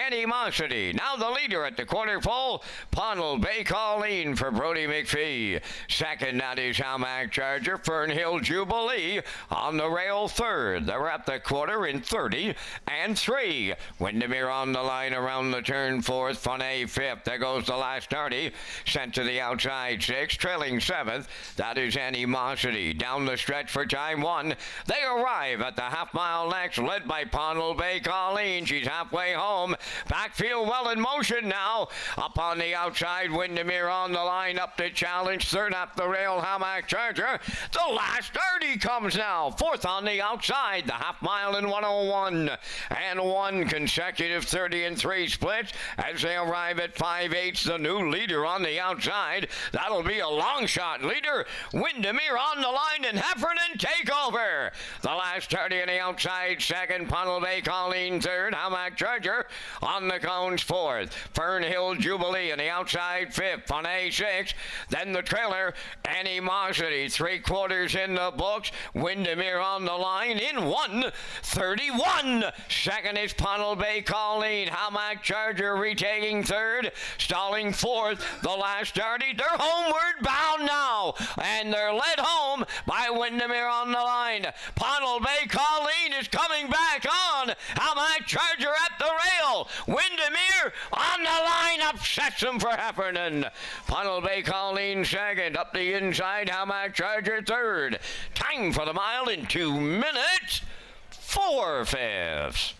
Animosity, now the leader at the quarter pole. Pottle Bay Colleen for Brody McPhee. 2nd, that is Hamac Charger. Fernhill Jubilee on the rail 3rd. They're at the quarter in 30 and 3. Windermere on the line around the turn 4th. Funny 5th. There goes the last 30. Sent to the outside 6th. Trailing 7th. That is Animosity. Down the stretch for time 1. They arrive at the half-mile next, led by Pottle Bay Colleen. She's halfway home. Backfield well in motion now. Up on the outside, Windermere on the line, up to challenge. 3rd up the rail, Hamac Charger. The last 30 comes now. 4th on the outside, the half mile in 1:01. And 1 consecutive 30 and 3 splits as they arrive at 5/8. The new leader on the outside. That'll be a long shot leader. Windermere on the line and Heffernan take over. The last 30 on the outside, 2nd, Pottle Bay Colleen 3rd, Hamac Charger on the cones 4th. Fernhill Jubilee on the outside 5th. Funny 6th. Then the trailer, Animosity, 3/4 in the books. Windermere on the line in 1:31. 2nd is Pottle Bay Colleen. Hamac Charger retaking 3rd. Stalling 4th. The last 30. They're homeward bound now. And they're led home by Windermere on the line. Pottle Bay Colleen is coming back on. Hamac Charger at the rail. Windermere on the line, upsets him for Heffernan. Pottle Bay Colleen 2nd, up the inside, Hamac Charger 3rd. Time for the mile in 2 minutes, 4/5.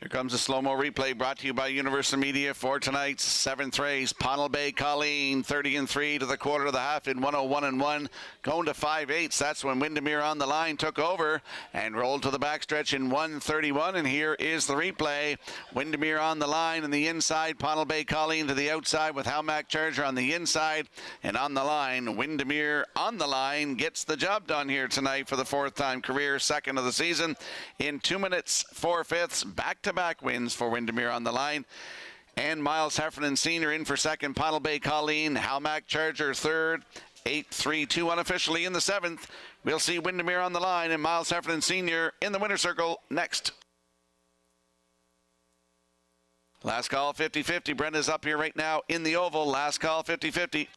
Here comes a slow-mo replay brought to you by Universal Media for tonight's 7th race. Pownell Bay Colleen, 30-3 to the quarter of the half in 101-1. Going to 5/8. That's when Windermere on the line took over and rolled to the backstretch in 131. And here is the replay. Windermere on the line and the inside. Pownell Bay Colleen to the outside with Halmac Charger on the inside. And on the line, Windermere on the line gets the job done here tonight for the 4th time career, 2nd of the season. In 2 minutes, 4/5. Back-to-back wins for Windermere on the line. And Miles Heffernan Sr. in for 2nd. Pownell Bay Colleen. Halmac Charger 3rd. 8-3-2 unofficially in the 7th. We'll see Windermere on the line and Miles Heffernan Sr. in the winner's circle next. Last call 50-50. Brenda's up here right now in the oval. Last call 50-50.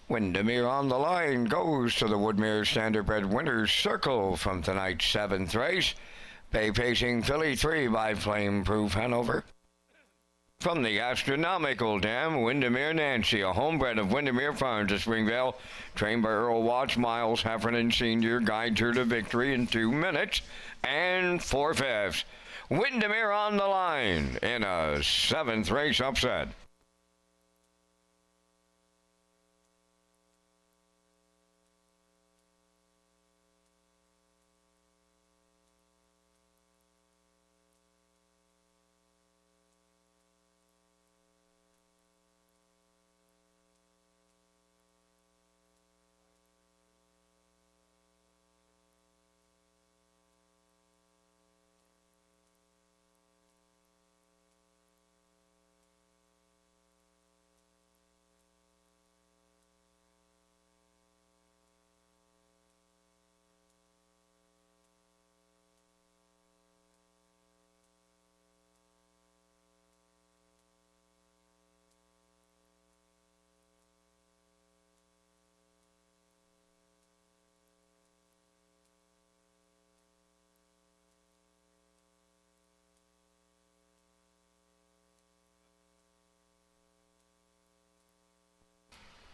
Windermere on the line goes to the Woodmere Standardbred Winners Circle from tonight's 7th race. Bay Pacing Philly 3 by Flameproof Hanover. From the Astronomical Dam, Windermere Nancy, a homebred of Windermere Farms at Springvale, trained by Earl Watts. Miles Heffernan Sr. guides her to victory in 2 minutes and 4/5. Windermere on the line in a 7th race upset.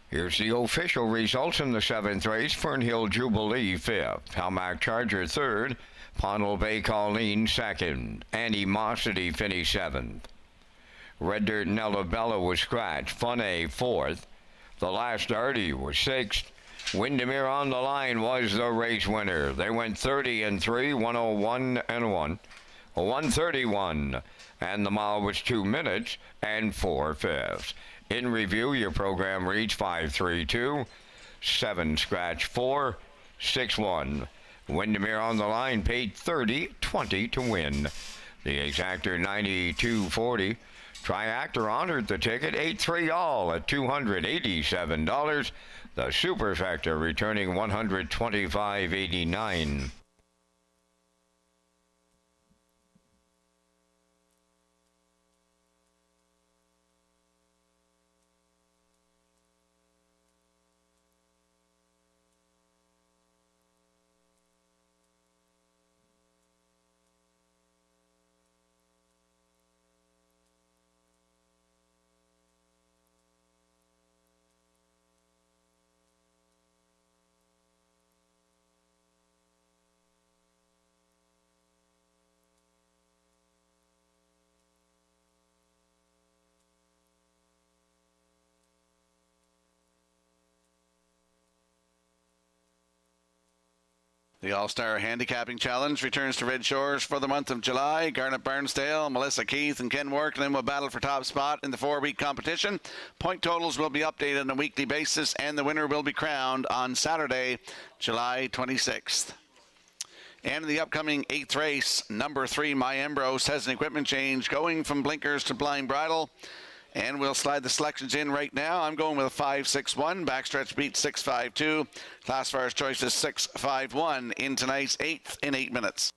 Here's the official results in the 7th race. Fernhill Jubilee 5th. Halmac Charger 3rd. Pownell Bay Colleen 2nd. Animosity finished 7th. Red Dirt Nellabella was scratched. Fun A 4th. The Last Artie was 6th. Windermere on the line was the race winner. They went 30-3, 101-1, 131, and the mile was 2 minutes and 4/5. In review, your program reads 5-3-2, 7 scratch 4, 6-1. Windermere on the line paid $30.20 to win. The exactor $92.40. Triactor honored the ticket 8-3 all at $287. The Superfecta returning $125.89. The All-Star Handicapping Challenge returns to Red Shores for the month of July. Garnet Barnsdale, Melissa Keith and Ken Workland will battle for top spot in the 4-week competition. Point totals will be updated on a weekly basis, and the winner will be crowned on Saturday, July 26th. And in the upcoming 8th race, number 3, My Ambrose, has an equipment change going from blinkers to blind bridle. And we'll slide the selections in right now. I'm going with a 5-6-1. Backstretch beat 6-5-2. Classifier's choice is 6-5-1 in tonight's 8th in 8 minutes.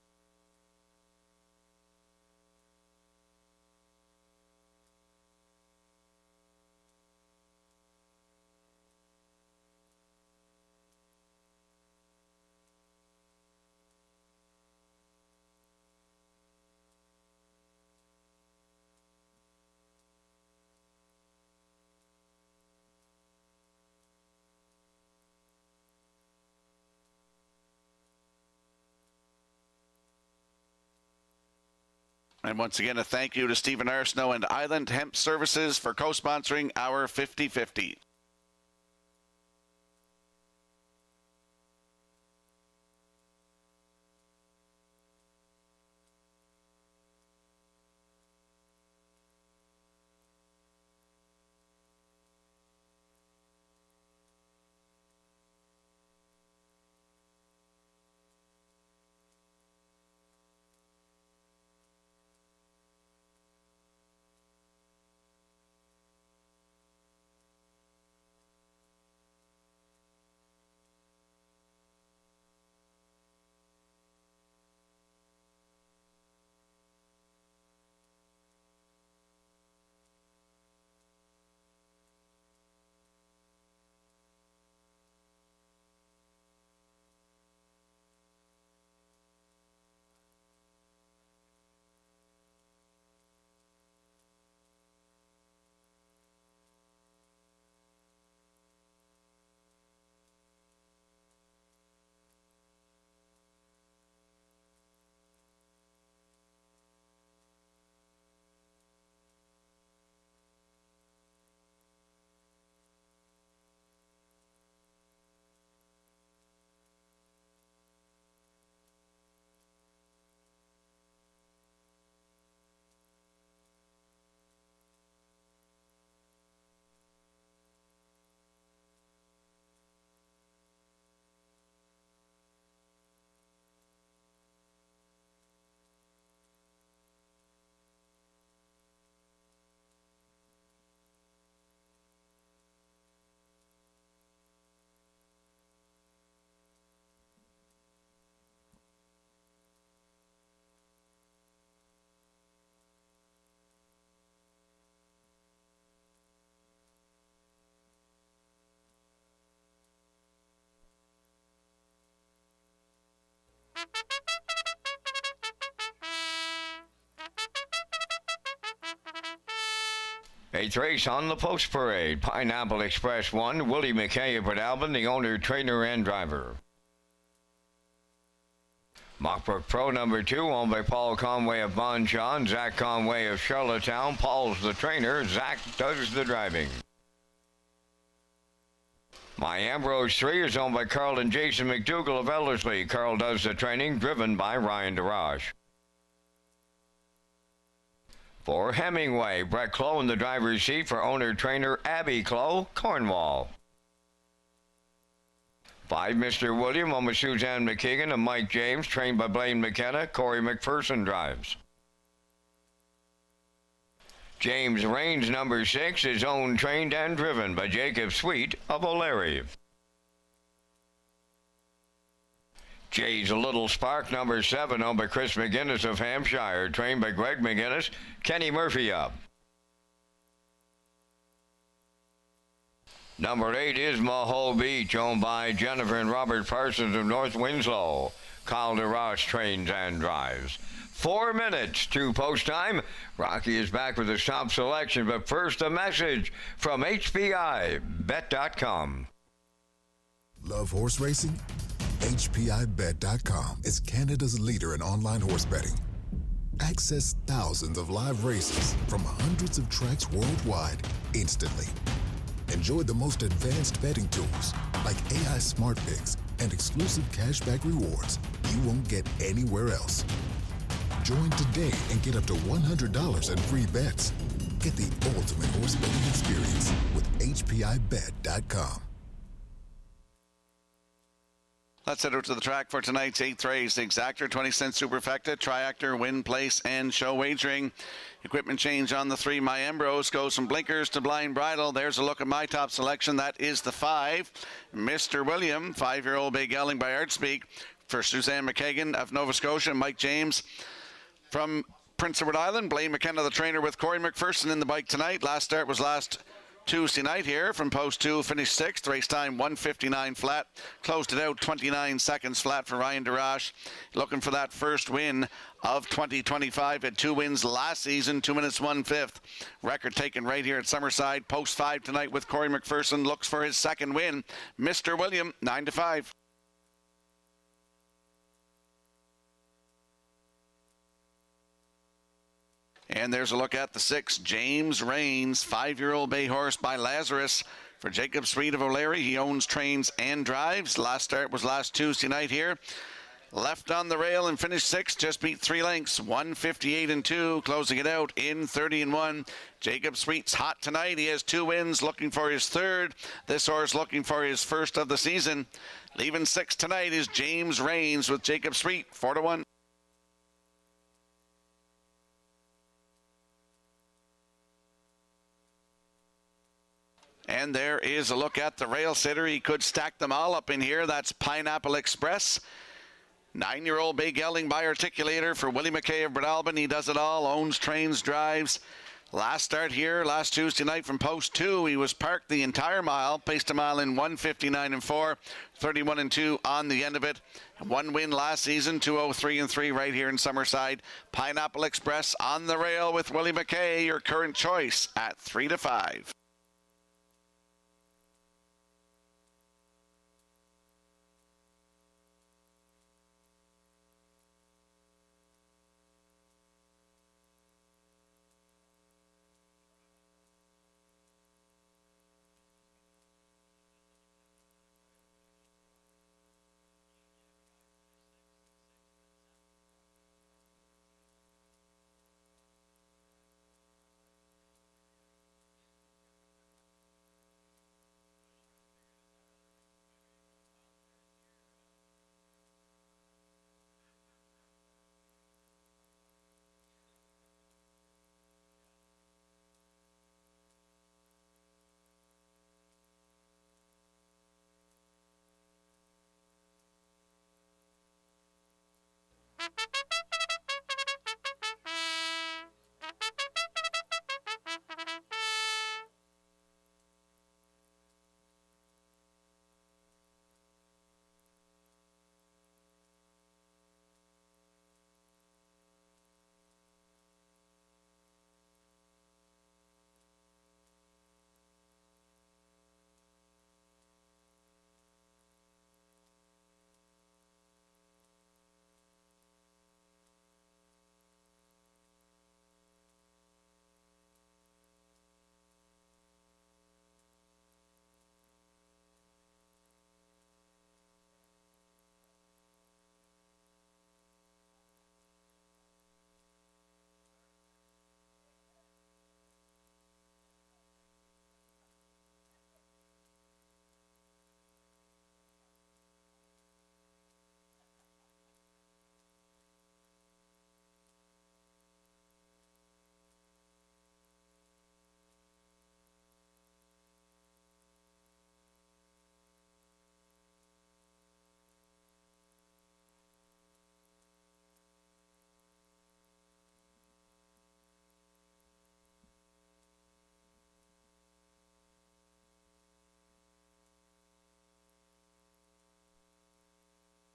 And once again, a thank you to Stephen Arsenault and Island Hemp Services for co-sponsoring our 50-50. Eighth race on the post parade. Pineapple Express 1, Willie McKay of Port Alban, the owner, trainer, and driver. Mockbrook Pro number 2, owned by Paul Conway of Bonchon, Zach Conway of Charlottetown. Paul's the trainer, Zach does the driving. My Ambrose 3 is owned by Carl and Jason McDougall of Ellerslie. Carl does the training, driven by Ryan DeRoche. For Hemingway, Brett Clough in the driver's seat for owner-trainer Abby Clough, Cornwall. 5, Mr. William, owned by Suzanne McKeegan and Mike James, trained by Blaine McKenna. Corey McPherson drives. James Rains, number 6, is owned, trained, and driven by Jacob Sweet of O'Leary. Jay's Little Spark, number 7, owned by Chris McGinnis of Hampshire, trained by Greg McGinnis, Kenny Murphy up. Number 8 is Maho Beach, owned by Jennifer and Robert Parsons of North Winslow. Kyle DeRoche trains and drives. 4 minutes to post time. Rocky is back with a top selection, but first a message from HPIBet.com. Love horse racing? HPIBet.com is Canada's leader in online horse betting. Access thousands of live races from hundreds of tracks worldwide instantly. Enjoy the most advanced betting tools like AI Smart Picks, and exclusive cashback rewards you won't get anywhere else. Join today and get up to $100 in free bets. Get the ultimate horse betting experience with HPIBet.com. Let's head over to the track for tonight's 8th race. Exactor, 20-cent superfecta, triactor, win, place, and show wagering. Equipment change on the 3. My Ambrose goes from blinkers to blind bridle. There's a look at my top selection. That is the 5. Mr. William, 5-year-old bay gelding by Artspeak for Suzanne McKagan of Nova Scotia. Mike James from Prince Edward Island. Blaine McKenna, the trainer, with Corey McPherson in the bike tonight. Last start was last Tuesday night here from post 2, finished 6th. Race time 1:59 flat. Closed it out 29 seconds flat for Ryan Darash. Looking for that first win of 2025. Had 2 wins last season, 2 minutes 1/5. Record taken right here at Summerside. Post 5 tonight with Corey McPherson. Looks for his second win. Mr. William, 9-5. And there's a look at the 6, James Rains, 5-year-old bay horse by Lazarus for Jacob Sweet of O'Leary. He owns, trains, and drives. Last start was last Tuesday night here. Left on the rail and finished 6th, just beat 3 lengths, 1:58.2, closing it out in 30-1. Jacob Sweet's hot tonight. He has 2 wins, looking for his 3rd. This horse looking for his 1st of the season. Leaving 6th tonight is James Rains with Jacob Sweet, 4-1. And there is a look at the rail sitter. He could stack them all up in here. That's Pineapple Express. 9-year-old bay gelding by Articulator for Willie McKay of Breadalbin. He does it all, owns, trains, drives. Last start here, last Tuesday night from post 2. He was parked the entire mile, paced a mile in 1:59.4, 31-2 on the end of it. 1 win last season, 2:03.3 right here in Summerside. Pineapple Express on the rail with Willie McKay, your current choice at 3-5.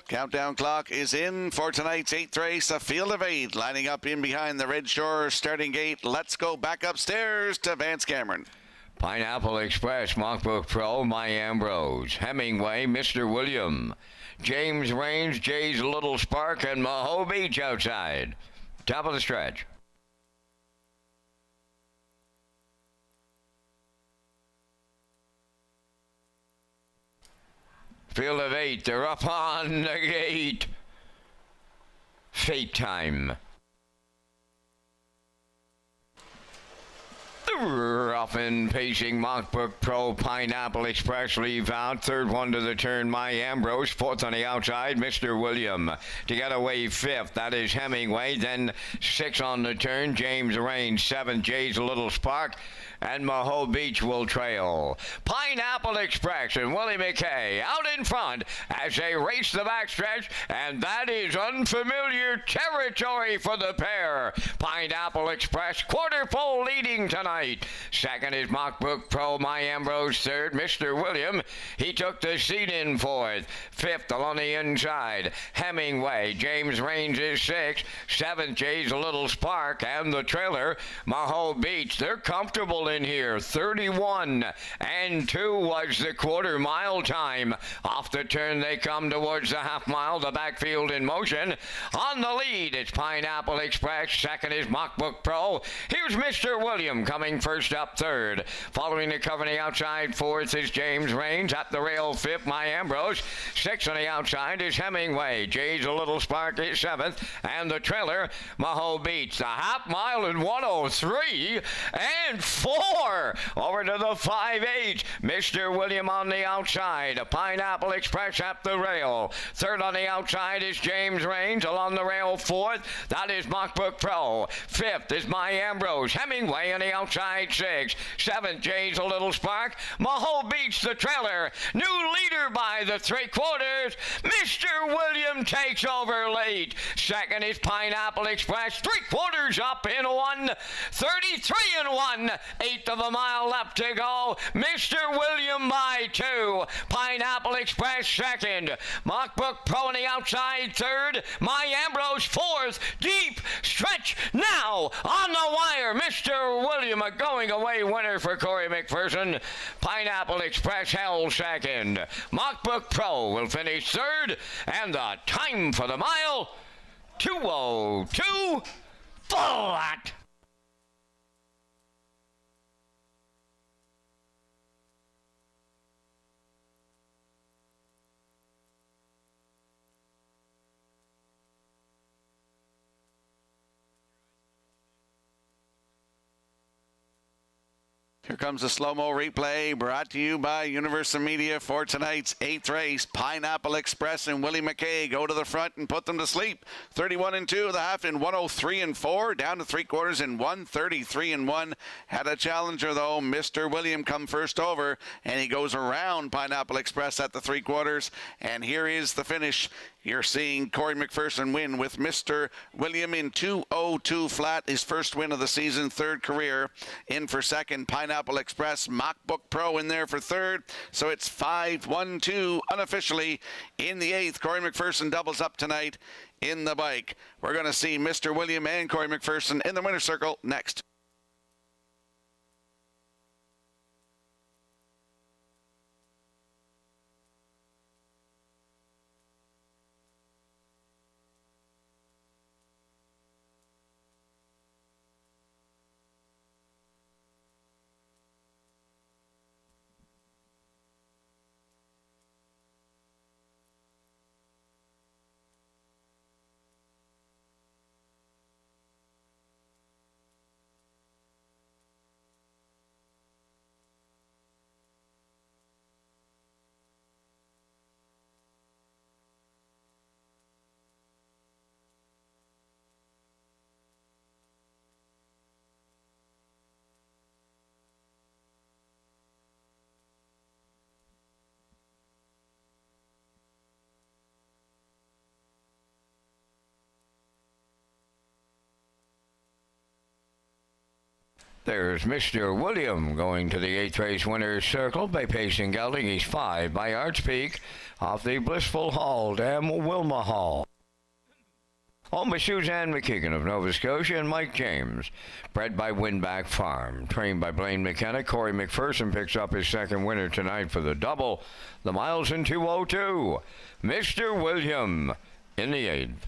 Countdown clock is in for tonight's 8th race, a field of 8, lining up in behind the Red Shore starting gate. Let's go back upstairs to Vance Cameron. Pineapple Express, Mockbook Pro, My Ambrose, Hemingway, Mr. William, James Rains, Jay's Little Spark, and Maho Beach outside. Top of the stretch. Field of 8, they're up on the gate. Fate time. Rough and pacing Mockbook Pro Pineapple Express leave out. Third one to the turn, My Ambrose. Fourth on the outside, Mr. William. To get away fifth, that is Hemingway. Then 6 on the turn, James Rain. 7, Jay's Little Spark. And Maho Beach will trail. Pineapple Express and Willie McKay out in front as they race the backstretch, and that is unfamiliar territory for the pair. Pineapple Express, quarter pole leading tonight. Second is Mockbook Pro, My Ambrose. Third, Mr. William. He took the seat in fourth. Fifth along the inside, Hemingway. James Rains is sixth. Seventh, Jay's Little Spark. And the trailer, Maho Beach. They're comfortable in here. 31 and 2 was the quarter mile time. Off the turn they come towards the half mile. The backfield in motion. On the lead, it's Pineapple Express. Second is Mockbook Pro. Here's Mr. William coming first up third. Following the cover on the outside, fourth is James Rains. At the rail, fifth, My Ambrose. Sixth on the outside is Hemingway. Jay's A Little Spark is seventh. And the trailer, Maho Beach. The half mile in 103 and 4. Over to the 5-8. Mr. William on the outside. A Pineapple Express at the rail. Third on the outside is James Rains. Along the rail, fourth. That is Mockbook Pro. Fifth is My Ambrose. Hemingway on the outside, sixth. Seventh, Jay's A Little Spark. Maho Beach, the trailer. New leader by the 3/4. Mr. William takes over late. Second is Pineapple Express. 3/4 up in 1:33 and 1. Eighth of a mile left to go. Mr. William by 2. Pineapple Express second. Mockbook Pro on the outside third. My Ambrose fourth. Deep stretch now on the wire. Mr. William, a going away winner for Corey McPherson. Pineapple Express held second. Mockbook Pro will finish third. And the time for the mile, 2:02 flat. Here comes the slow-mo replay brought to you by Universal Media for tonight's 8th race. Pineapple Express and Willie McKay go to the front and put them to sleep. 31 and 2, the half in 103 and 4, down to 3/4 in 133 and 1. Had a challenger though, Mr. William come first over, and he goes around Pineapple Express at the 3/4. And here is the finish. You're seeing Corey McPherson win with Mr. William in 2:02 flat, his first win of the season, third career. In for second, Pineapple Express. Mockbook Pro in there for third. So it's 5-1-2 unofficially in the 8th. Corey McPherson doubles up tonight in the bike. We're going to see Mr. William and Corey McPherson in the winner's circle next. There's Mr. William going to the 8th race winner's circle by pacing gelding. He's 5 by Arts Peak off the Blissful Hall, Dam Wilma Hall. Home by Suzanne McKeegan of Nova Scotia and Mike James. Bred by Winback Farm. Trained by Blaine McKenna. Corey McPherson picks up his second winner tonight for the double. The miles in 2:02. Mr. William in the 8th.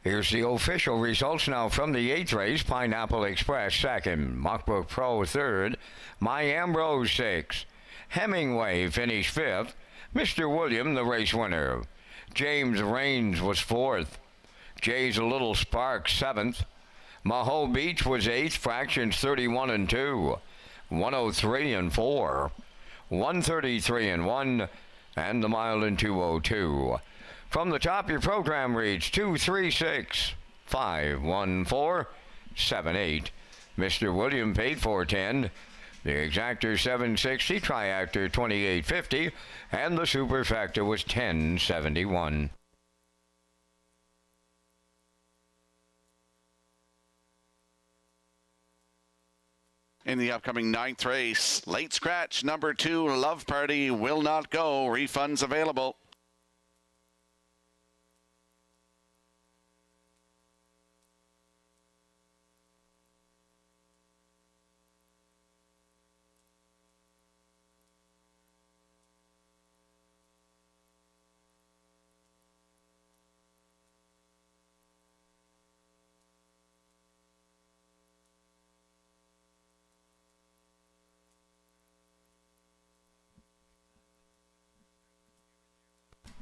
Here's the official results now from the 8th race. Pineapple Express 2nd, Mockbrook Pro 3rd, My Ambrose 6th, Hemingway finished 5th, Mr. William the race winner. James Rains was 4th, Jay's Little Spark 7th, Maho Beach was 8th, fractions 31 and 2, 103 and 4, 133 and 1, and the mile in 202. From the top, your program reads 236 514 78. Mr. William paid 410. The exactor 760, triactor 2850, and the superfactor was 1071. In the upcoming 9th race, late scratch number 2, Love Party will not go. Refunds available.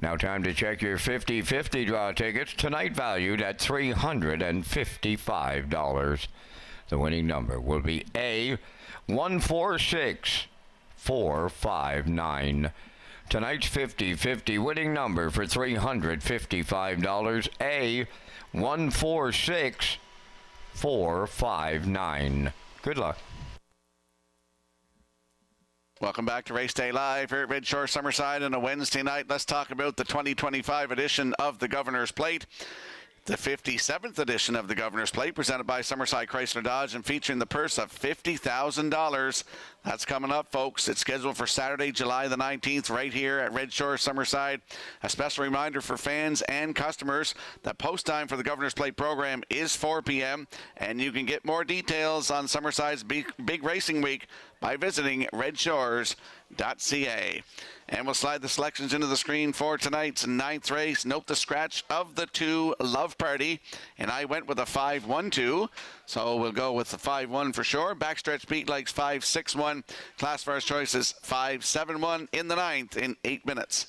Now time to check your 50-50 draw tickets, tonight valued at $355. The winning number will be A 146459. Tonight's 50-50 winning number for $355, A 146459. Good luck. Welcome back to Race Day Live here at Red Shore Summerside on a Wednesday night. Let's talk about the 2025 edition of the Governor's Plate. The 57th edition of the Governor's Plate, presented by Summerside Chrysler Dodge and featuring the purse of $50,000. That's coming up, folks. It's scheduled for Saturday, July the 19th, right here at Red Shore Summerside. A special reminder for fans and customers that post time for the Governor's Plate program is 4 p.m., and you can get more details on Summerside's big racing week by visiting Redshores.ca. And we'll slide the selections into the screen for tonight's 9th race. Note the scratch of the 2, Love Party. And I went with a 5-1-2. So we'll go with the 5-1 for sure. Backstretch beat likes 5-6-1. Class first choice is 5-7-1 in the 9th in 8 minutes.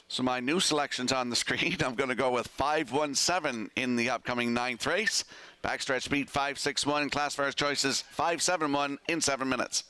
So my new selections on the screen, I'm going to go with 5-1-7 in the upcoming 9th race. Backstretch beat 5-6-1. Class first choices 5-7-1 in 7 minutes.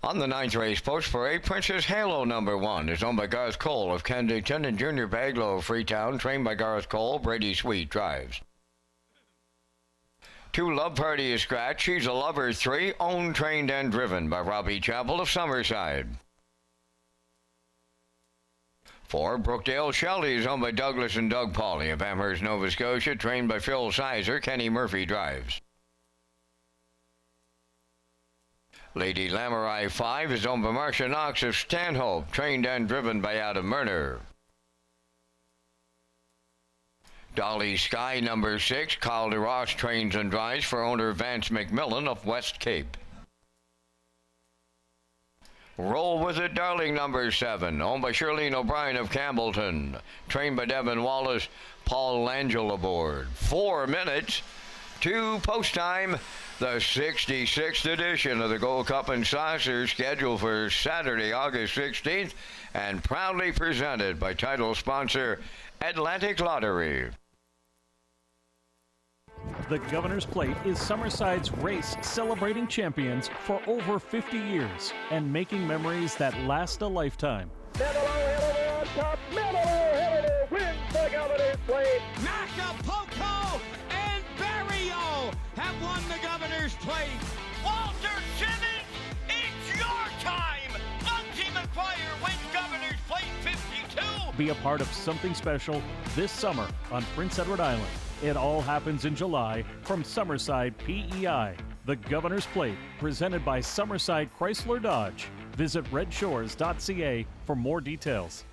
On the ninth race, Post Parade, Princess Halo #1 is owned by Garth Cole of Kensington and Junior Baglow of Freetown, trained by Garth Cole. Brady Sweet drives. 2 Love Party is scratched. She's a Lover 3, owned, trained, and driven by Robbie Chappell of Summerside. 4 Brookdale Shelly is owned by Douglas and Doug Pauley of Amherst, Nova Scotia, trained by Phil Sizer. Kenny Murphy drives. Lady Lamorai 5 is owned by Marcia Knox of Stanhope, trained and driven by Adam Murner. Dolly Sky #6, Kyle DeRoss trains and drives for owner Vance McMillan of West Cape. Roll With It Darling #7, owned by Shirlene O'Brien of Campbellton, trained by Devin Wallace, Paul Langell aboard. 4 minutes to post time. The 66th edition of the Gold Cup and Saucer, scheduled for Saturday, August 16th, and proudly presented by title sponsor Atlantic Lottery. The Governor's Plate is Summerside's race celebrating champions for over 50 years and making memories that last a lifetime. Hillary on top. Hillary wins the Governor's Plate. Acapulco and Barrio have won the Governor's Plate. Walter Simmons, it's your time. Bugsy McGuire wins Governor's Plate 52. Be a part of something special this summer on Prince Edward Island. It all happens in July from Summerside PEI. The Governor's Plate, presented by Summerside Chrysler Dodge. Visit Redshores.ca for more details.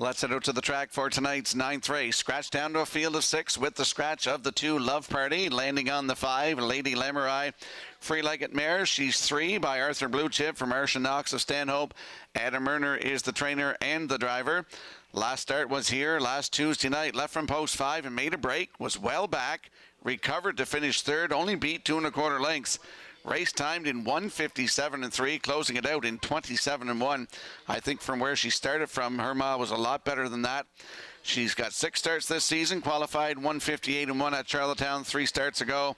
Let's head out to the track for tonight's 9th race. Scratch down to a field of 6 with the scratch of the 2 Love Party. Landing on the 5, Lady Lamorai. Free-legged mare. She's 3 by Arthur Blue Chip from Marcia Knox of Stanhope. Adam Murner is the trainer and the driver. Last start was here last Tuesday night. Left from post 5 and made a break. Was well back. Recovered to finish 3rd. Only beat 2 1/4 lengths. Race timed in 1:57.3, closing it out in 27.1. I think from where she started from, her mile was a lot better than that. She's got 6 starts this season, qualified 1:58.1 at Charlottetown 3 starts ago.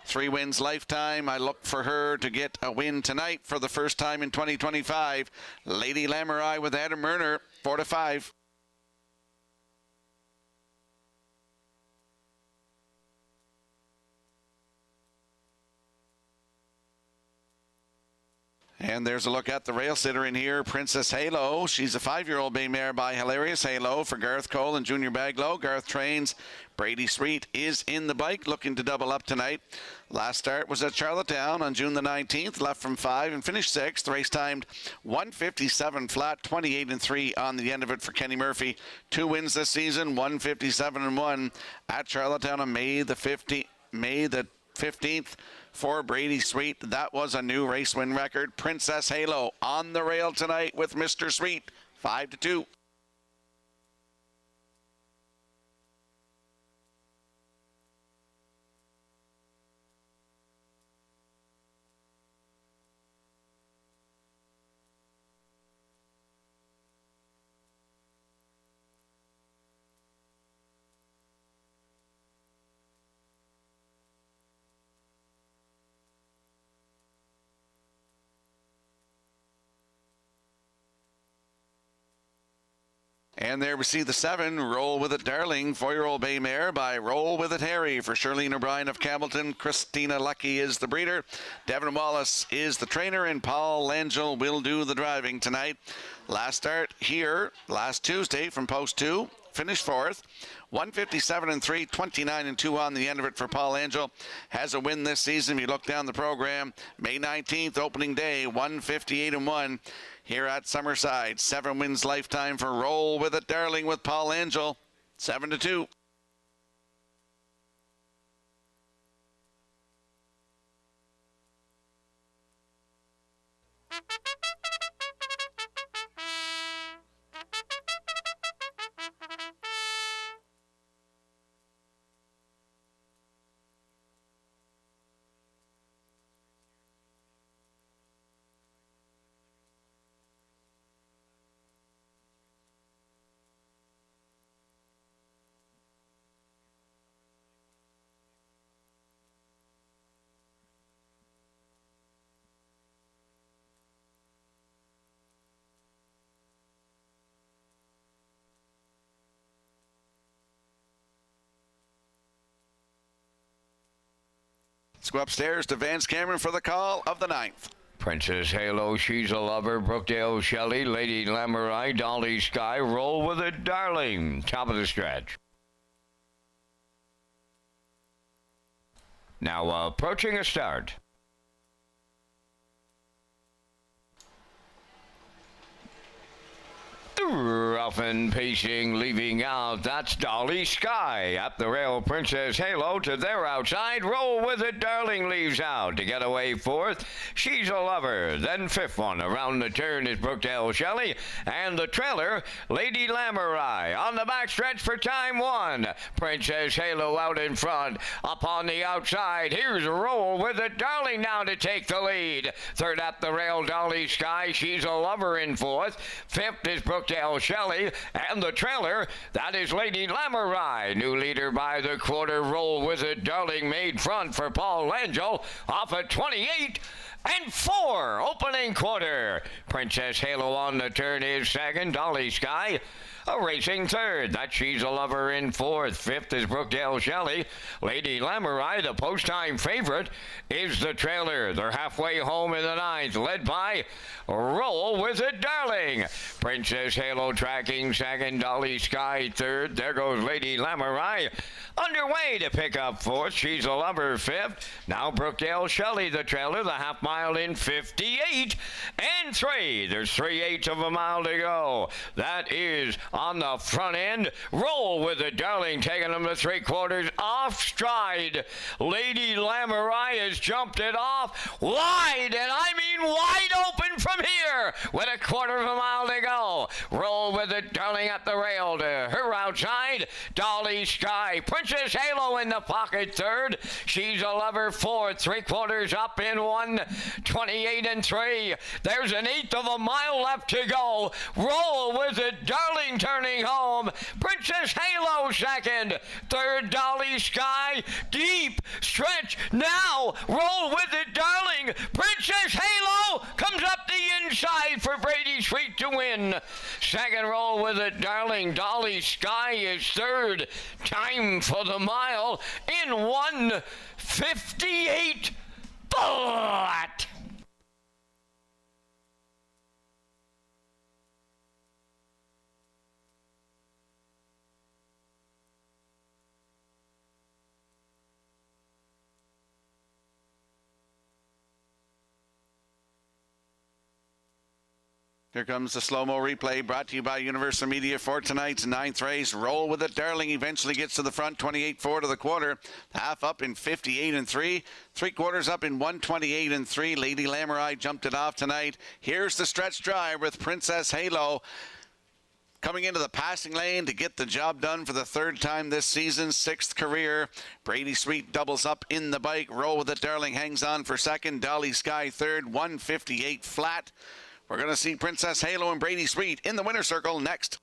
3 wins lifetime. I look for her to get a win tonight for the first time in 2025. Lady Lamorai with Adam Murner, 4-5. And there's a look at the rail sitter in here, Princess Halo. She's a 5-year-old bay mare by Hilarious Halo for Garth Cole and Junior Baglow. Garth trains. Brady Sweet is in the bike, looking to double up tonight. Last start was at Charlottetown on June the 19th, left from 5 and finished 6th. Race timed 1:57 flat, 28.3 on the end of it for Kenny Murphy. 2 wins this season, 1:57.1 at Charlottetown on May the 15th. For Brady Sweet, that was a new race win record. Princess Halo on the rail tonight with Mr. Sweet, 5-2. And there we see the 7, Roll With It Darling, 4-year-old bay mare by Roll With It Harry for Shirlene O'Brien of Campbellton. Christina Lucky is the breeder. Devin Wallace is the trainer, and Paul Langell will do the driving tonight. Last start here, last Tuesday from post 2. Finished 4th. 1:57.3, 29.2 on the end of it for Paul Angel. Has a win this season. If you look down the program, May 19th, opening day, 1:58.1 here at Summerside. 7 wins lifetime for Roll With It Darling with Paul Angel, 7-2. go upstairs to Vance Cameron for the call of the 9th. Princess Halo, She's a Lover, Brookdale Shelley, Lady Lamurai, Dolly Sky, Roll with It, Darling. Top of the stretch. Now approaching a start. Rough and pacing, leaving out, that's Dolly Sky. Up the rail, Princess Halo to their outside. Roll with It, Darling leaves out. To get away fourth, She's a Lover. Then fifth one around the turn is Brookdale Shelley. And the trailer, Lady Lamurai. On the backstretch for time one. Princess Halo out in front. Up on the outside, here's Roll with It, Darling now to take the lead. Third up the rail, Dolly Sky. She's a Lover in fourth. Fifth is Brookdale Shelley, and the trailer, that is Lady Lamurai. New leader by the quarter. Roll with It, Darling made front for Paul Langell off at 28 and 4 opening quarter. Princess Halo on the turn is second. Dolly Sky a racing third. That She's a Lover in fourth. Fifth is Brookdale Shelley. Lady Lamurai, the post-time favorite, is the trailer. They're halfway home in the ninth, led by Roll with It, Darling. Princess Halo tracking second. Dolly Sky third. There goes Lady Lamurai underway to pick up fourth. She's a Lover fifth. Now Brookdale Shelley, the trailer, the half mile in 58 and 3. There's 3/8 of a mile to go. That is on the front end. Roll with It, Darling, taking them to 3/4 off stride. Lady Lamurai has jumped it off wide, and I mean wide open from here with 1/4 of a mile to go. Roll with It, Darling at the rail to her outside. Dolly Sky, Princess Halo in the pocket third. She's a Lover fourth. 3/4 up in 1:28 and 3. There's 1/8 of a mile left to go. Roll with It, Darling turning home. Princess Halo second. Third, Dolly Sky. Deep stretch now. Roll with It, Darling. Princess Halo comes up the inside for Brady Sweet to win. Second, Roll with It, Darling. Dolly Sky is third. Time for the mile in 1:58. But Here comes the slow-mo replay brought to you by Universal Media for tonight's 9th race. Roll with It, Darling eventually gets to the front, 28-4 to the quarter. Half up in 58 and 3. 3/4 up in 1:28 and 3. Lady Lamurai jumped it off tonight. Here's the stretch drive with Princess Halo coming into the passing lane to get the job done for the third time this season, 6th career. Brady Sweet doubles up in the bike. Roll with It, Darling hangs on for second. Dolly Sky third, 1:58 flat. We're going to see Princess Halo and Brady Sweet in the winner's circle next.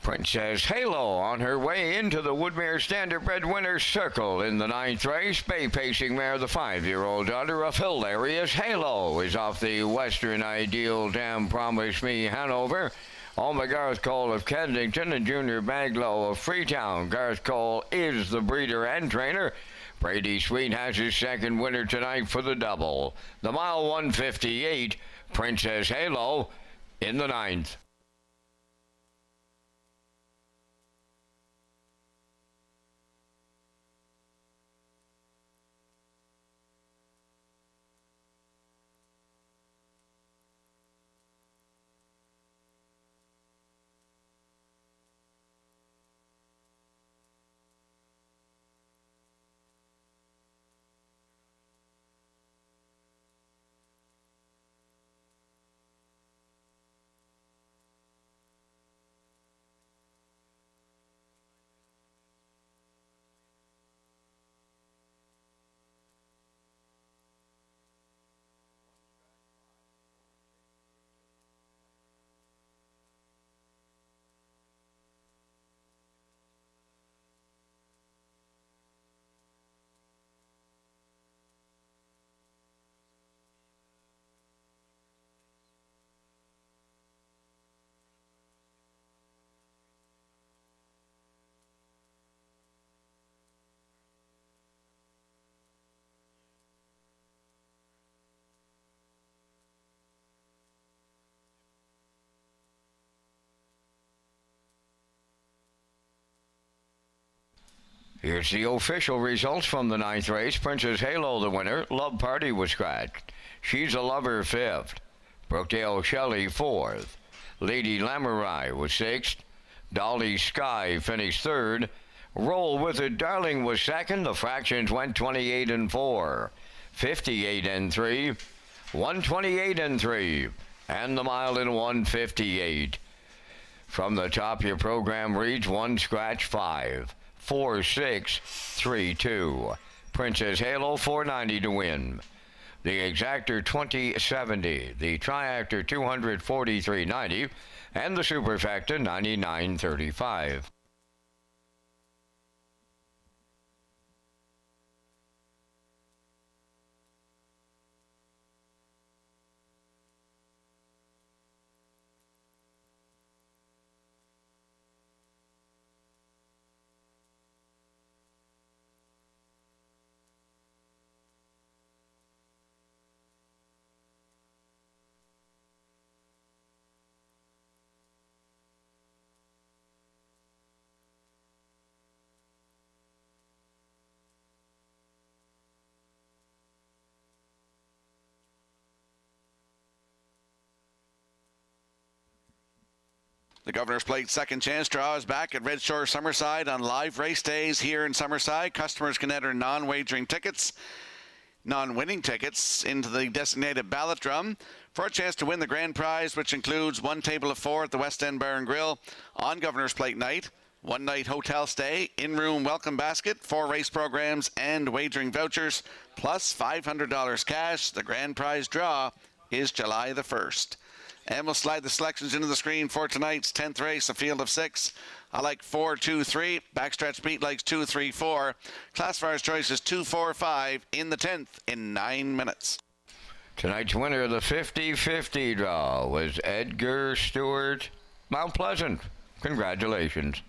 Princess Halo on her way into the Woodmere Standardbred winner's circle in the 9th race. Bay pacing mare, the 5-year-old daughter of Hilarious Halo, is off the Western Ideal Dam Promise Me Hanover. Alma Garth Cole of Kensington and Junior Baglow of Freetown. Garth Cole is the breeder and trainer. Brady Sweet has his second winner tonight for the double. The mile 1:58, Princess Halo in the 9th. Here's the official results from the 9th race. Princess Halo, the winner. Love Party was scratched. She's a Lover, 5th. Brookdale Shelley, 4th. Lady Lamurai was 6th. Dolly Sky finished 3rd. Roll With It Darling was 2nd. The fractions went 28 and 4, 58 and 3, 128 and 3, and the mile in 158. From the top, your program reads 1 scratch 5, 4 6 3 2. Princess Halo 490 to win. The exactor 2070, the triactor 243.90, and the superfecta 99.35. The Governor's Plate Second Chance Draw is back at Redshores Summerside on live race days here in Summerside. Customers can enter non-wagering tickets, non-winning tickets into the designated ballot drum for a chance to win the grand prize, which includes 1 table of 4 at the West End Bar and Grill on Governor's Plate night, 1 night hotel stay, in-room welcome basket, 4 race programs and wagering vouchers, plus $500 cash. The grand prize draw is July the 1st. And we'll slide the selections into the screen for tonight's 10th race, a field of 6. I like 4, 2, 3. Backstretch Beat likes 2, 3, 4. Classifiers choice is 2, 4, 5 in the 10th in 9 minutes. Tonight's winner of the 50-50 draw was Edgar Stewart, Mount Pleasant. Congratulations.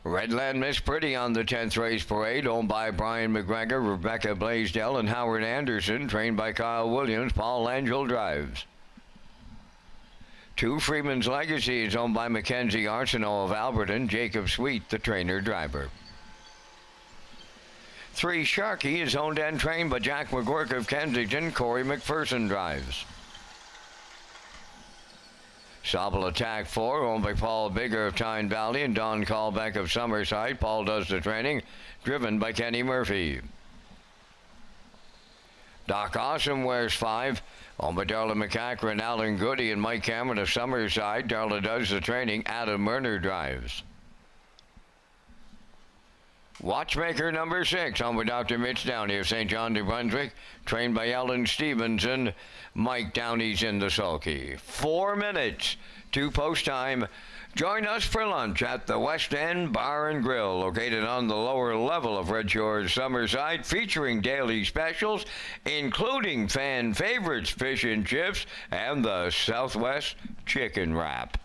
Redland Miss Pretty on the 10th race parade, owned by Brian McGregor, Rebecca Blaisdell, and Howard Anderson, trained by Kyle Williams. Paul Angel drives. 2 Freeman's Legacy is owned by Mackenzie Arsenault of Alberton, Jacob Sweet, the trainer-driver. 3 Sharkey is owned and trained by Jack McGuirk of Kensington, Corey McPherson drives. Sobble Attack 4, owned by Paul Bigger of Tyne Valley and Don Callbeck of Summerside. Paul does the training, driven by Kenny Murphy. Doc Awesome wears 5, owned by Darla McCackran, Alan Goody, and Mike Cameron of Summerside. Darla does the training, Adam Murner drives. Watchmaker number 6, owned by Dr. Mitch Downey of St. John, New Brunswick, trained by Ellen Stevenson. Mike Downey's in the sulky. 4 minutes to post time. Join us for lunch at the West End Bar and Grill, located on the lower level of Redshores Summerside, featuring daily specials, including fan favorites, fish and chips, and the Southwest chicken wrap.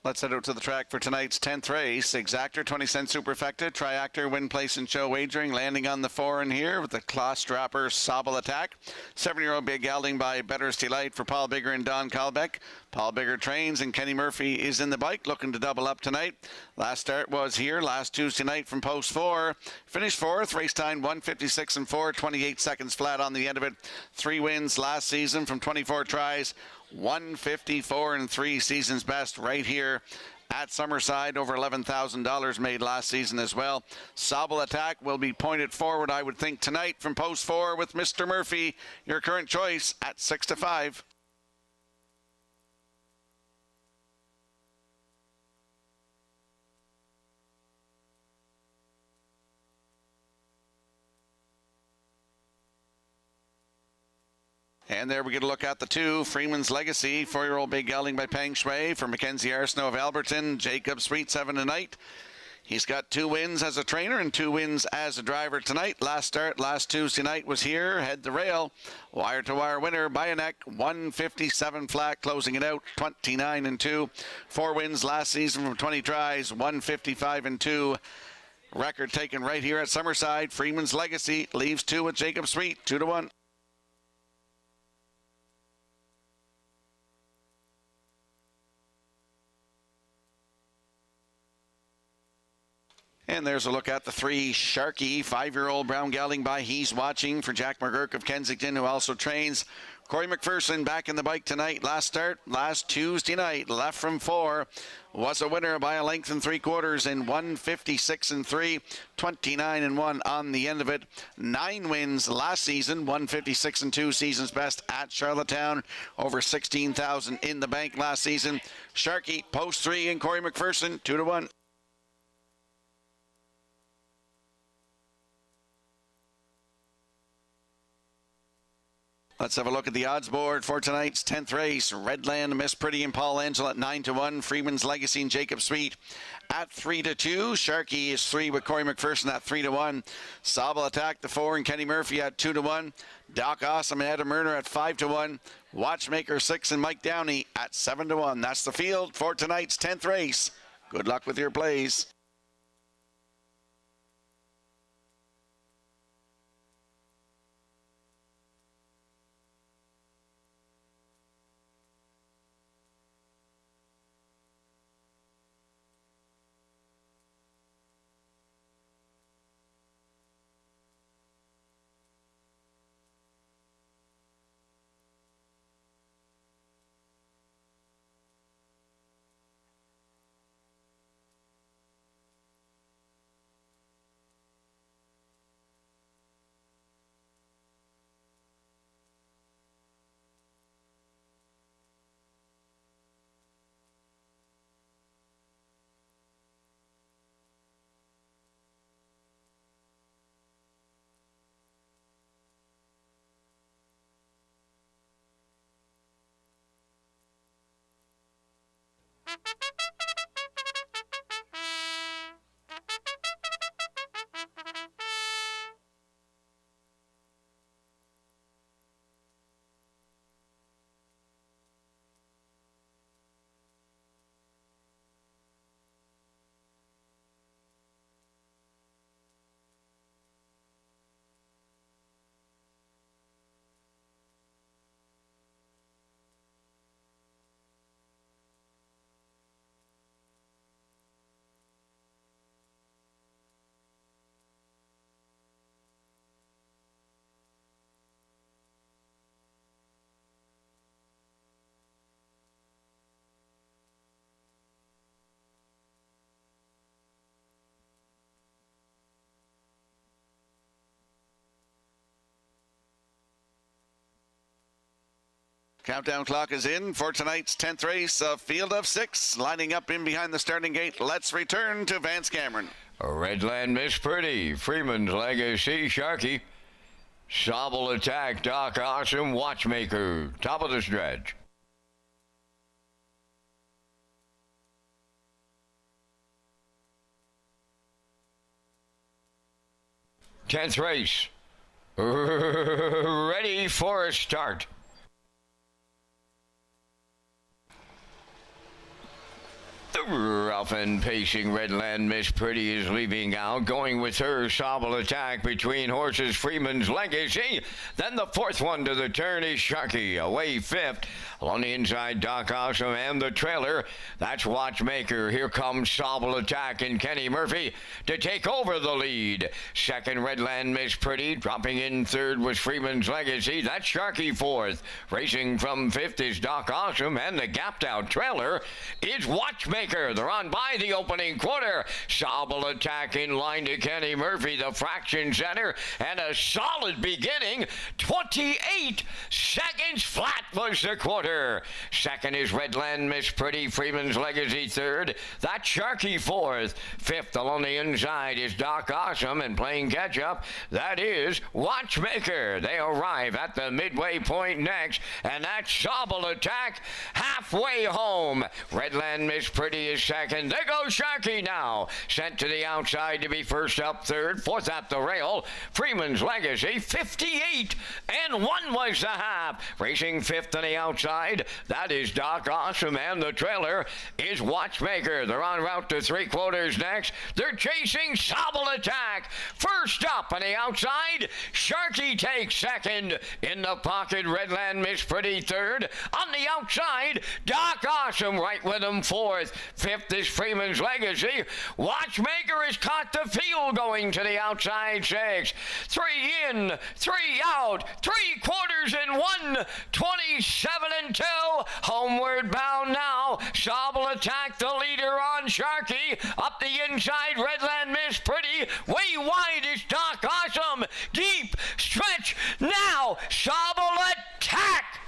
Let's head out to the track for tonight's 10th race. Exactor, 20-cent superfecta, triactor, win, place, and show wagering. Landing on the 4 in here with the class dropper, Sobble Attack. 7-year-old Big Gelding by Better's Delight for Paul Bigger and Don Callbeck. Paul Bigger trains, and Kenny Murphy is in the bike, looking to double up tonight. Last start was here last Tuesday night from post 4. Finished 4th, race time 1:56 and 4, 28 seconds flat on the end of it. 3 wins last season from 24 tries. 154 and 3 season's best right here at Summerside. Over $11,000 made last season as well. Sobble Attack will be pointed forward, I would think, tonight from post 4 with Mr. Murphy, your current choice at 6-5. And there we get a look at the 2. Freeman's Legacy, 4-year-old Big Gelding by Peng Shui for Mackenzie Arsenault of Alberton. Jacob Sweet, 7 tonight. He's got 2 wins as a trainer and 2 wins as a driver tonight. Last start last Tuesday night was here. Head the rail. Wire-to-wire winner by a neck. 157 flat, closing it out. 29 and 2. 4 wins last season from 20 tries. 155 and 2. Record taken right here at Summerside. Freeman's Legacy leaves 2 with Jacob Sweet. 2-1. And there's a look at the 3 Sharkey, 5-year-old brown gelding by He's Watching for Jack McGuirk of Kensington, who also trains. Corey McPherson back in the bike tonight. Last start last Tuesday night, left from 4. Was a winner by a length and 3/4 in 156 and 3, 29 and 1 on the end of it. 9 wins last season, 156 and 2 season's best at Charlottetown. Over 16,000 in the bank last season. Sharkey, post 3, and Corey McPherson, 2-1. Let's have a look at the odds board for tonight's 10th race. Redland, Miss Pretty, and Paul Angel at 9-1. Freeman's Legacy and Jacob Sweet at 3-2. Sharkey is 3 with Corey McPherson at 3-1. Sobble Attack, the 4, and Kenny Murphy at 2-1. Doc Awesome and Adam Murner at 5-1. Watchmaker 6 and Mike Downey at 7-1. That's the field for tonight's 10th race. Good luck with your plays. Countdown clock is in for tonight's 10th race, a field of 6 lining up in behind the starting gate. Let's return to Vance Cameron. Redland Miss Pretty, Freeman's Legacy, Sharky, Sobble Attack, Doc Awesome, Watchmaker, top of the stretch. Tenth race. Ready for a start. The rough and pacing Redland Miss Pretty is leaving out, going with her Sobble Attack between horses Freeman's Legacy. Then the fourth one to the turn is Sharky, away fifth. On the inside, Doc Awesome and the trailer. That's Watchmaker. Here comes Sobble Attack and Kenny Murphy to take over the lead. Second, Redland Miss Pretty. Dropping in third was Freeman's Legacy. That's Sharky fourth. Racing from fifth is Doc Awesome, and the gapped out trailer is Watchmaker. They're on by the opening quarter. Sobble Attack in line to Kenny Murphy, the fraction center, and a solid beginning. 28 seconds flat was the quarter. Second is Redland Miss Pretty, Freeman's Legacy third. That's Sharky fourth. Fifth along the inside is Doc Awesome, and playing catch up, that is Watchmaker. They arrive at the midway point next, and that's Sobble Attack halfway home. Redland Miss Pretty is second. There goes Sharky now. Sent to the outside to be first up third. Fourth at the rail. Freeman's Legacy, 58 and 1 was the half. Racing fifth on the outside. That is Doc Awesome, and the trailer is Watchmaker. They're en route to three quarters next. They're chasing Sobble Attack. First up on the outside, Sharky takes second. In the pocket, Redland Miss Pretty third. On the outside, Doc Awesome right with him fourth. Fifth is Freeman's Legacy. Watchmaker has caught the field going to the outside six. 3 in, 3 out, 3 quarters in 1, 27 and 2. Homeward bound now. Sobble Attack, the leader on Sharky. Up the inside, Redland Miss Pretty. Way wide is Doc Awesome. Deep stretch now. Sobble Attack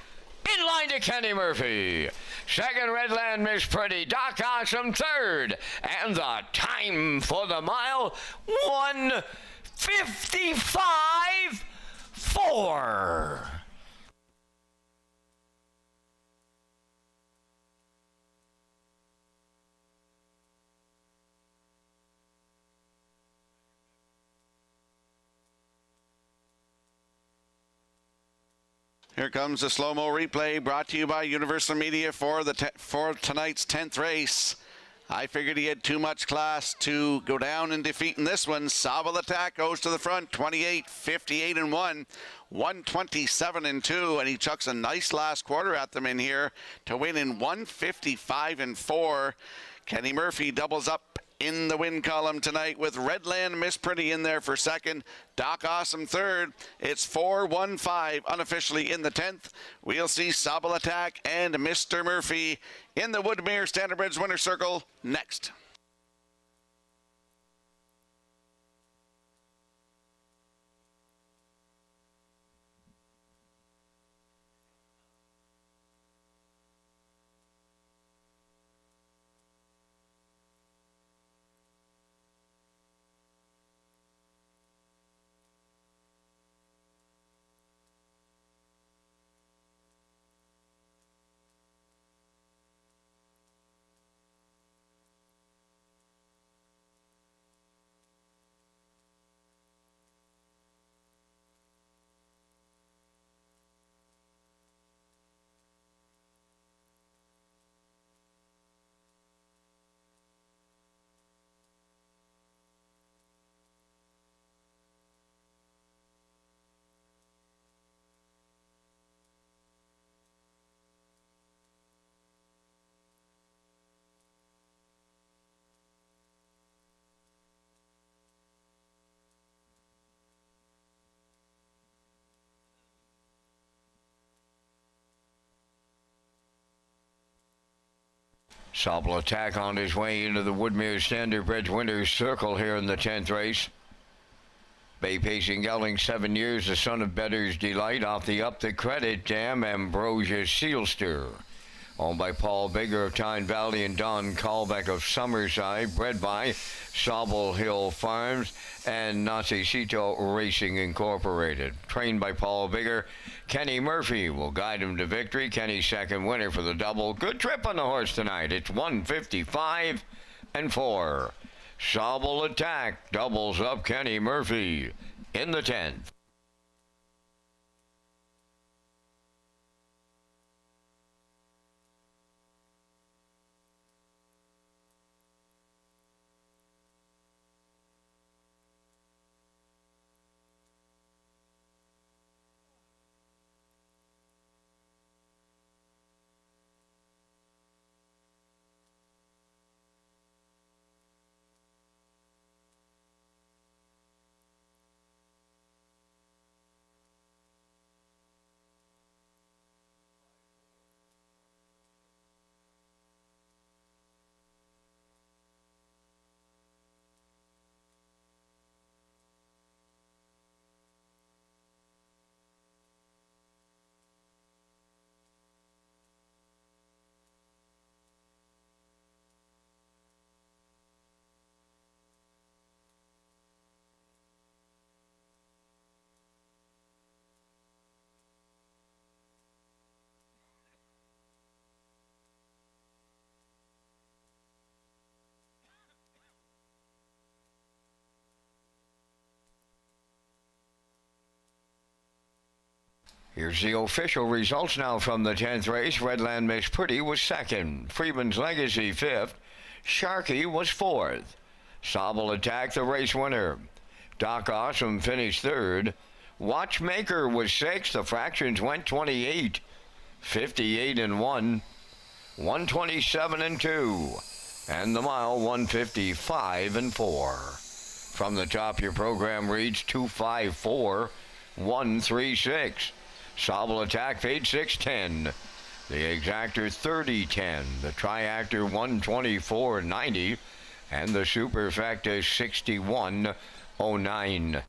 in line to Kenny Murphy. Second, Redland Miss Pretty. Doc Awesome third. And the time for the mile, 1:55.4. Here comes the slow-mo replay brought to you by Universal Media for tonight's 10th race. I figured he had too much class to go down in defeat in this one. Sobble Attack goes to the front, 28, 58 and 1, 127 and 2, and he chucks a nice last quarter at them in here to win in 155 and 4. Kenny Murphy doubles up in the win column tonight with Redland Miss Pretty in there for second. Doc Awesome third. It's 4-1-5 unofficially in the 10th. We'll see Sobble Attack and Mr. Murphy in the Woodmere Standard Bridge Winner's Circle next. Sobble Attack on his way into the Woodmere Standard Bridge Winner's Circle here in the 10th race. Bay Pacing Gelding, 7 years, the son of Bettor's Delight, off the Up the Credit Dam, Ambrosia Sealster. Owned by Paul Bigger of Tyne Valley and Don Callbeck of Summerside, bred by Sobble Hill Farms and Nacecito Racing Incorporated. Trained by Paul Bigger, Kenny Murphy will guide him to victory. Kenny's second winner for the double. Good trip on the horse tonight. It's 155 and 4. Sobble Attack doubles up Kenny Murphy in the 10th. Here's the official results now from the 10th race. Redland Miss Pretty was second. Freeman's Legacy fifth. Sharkey was fourth. Sobble Attack, the race winner. Doc Awesome finished third. Watchmaker was sixth. The fractions went 28. 58 and 1. 127 and 2. And the mile 155 and 4. From the top, your program reads 254 136. Sobble Attack paid 610. The exactor 3010. The triactor 124.90. And the superfecta 61.09.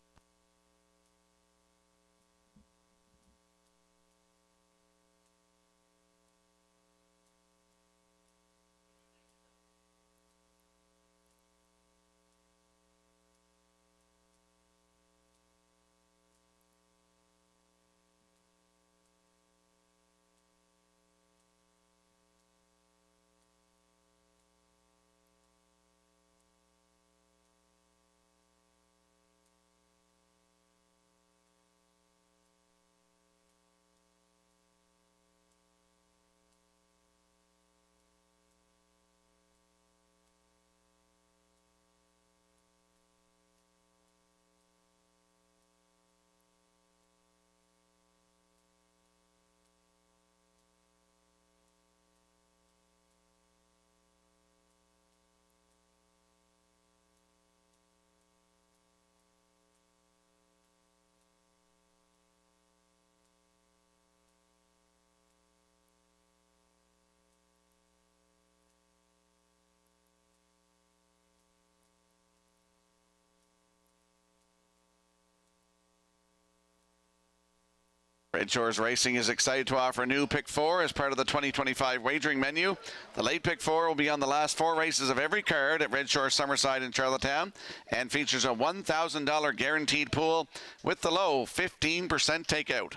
Redshores Racing is excited to offer a new Pick 4 as part of the 2025 wagering menu. The late Pick 4 will be on the last 4 races of every card at Redshore, Summerside, and Charlottetown, and features a $1,000 guaranteed pool with the low 15% takeout.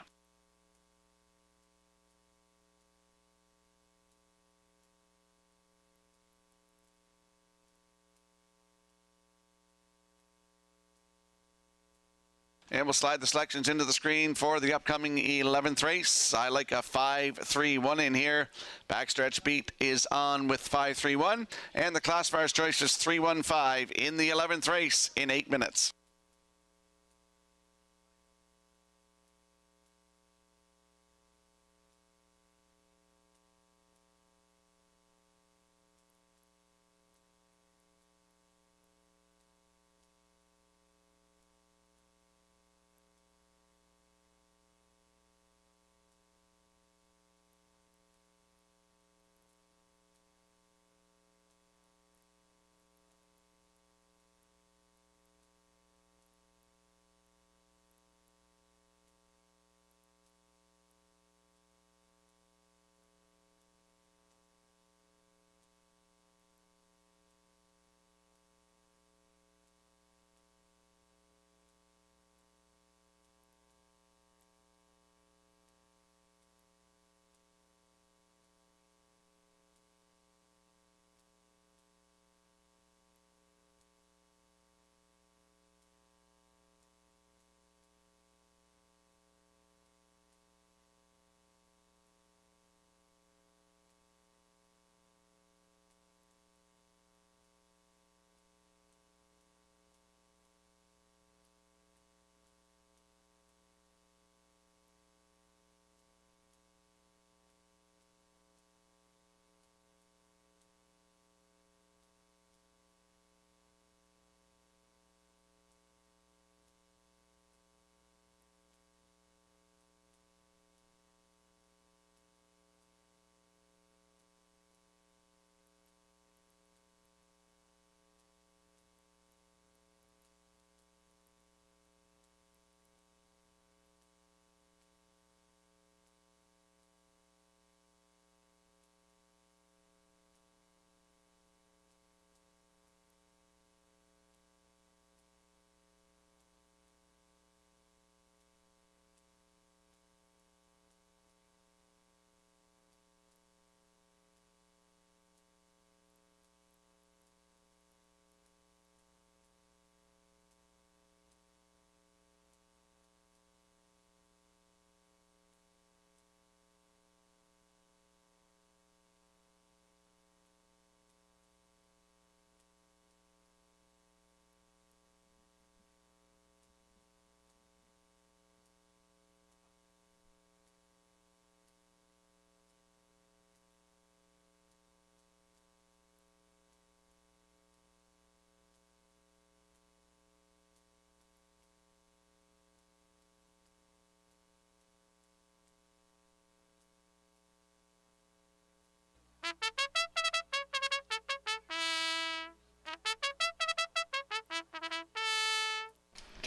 And we'll slide the selections into the screen for the upcoming 11th race. I like a 5-3-1 in here. Backstretch beat is on with 5-3-1. And the classifier's choice is 3-1-5 in the 11th race in 8 minutes.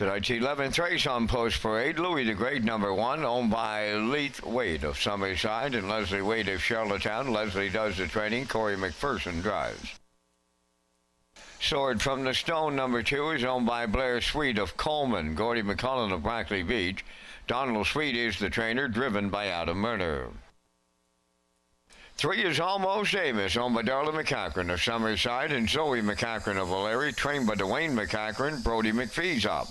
Tonight's 11th race on Post Parade, Louis the Great, number 1, owned by Leith Wade of Summerside and Leslie Wade of Charlottetown. Leslie does the training. Corey McPherson drives. Sword from the Stone, number 2, is owned by Blair Sweet of Coleman, Gordy McCullen of Brackley Beach. Donald Sweet is the trainer, driven by Adam Murner. 3 is Almost Amos, owned by Darla McCachran of Summerside and Zoe McCachran of O'Leary, trained by Dwayne McCachran. Brody McPhee's up.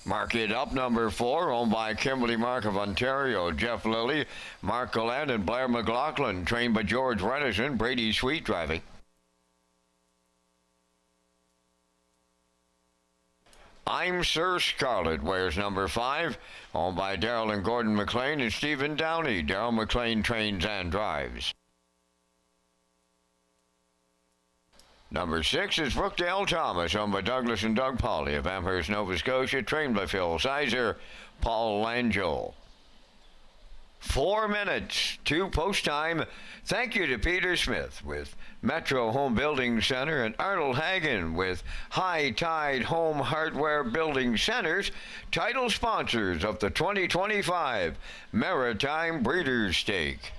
Mark It Up, number 4, owned by Kimberly Mark of Ontario, Jeff Lilly, Mark Gallant, and Blair McLaughlin, trained by George Redison. Brady Sweet driving. I'm Sir Scarlet wears number 5, owned by Darrell and Gordon McLean and Stephen Downey. Darrell McLean trains and drives. Number 6 is Brookdale Thomas, owned by Douglas and Doug Pauley of Amherst, Nova Scotia, trained by Phil Sizer, Paul Langell. 4 minutes to post time. Thank you to Peter Smith with Metro Home Building Center and Arnold Hagen with High Tide Home Hardware Building Centers, title sponsors of the 2025 Maritime Breeders' Stake.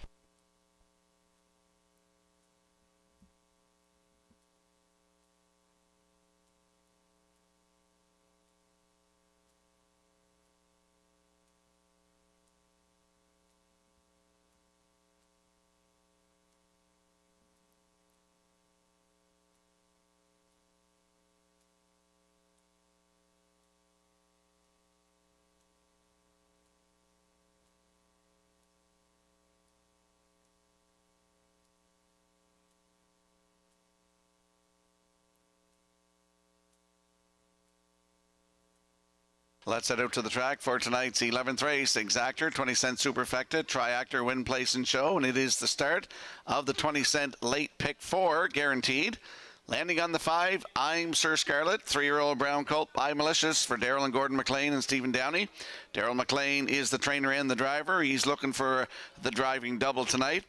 Let's head out to the track for tonight's 11th race. Exactor, 20-cent superfecta, triactor, win, place, and show. And it is the start of the 20-cent late pick 4, guaranteed. Landing on the 5, I'm Sir Scarlet, 3-year-old brown colt by Malicious for Darrell and Gordon McLean and Stephen Downey. Darrell McLean is the trainer and the driver. He's looking for the driving double tonight.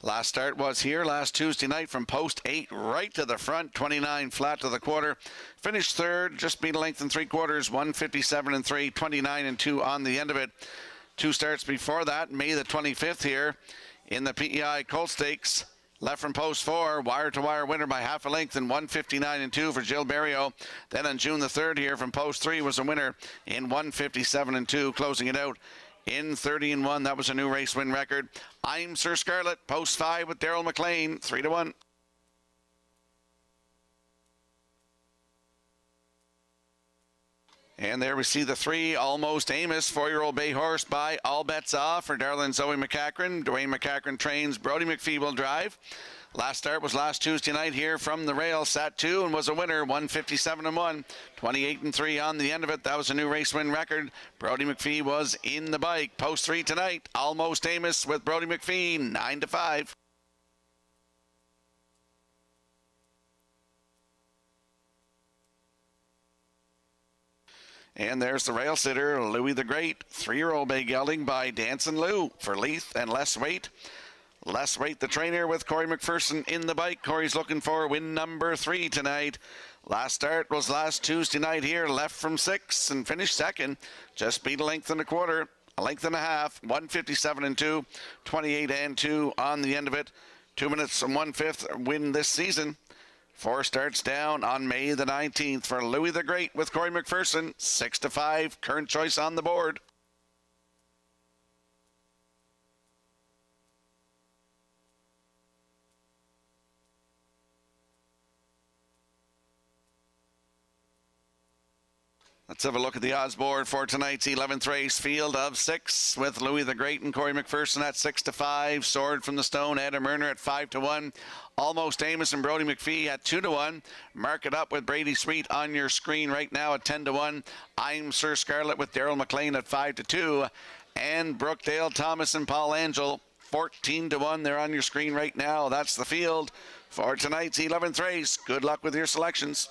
Last start was here last Tuesday night from post 8 right to the front, 29 flat to the quarter. Finished third, just beat a length and 3/4, 157 and 3, 29 and 2 on the end of it. 2 starts before that, May the 25th here in the PEI Colt Stakes. Left from post 4, wire-to-wire winner by half a length in 159 and 2 for Jill Berrio. Then on June the 3rd here from post 3 was a winner in 157 and 2, closing it out in 30 and 1. That was a new race win record. I'm Sir Scarlet, post 5 with Darrell McLean, 3-1. And there we see the 3, Almost Amos, 4-year-old bay horse by All Bets Off for Darrell and Zoe McCachran. Dwayne McCachran trains, Brody McPhee will drive. Last start was last Tuesday night here from the rail, sat 2 and was a winner, 157 and 1, 28 and 3 on the end of it. That was a new race win record. Brody McPhee was in the bike. Post 3 tonight, Almost Amos with Brody McPhee, 9-5. And there's the rail sitter, Louis the Great, 3-year-old bay gelding by Dancin' Lou for Leith and Less Weight. Less Weight, the trainer, with Corey McPherson in the bike. Corey's looking for win number 3 tonight. Last start was last Tuesday night here, left from 6 and finished second. Just beat a length and 1/4, a length and a half, 157 and 2, 28 and 2 on the end of it. 2 minutes and 1/5 win this season. 4 starts down on May the 19th for Louis the Great with Corey McPherson, 6-5, current choice on the board. Let's have a look at the odds board for tonight's 11th race. Field of 6 with Louis the Great and Corey McPherson at 6-5. Sword from the Stone, Adam Murner at 5-1. Almost Amos and Brody McPhee at 2-1. Mark It Up with Brady Sweet on your screen right now at 10-1. I'm Sir Scarlet with Darrell McLean at 5-2. And Brookdale Thomas and Paul Angel 14-1. They're on your screen right now. That's the field for tonight's 11th race. Good luck with your selections.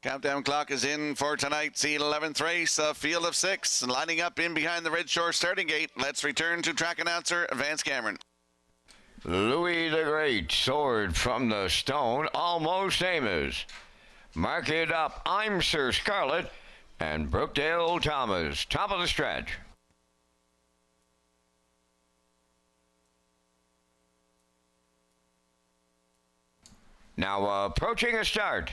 Countdown clock is in for tonight's 11th race, a field of 6. Lining up in behind the Red Shore starting gate. Let's return to track announcer Vance Cameron. Louis the Great soared from the stone, almost Amos. Mark it up, I'm Sir Scarlet, and Brookdale Thomas, top of the stretch. Now approaching a start.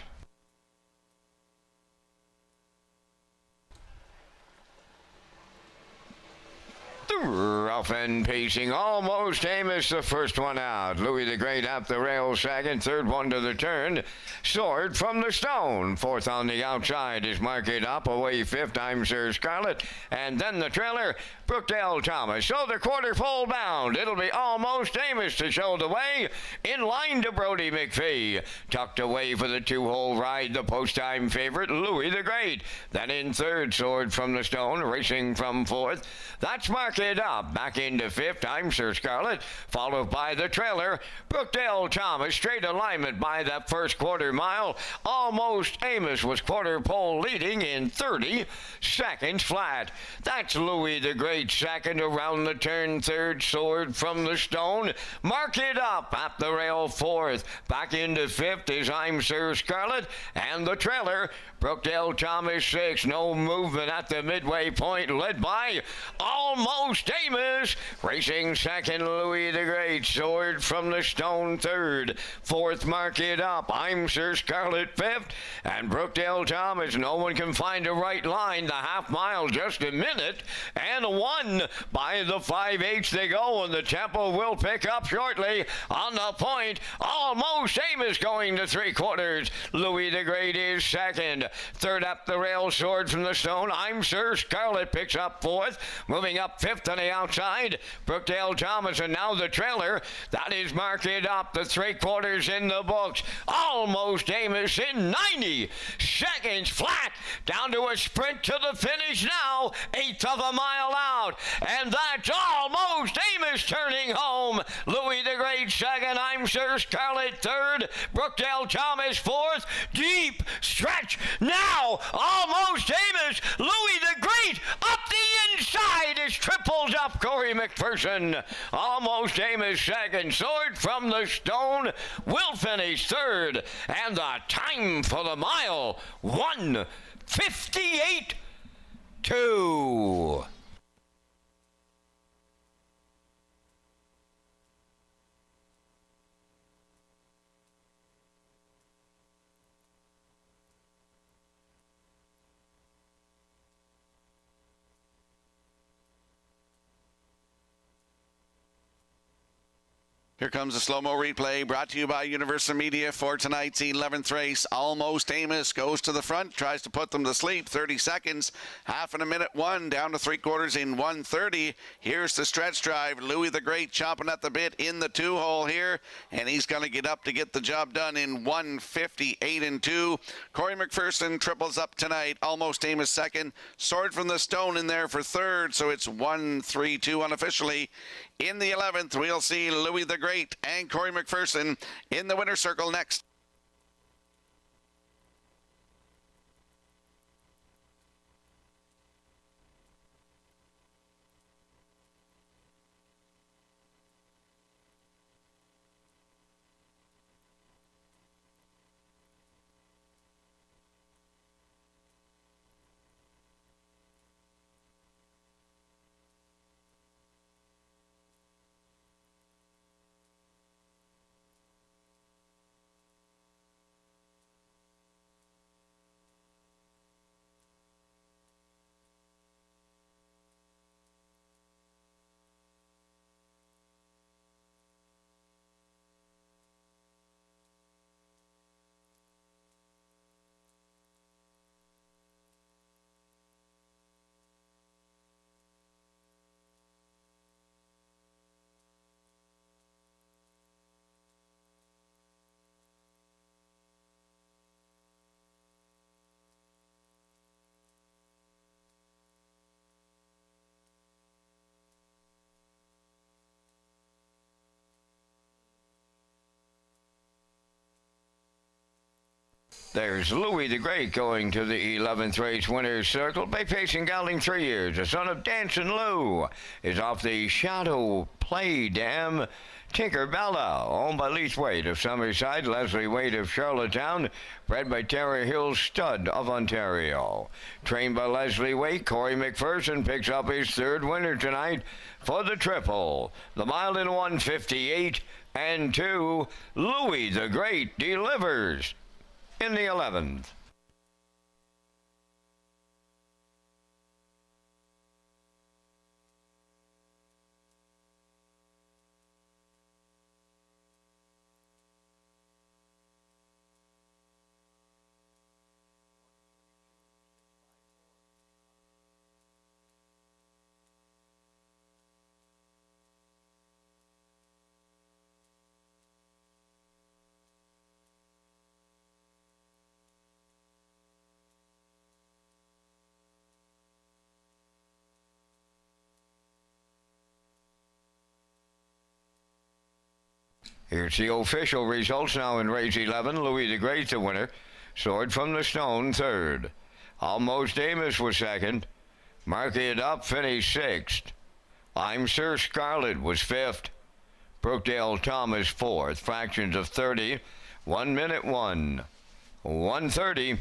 Rough and pacing, almost Amos, the first one out. Louis the Great up the rail second, third one to the turn. Sword from the stone, fourth on the outside is Mark It Up, away fifth, I'm Sir Scarlet. And then the trailer, Brookdale Thomas. So the quarter pole bound, it'll be almost Amos to show the way. In line to Brody McPhee. Tucked away for the two-hole ride, the post-time favorite, Louis the Great. Then in third, Sword from the Stone, racing from fourth. That's Mark It Up. Back into fifth, I'm Sir Scarlet, followed by the trailer, Brookdale Thomas. Straight alignment by that first quarter mile. Almost Amos was quarter pole leading in 30 seconds flat. That's Louis the Great second, around the turn third, Sword from the Stone. Mark It Up at the rail fourth. Back into fifth is I'm Sir Scarlet, and the trailer, Brookdale Thomas six. No movement at the midway point, led by Almost Amos. Racing second, Louis the Great. Sword from the Stone third. Fourth, Mark It Up. I'm Sir Scarlet fifth. And Brookdale Thomas. No one can find a right line. The half mile just a minute and one. By the 5/8 they go, and the tempo will pick up shortly. On the point, Almost Amos going to three quarters. Louis the Great is second. Third up the rail, Sword from the Stone. I'm Sir Scarlet picks up fourth. Moving up fifth on the outside, Brookdale Thomas, and now the trailer. That is Mark It Up. The three quarters in the books. Almost Amos in 90 seconds flat. Down to a sprint to the finish now. Eighth of a mile out. And that's Almost Amos turning home. Louis the Great second. I'm Sir Scarlet third. Brookdale Thomas fourth. Deep stretch now. Almost Amos. Louis the Great up the inside is triples up Corey McPherson. Almost Amos second. Sword from the Stone will finish third. And the time for the mile, 1:58.2. Here comes a slow-mo replay brought to you by Universal Media for tonight's 11th race. Almost Amos goes to the front, tries to put them to sleep. 30 seconds, half in a minute one, down to three quarters in 1:30. Here's the stretch drive. Louis the Great chomping at the bit in the two-hole here, and he's going to get up to get the job done in 1:58.2. Corey McPherson triples up tonight. Almost Amos second. Sword from the Stone in there for third, so it's 1:32 unofficially. In the 11th, we'll see Louis the Great and Corey McPherson in the winner's circle next. There's Louis the Great going to the 11th race winner's circle. Bay Pacing gelding 3 years. The son of Dancing Lou is off the Shadow Play Dam. Tinker Bella, owned by Leith Waite of Summerside, Leslie Waite of Charlottetown, bred by Terry Hill Stud of Ontario. Trained by Leslie Waite, Corey McPherson picks up his third winner tonight for the triple. The mile in 1:58 and 2. Louis the Great delivers in the 11th. Here's the official results now in race 11. Louis the Great, the winner. Sword from the Stone, third. Almost Amos was second. Mark It Up finished sixth. I'm Sir Scarlet was fifth. Brookdale Thomas fourth. Fractions of 30. 1 minute 1. 1:30.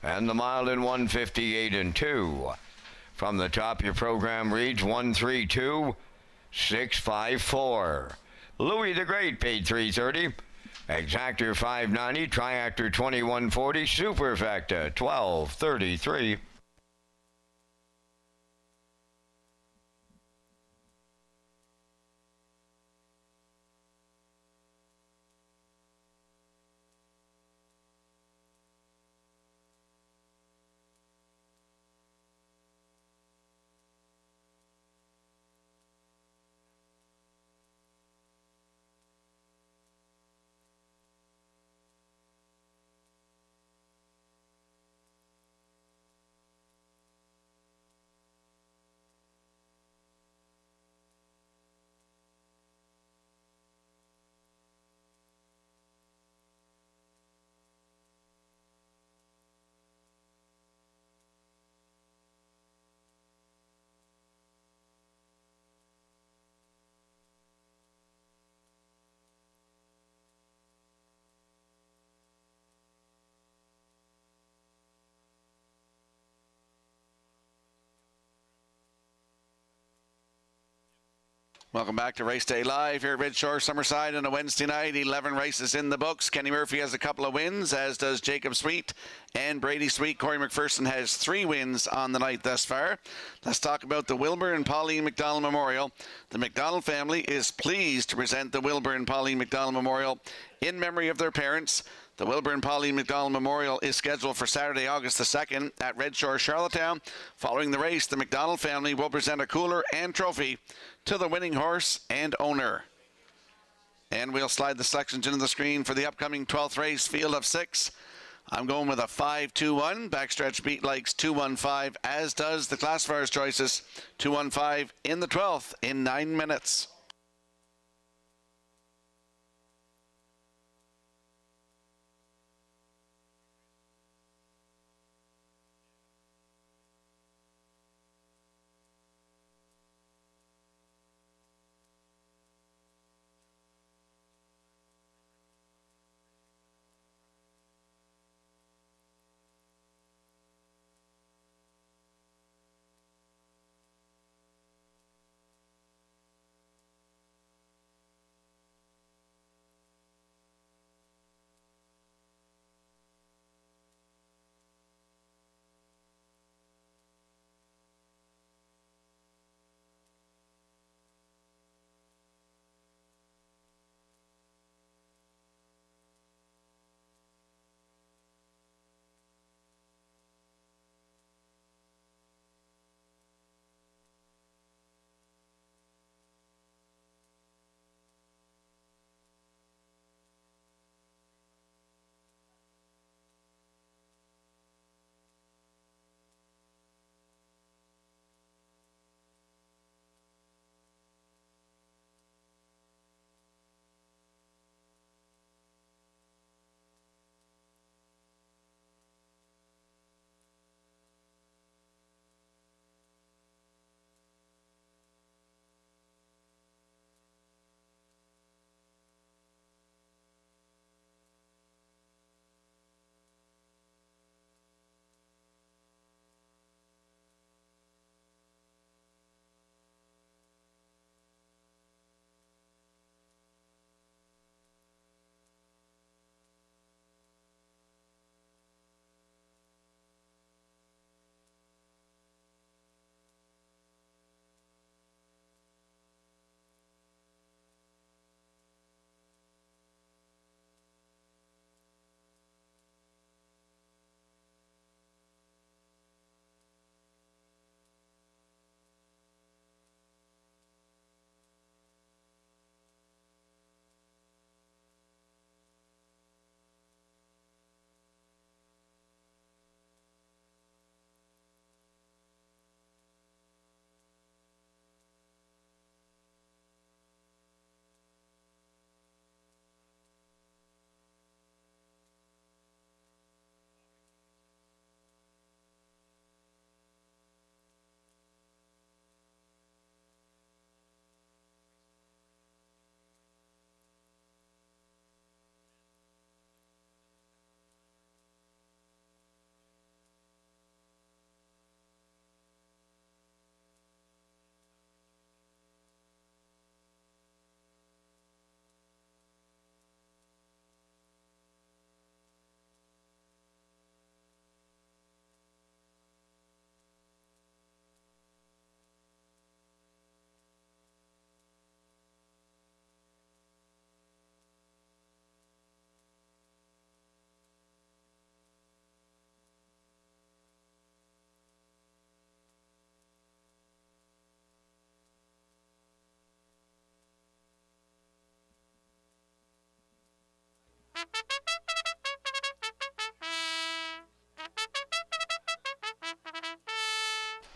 And the mile in 1:58 and 2. From the top, your program reads 132 654. Louis the Great paid $330. Exactor $590. Triactor $2140. Superfecta $1233. Welcome back to Race Day Live here at Redshore, Summerside on a Wednesday night. 11 races in the books. Kenny Murphy has a couple of wins, as does Jacob Sweet and Brady Sweet. Corey McPherson has 3 wins on the night thus far. Let's talk about the Wilbur and Pauline McDonald Memorial. The McDonald family is pleased to present the Wilbur and Pauline McDonald Memorial in memory of their parents. The Wilbur and Pauline McDonald Memorial is scheduled for Saturday, August the 2nd at Redshore, Charlottetown. Following the race, the McDonald family will present a cooler and trophy to the winning horse and owner. And we'll slide the selections into the screen for the upcoming 12th race, field of 6. I'm going with a 5-2-1. Backstretch beat likes 2-1-5, as does the classifier's choices. 2-1-5 in the 12th in 9 minutes.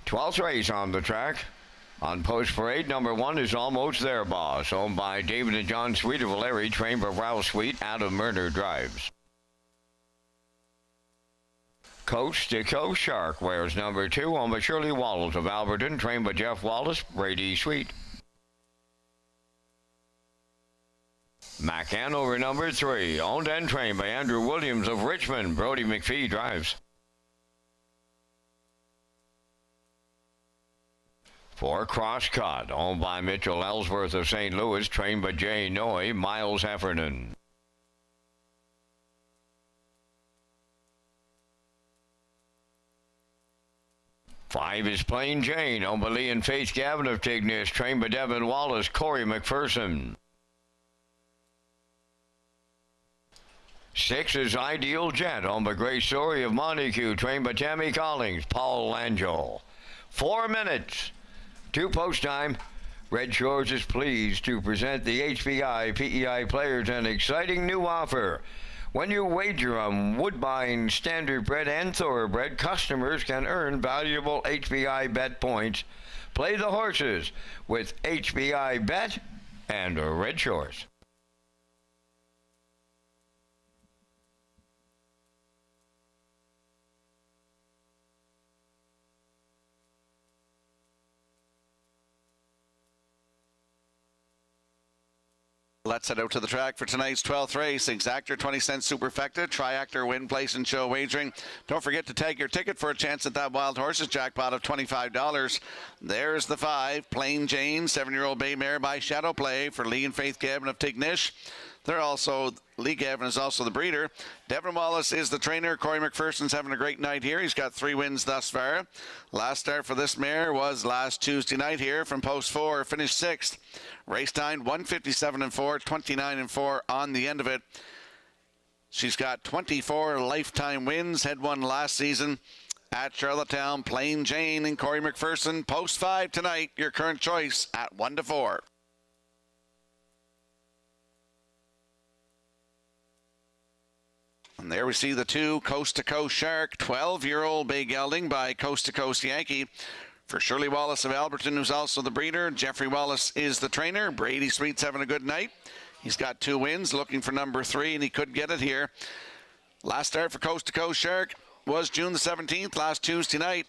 Twelfth race on the track. On post parade, number 1 is Almost There, Boss, owned by David and John Sweet of Larry, trained by Ralph Sweet. Adam Murner drives. Coast to Coast Shark wears number 2, owned by Shirley Wallace of Alberton, trained by Jeff Wallace, Brady Sweet. Mac Hanover number 3, owned and trained by Andrew Williams of Richmond, Brody McPhee drives. For Crosscut, owned by Mitchell Ellsworth of St. Louis, trained by Jay Noy, Miles Heffernan. Five is Plain Jane, owned by Lee and Faith Gavin of Tignish, trained by Devin Wallace, Corey McPherson. 6 is Ideal Jet, owned by Grace Story of Montague, trained by Tammy Collins, Paul Langell. 4 minutes. 2 post time. Red Shores is pleased to present the HBI PEI players an exciting new offer. When you wager on Woodbine, Standard Bred, and Thoroughbred, customers can earn valuable HBI bet points. Play the horses with HBI Bet and Red Shores. Let's head out to the track for tonight's 12th race. Exactor 20-cent superfecta, triactor, win, place, and show wagering. Don't forget to tag your ticket for a chance at that Wild Horses jackpot of $25. There's the 5, Plain Jane, 7-year-old bay mare by Shadow Play for Lee and Faith Gavin of Tignish. Lee Gavin is also the breeder. Devin Wallace is the trainer. Corey McPherson's having a great night here. He's got 3 wins thus far. Last start for this mare was last Tuesday night here from post 4, finished 6th. Race time 157-4, 29-4 on the end of it. She's got 24 lifetime wins. Had one last season at Charlottetown. Plain Jane and Corey McPherson. Post 5 tonight. Your current choice at 1-4. And there we see the 2, Coast to Coast Shark, 12-year-old bay gelding by Coast to Coast Yankee. For Shirley Wallace of Alberton, who's also the breeder. Jeffrey Wallace is the trainer. Brady Sweet's having a good night. He's got 2 wins, looking for number 3, and he could get it here. Last start for Coast to Coast Shark was June the 17th, last Tuesday night.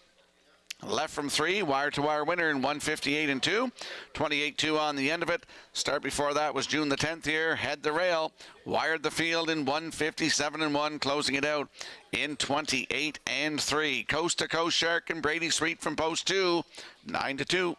Left from 3, wire-to-wire winner in 158-2, 28-2 on the end of it. Start before that was June the 10th here, head the rail, wired the field in 157-1, closing it out in 28-3. Coast to Coast Shark and Brady Sweet from post 2, 9-2.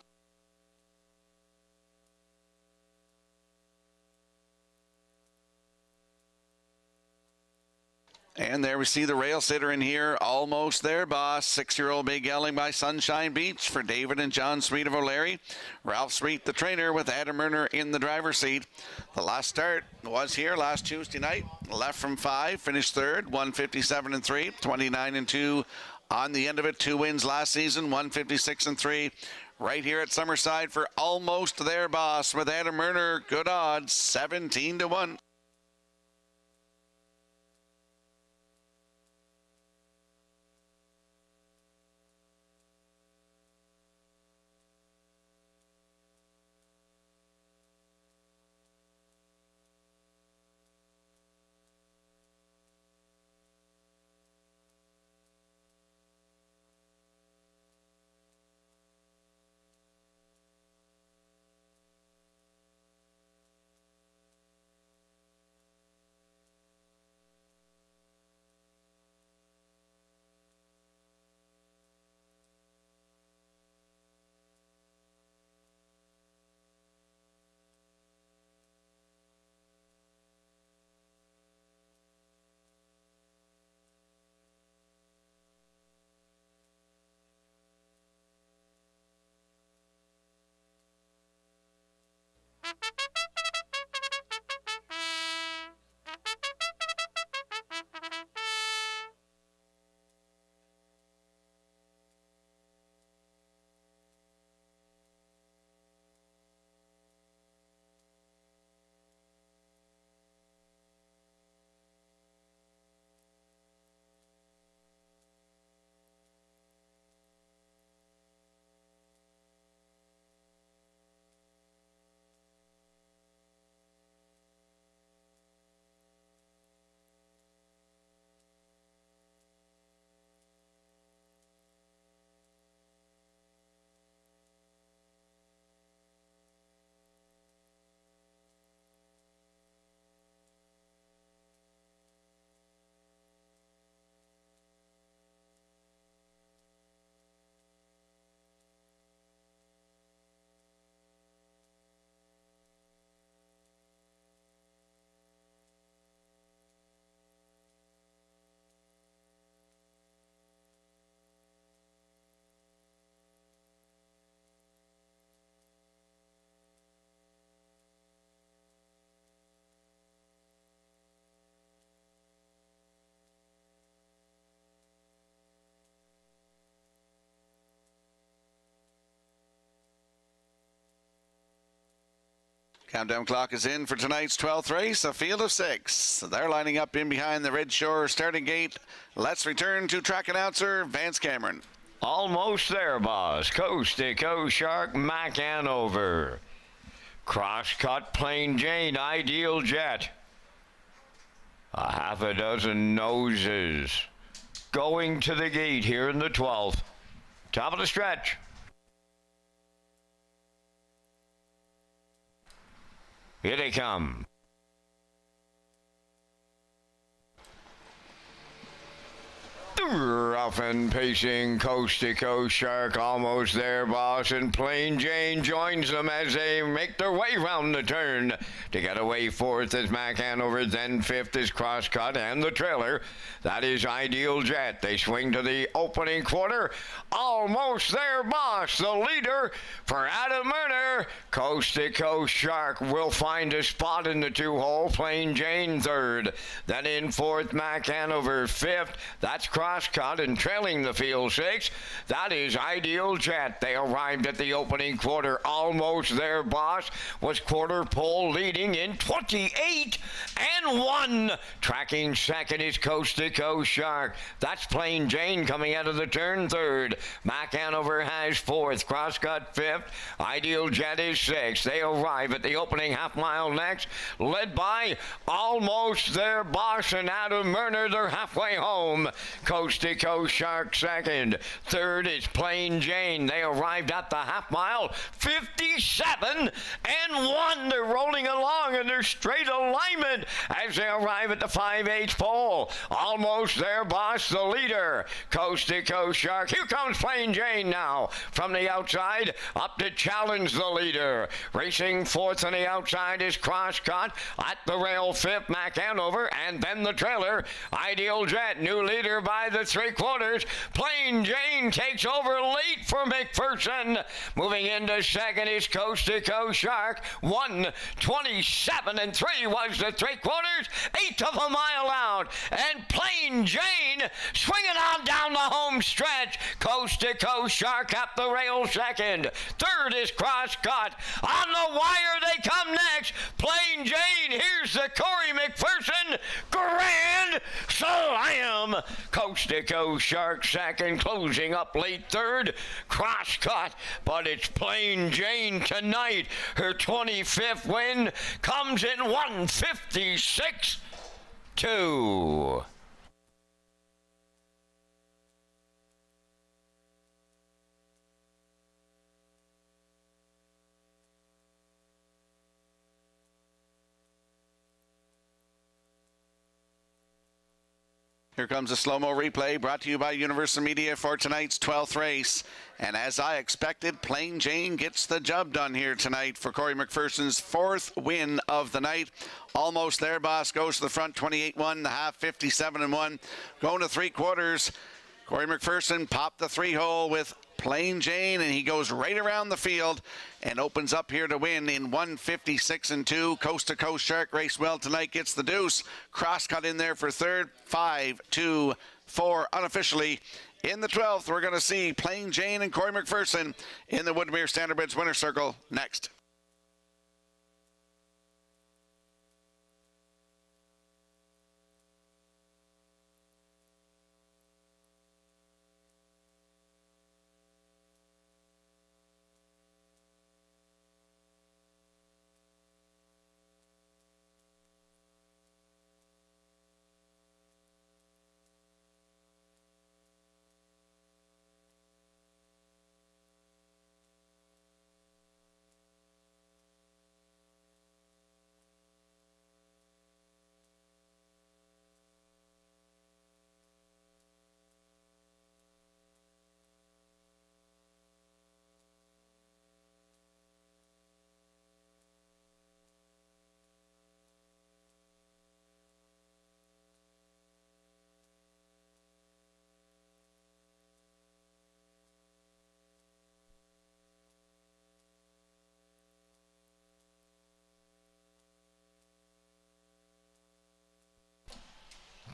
And there we see the rail sitter in here, Almost There, Boss. 6-year-old bay gelding by Sunshine Beach for David and John Sweet of O'Leary. Ralph Sweet, the trainer, with Adam Murner in the driver's seat. The last start was here last Tuesday night. Left from 5, finished 3rd, 157-3, 29-2 on the end of it. 2 wins last season, 156-3. Right here at Summerside for Almost There, Boss, with Adam Murner. Good odds, 17-1. Countdown clock is in for tonight's 12th race, a field of 6. They're lining up in behind the Red Shore starting gate. Let's return to track announcer Vance Cameron. Almost there, boss. Coast to Coast Shark, Mac Hanover. Crosscut, Plain Jane, Ideal Jet. A half a dozen noses. Going to the gate here in the 12th. Top of the stretch. Here they come. Rough and pacing, Coast to Coast Shark, almost there, boss, and Plain Jane joins them as they make their way round the turn. To get away fourth is Mac Hanover, then fifth is Crosscut, and the trailer, that is Ideal Jet. They swing to the opening quarter, almost there, boss, the leader for Adam Murner. Coast to Coast Shark will find a spot in the 2-hole, Plain Jane third, then in fourth, Mac Hanover fifth, that's Crosscut, and trailing the field 6, that is Ideal Jet. They arrived at the opening quarter, almost there, boss, was quarter pole leading in 28-1. Tracking second is Coast to Coast Shark. That's Plain Jane coming out of the turn third. Mac Hanover has fourth, Crosscut fifth, Ideal Jet is sixth. They arrive at the opening half mile next, led by almost there, boss, and Adam Murner. They're halfway home. Coast to Coast Shark second. Third is Plain Jane. They arrived at the half mile 57-1. They're rolling along in their straight alignment as they arrive at the 5/8 pole. Almost there, boss, the leader. Coast to Coast Shark. Here comes Plain Jane now from the outside up to challenge the leader. Racing fourth on the outside is Crosscut. At the rail fifth, Mac Hanover, and then the trailer, Ideal Jet. New leader by the 3/4. Plain Jane takes over late for McPherson. Moving into second is Coast to Coast Shark. 1:27.3 was the 3/4. Eighth of a mile out. And Plain Jane swinging on down the home stretch. Coast to Coast Shark up the rail second. Third is Crosscut. On the wire they come next. Plain Jane. Here's the Corey McPherson Grand Slam. Coast to Coast Shark second, closing up late third. Crosscut, but it's Plain Jane tonight. Her 25th win comes in 156-2. Here comes a slow-mo replay brought to you by Universal Media for tonight's 12th race. And as I expected, Plain Jane gets the job done here tonight for Corey McPherson's 4th win of the night. Almost there, boss. Goes to the front, 28-1, the half, 57-1. Going to 3/4. Corey McPherson popped the 3-hole with Plain Jane, and he goes right around the field and opens up here to win in 156-2. Coast to Coast Shark raced well tonight, gets the deuce. Crosscut in there for third. 5, 2, 4 unofficially. In the 12th, we're going to see Plain Jane and Corey McPherson in the Woodmere Standardbridge winner circle next.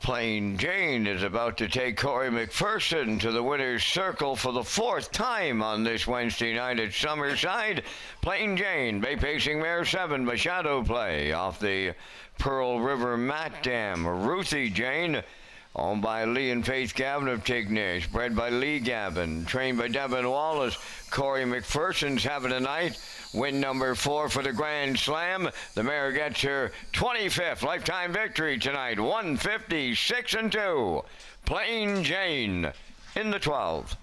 Plain Jane is about to take Corey McPherson to the winner's circle for the fourth time on this Wednesday night at Summerside. Plain Jane, Bay Pacing Mare 7 by Shadow Play off the Pearl River Mat Dam. Ruthie Jane, owned by Lee and Faith Gavin of Tignish, bred by Lee Gavin, trained by Devin Wallace. Corey McPherson's having a night. Win number 4 for the Grand Slam. The mare gets her 25th lifetime victory tonight. 156-2. Plain Jane in the 12th.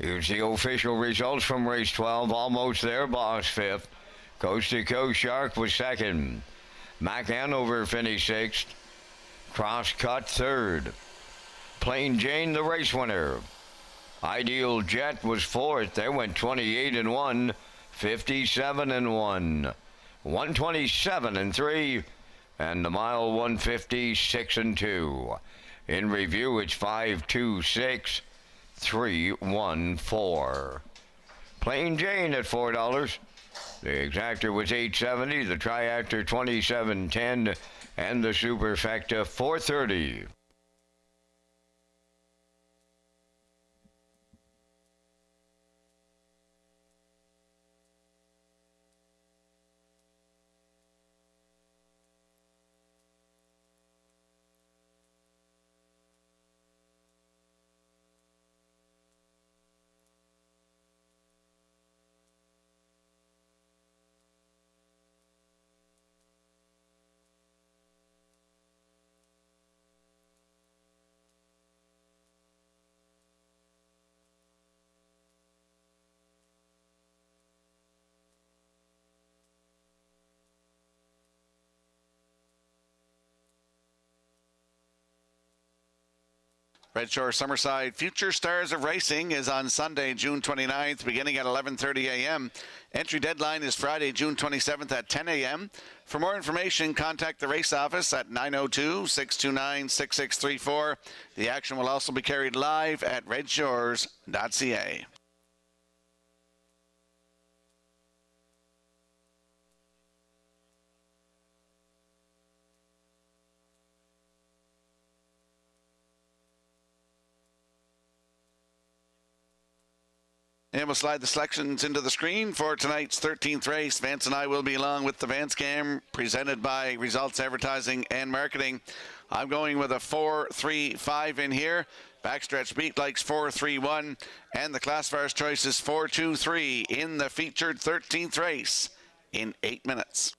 Here's the official results from race 12. Almost there, Boss 5th. Coast to Coast Shark was 2nd. Mac Hanover finished 6th. Crosscut 3rd. Plain Jane the race winner. Ideal Jet was 4th. They went 28-1, 57-1, 127-3, and the mile 156-2. In review, it's 5-2-6. 3-1-4. Plain Jane at $4. The exactor was $8.70, the triactor $27.10, and the superfecta $4.30. Redshore Summerside Future Stars of Racing is on Sunday, June 29th, beginning at 11:30 a.m. Entry deadline is Friday, June 27th at 10 a.m. For more information, contact the race office at 902-629-6634. The action will also be carried live at Redshores.ca. And we'll slide the selections into the screen for tonight's 13th race. Vance and I will be along with the Vance Cam, presented by Results Advertising and Marketing. I'm going with a 4-3-5 in here. Backstretch Beat likes 4-3-1. And the classifier's choice is 4-2-3 in the featured 13th race in 8 minutes.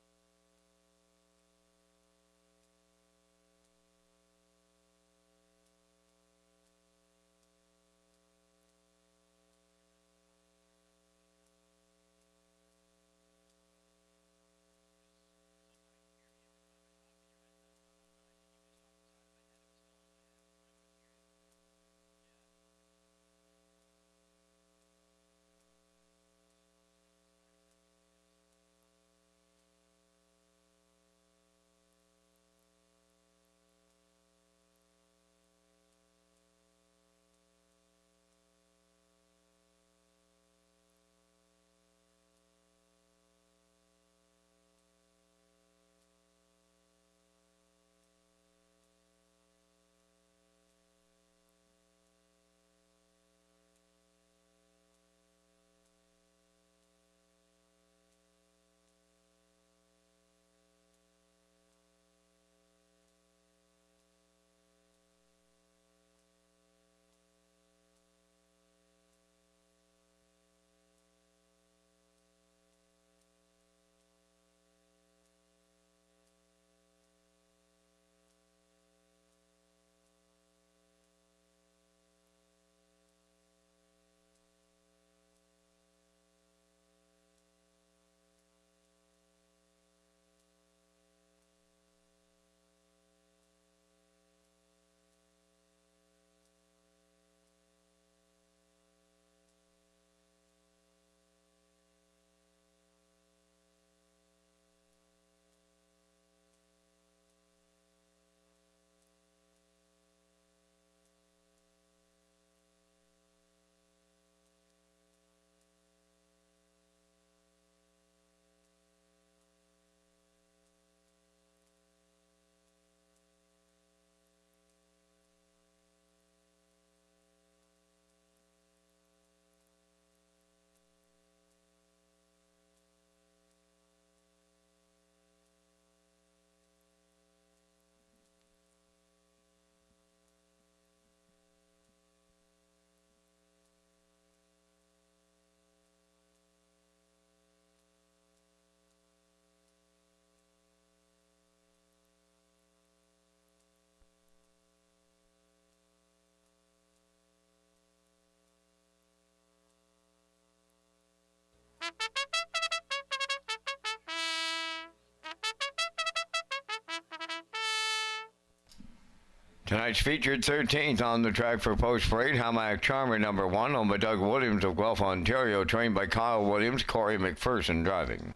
Tonight's featured 13th on the track for Post Parade, Hamac Charmer number 1, owned by Doug Williams of Guelph, Ontario, trained by Kyle Williams, Corey McPherson driving.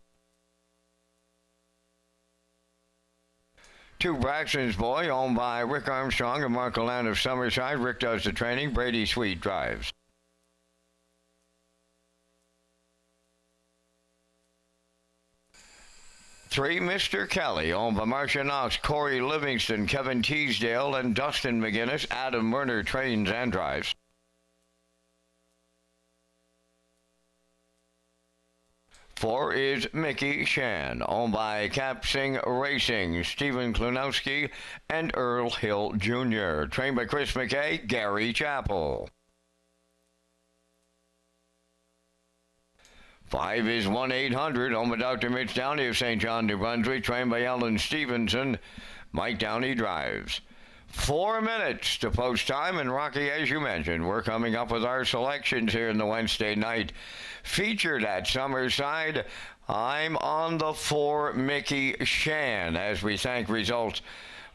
2 Braxton's Boy, owned by Rick Armstrong and Mark Allen of Summerside. Rick does the training, Brady Sweet drives. 3 Mr. Kelly, owned by Marcia Knox, Corey Livingston, Kevin Teasdale, and Dustin McGinnis. Adam Werner trains and drives. 4 is Mickey Shan, owned by Cap Sing Racing, Stephen Klunowski, and Earl Hill Jr., trained by Chris McKay, Gary Chappell. 5 is 1-800, owned by Dr. Mitch Downey of St. John, New Brunswick, trained by Ellen Stevenson. Mike Downey drives. 4 minutes to post time, and Rocky, as you mentioned, we're coming up with our selections here in the Wednesday night. Featured at Summerside, I'm on the 4 Mickey Shan, as we thank Results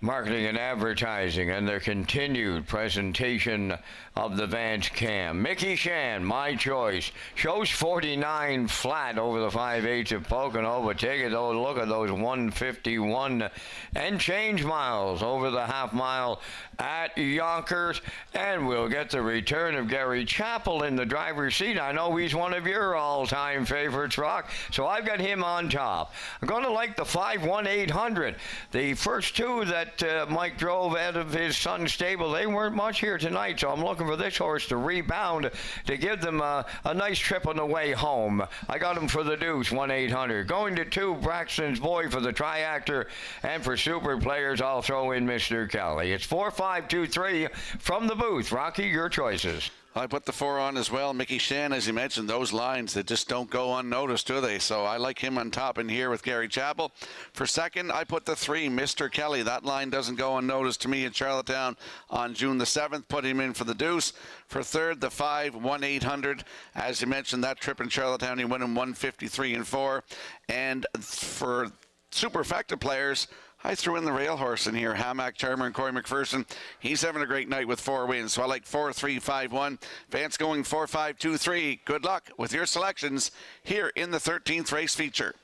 Marketing and Advertising and their continued presentation of the Vance Cam. Mickey Shan, my choice, shows 49 flat over the 5/8 of Pocono, but take a look at those 151 and change miles over the half mile at Yonkers, and we'll get the return of Gary Chappell in the driver's seat. I know he's one of your all-time favorites, Rock, so I've got him on top. I'm going to like the 5-1-800. The first 2 that Mike drove out of his son's stable, they weren't much here tonight, so I'm looking for this horse to rebound to give them a nice trip on the way home. I got him for the deuce, 1-800. Going to 2, Braxton's Boy for the triactor, and for super players, I'll throw in Mr. Kelly. It's 4-5-2-3 from the booth. Rocky, your choices. I put the 4 on as well. Mickey Shan, as you mentioned, those lines that just don't go unnoticed, do they? So I like him on top in here with Gary Chappell. For second, I put the 3, Mr. Kelly. That line doesn't go unnoticed to me in Charlottetown on June the 7th. Put him in for the deuce. For third, the 5-1-800. As you mentioned, that trip in Charlottetown, he went in 153-4. And for super effective players, I threw in the rail horse in here, Hamac Charmer and Corey McPherson. He's having a great night with 4 wins, so I like 4-3-5-1. Vance going 4-5-2-3. Good luck with your selections here in the 13th race feature.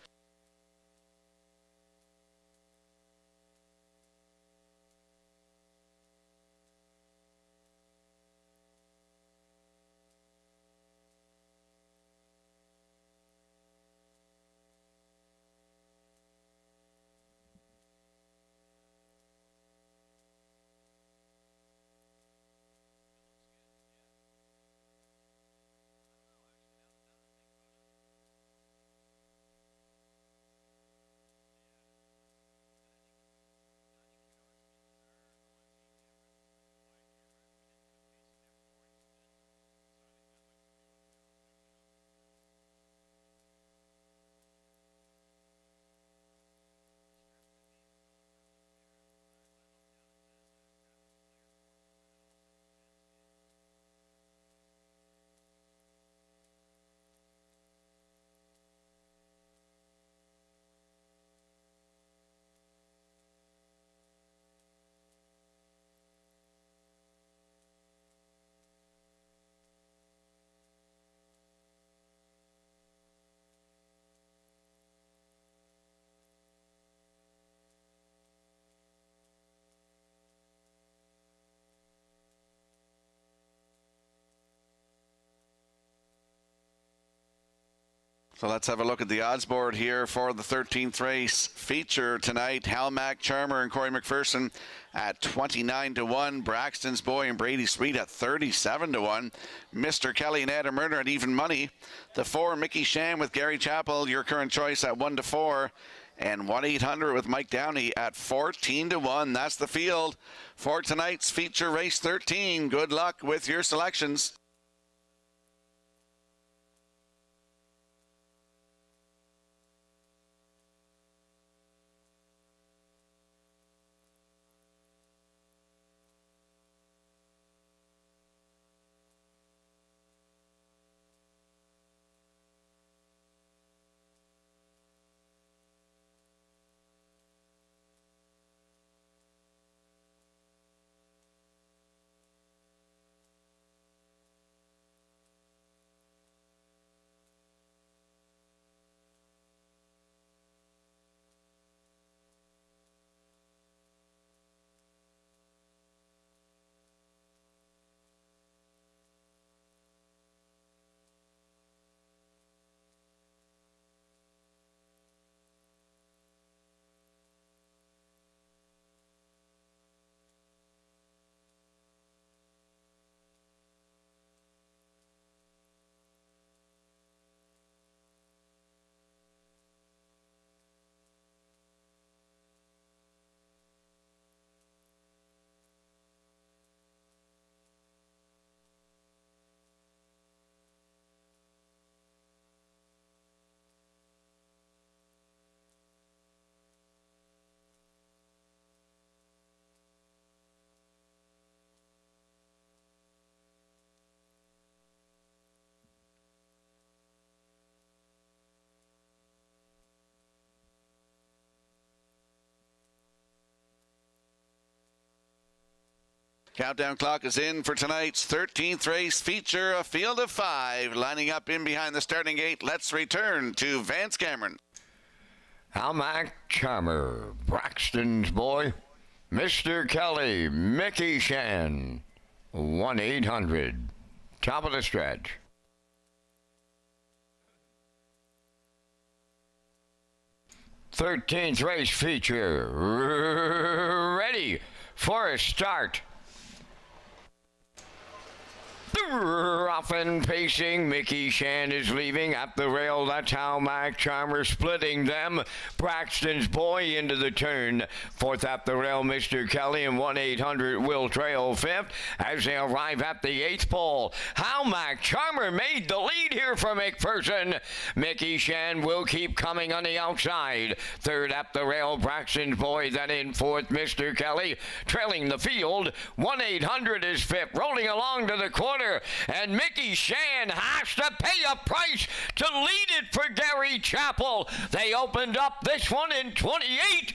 So let's have a look at the odds board here for the 13th race feature tonight. Hamac Charmer and Corey McPherson at 29-1. Braxton's Boy and Brady Sweet at 37-1. Mr. Kelly and Adam Murner at even money. The 4, Mickey Shan with Gary Chappell, your current choice at 1-4. And 1-800 with Mike Downey at 14-1. That's the field for tonight's feature race 13. Good luck with your selections. Countdown clock is in for tonight's 13th race feature, a field of 5 lining up in behind the starting gate. Let's return to Vance Cameron. Almac Charmer, Braxton's Boy, Mr. Kelly, Mickey Shan, 1-800, top of the stretch. Thirteenth race feature, ready for a start. Rough and pacing, Mickey Shan is leaving at the rail. That's how Mac Charmer splitting them. Braxton's Boy into the turn. Fourth at the rail, Mr. Kelly, and 1-800 will trail fifth as they arrive at the 8th pole. How Mac Charmer made the lead here for McPherson. Mickey Shan will keep coming on the outside. Third at the rail, Braxton's Boy, then in fourth, Mr. Kelly, trailing the field. 1-800 is fifth, rolling along to the quarter. And Mickey Shan has to pay a price to lead it for Gary Chappell. They opened up this one in 28-2.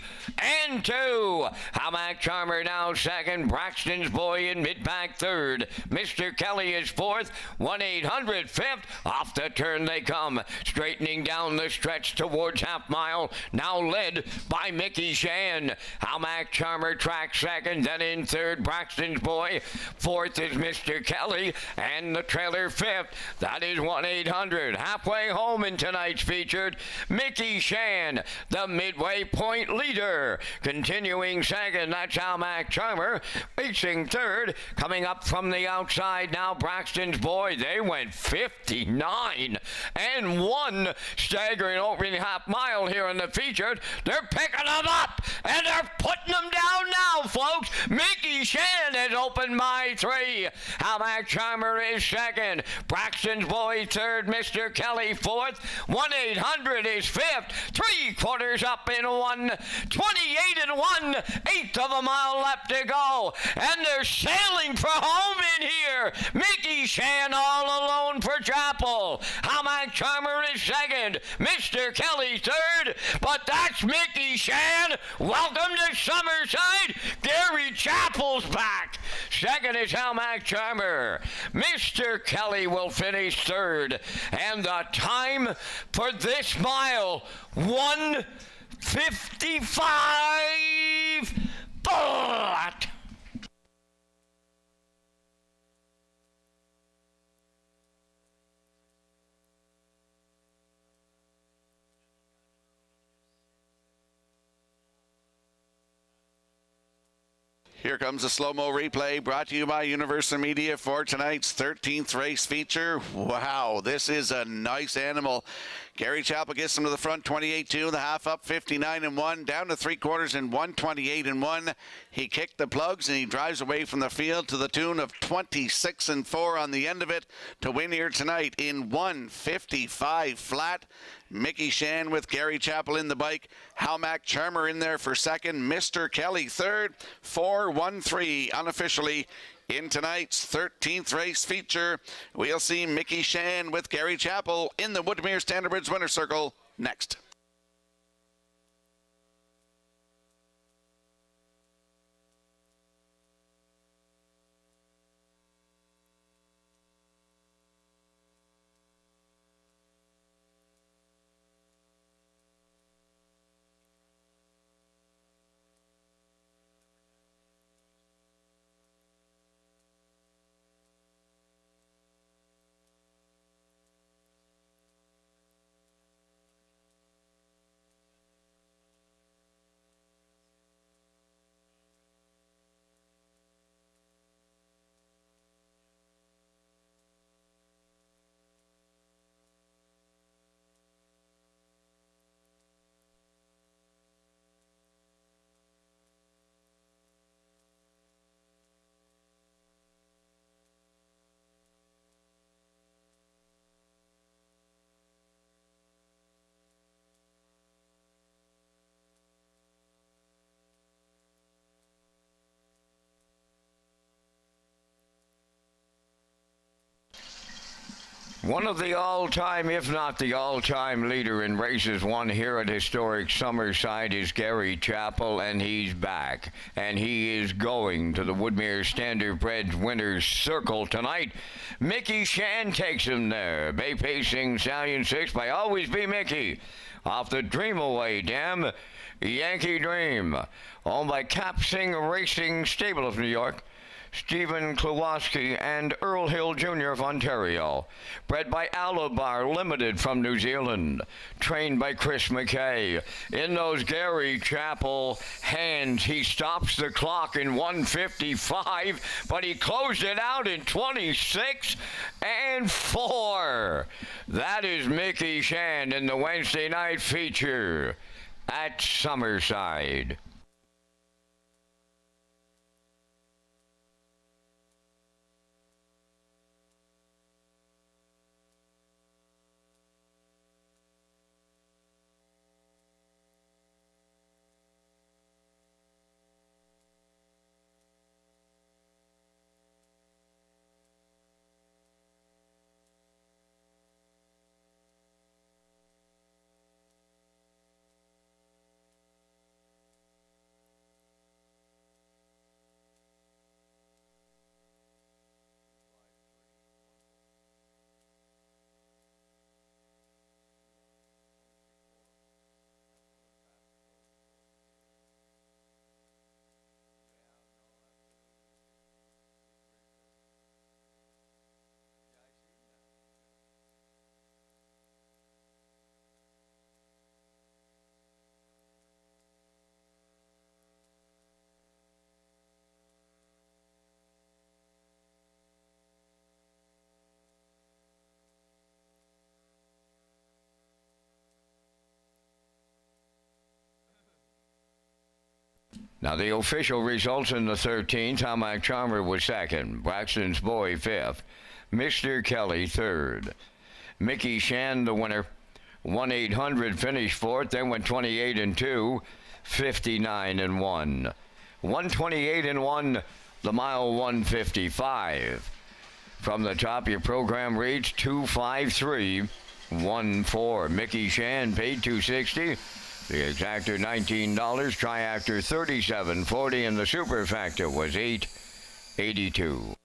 Hamac Charmer now second. Braxton's Boy in mid-back third. Mr. Kelly is fourth. 1-800 fifth. Off the turn they come. Straightening down the stretch towards half mile. Now led by Mickey Shan. Hamac Charmer tracks second. Then in third, Braxton's Boy. Fourth is Mr. Kelly. And the trailer fifth. That is 1-800. Halfway home in tonight's featured, Mickey Shan, the midway point leader. Continuing second, that's Almac Charmer. Racing third, coming up from the outside now, Braxton's Boy. They went 59 and 1, staggering opening half mile here in the featured. They're picking them up and they're putting them down now, folks. Mickey Shan has opened by 3. Almac Charmer is second. Braxton's Boy third. Mr. Kelly fourth. 1-800 is fifth. 3/4 up in 1. 28-1. Eighth of a mile left to go. And they're sailing for home in here. Mickey Shan all alone for Chappell. Hamac Charmer is second. Mr. Kelly third. But that's Mickey Shan. Welcome to Summerside. Gary Chappell's back. Second is Hamac Charmer. Mr. Kelly will finish third. And the time for this mile, 1:55. But Here comes a slow-mo replay brought to you by Universal Media for tonight's 13th race feature. Wow, this is a nice animal. Gary Chappell gets him to the front, 28-2, the half up, 59-1, down to 3/4 in 128-1. He kicked the plugs and he drives away from the field to the tune of 26-4 on the end of it to win here tonight in 1:55 flat. Mickey Shan with Gary Chappell in the bike. Hamac Charmer in there for second. Mr. Kelly third. 4-1-3 unofficially in tonight's 13th race feature. We'll see Mickey Shan with Gary Chappell in the Woodmere Standard Bridge Winner's Circle next. One of the all-time, if not the all-time leader in races won here at historic Summerside is Gary Chappell, and he's back. And he is going to the Woodmere Standardbred Winners Circle tonight. Mickey Shan takes him there. Bay Pacing Stallion 6 by Always Be Mickey. Off the Dream Away Dam, Yankee Dream. Owned by Capsing Racing Stable of New York. Stephen Klowoski and Earl Hill Jr. of Ontario. Bred by Alabar Limited from New Zealand. Trained by Chris McKay. In those Gary Chappell hands, he stops the clock in 1:55, but he closed it out in 26 and 4. That is Mickey Shan in the Wednesday night feature at Summerside. Now the official results in the 13th, Hamac Charmer was second, Braxton's Boy fifth, Mr. Kelly third, Mickey Shan the winner, 1-800 finished fourth, then went 28-2, 59-1, 128-1, the mile 155. From the top, your program reads 253-14. Mickey Shan paid $260. The exactor $19, triactor $37.40, and the superfactor was $8.82.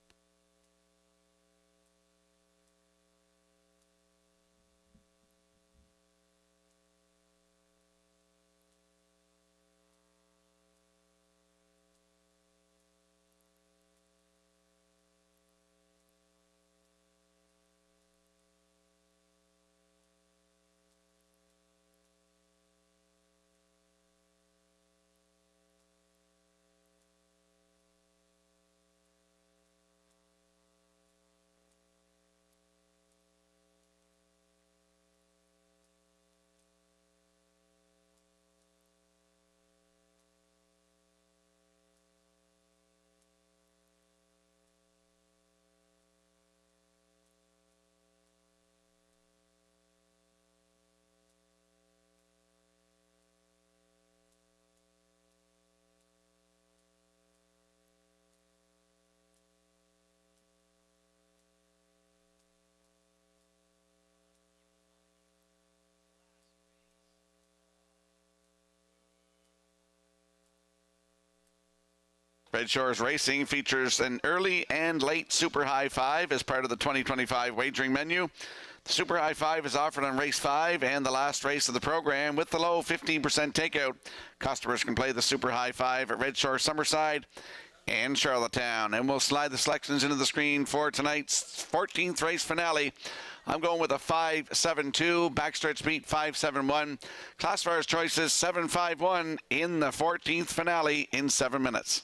Redshores Racing features an early and late Super High Five as part of the 2025 wagering menu. The Super High Five is offered on race 5 and the last race of the program with the low 15% takeout. Customers can play the Super High Five at Redshore Summerside and Charlottetown. And we'll slide the selections into the screen for tonight's 14th race finale. I'm going with a 5-7-2, backstretch beat 5-7-1. Classifier's choices 7-5-1 in the 14th finale in 7 minutes.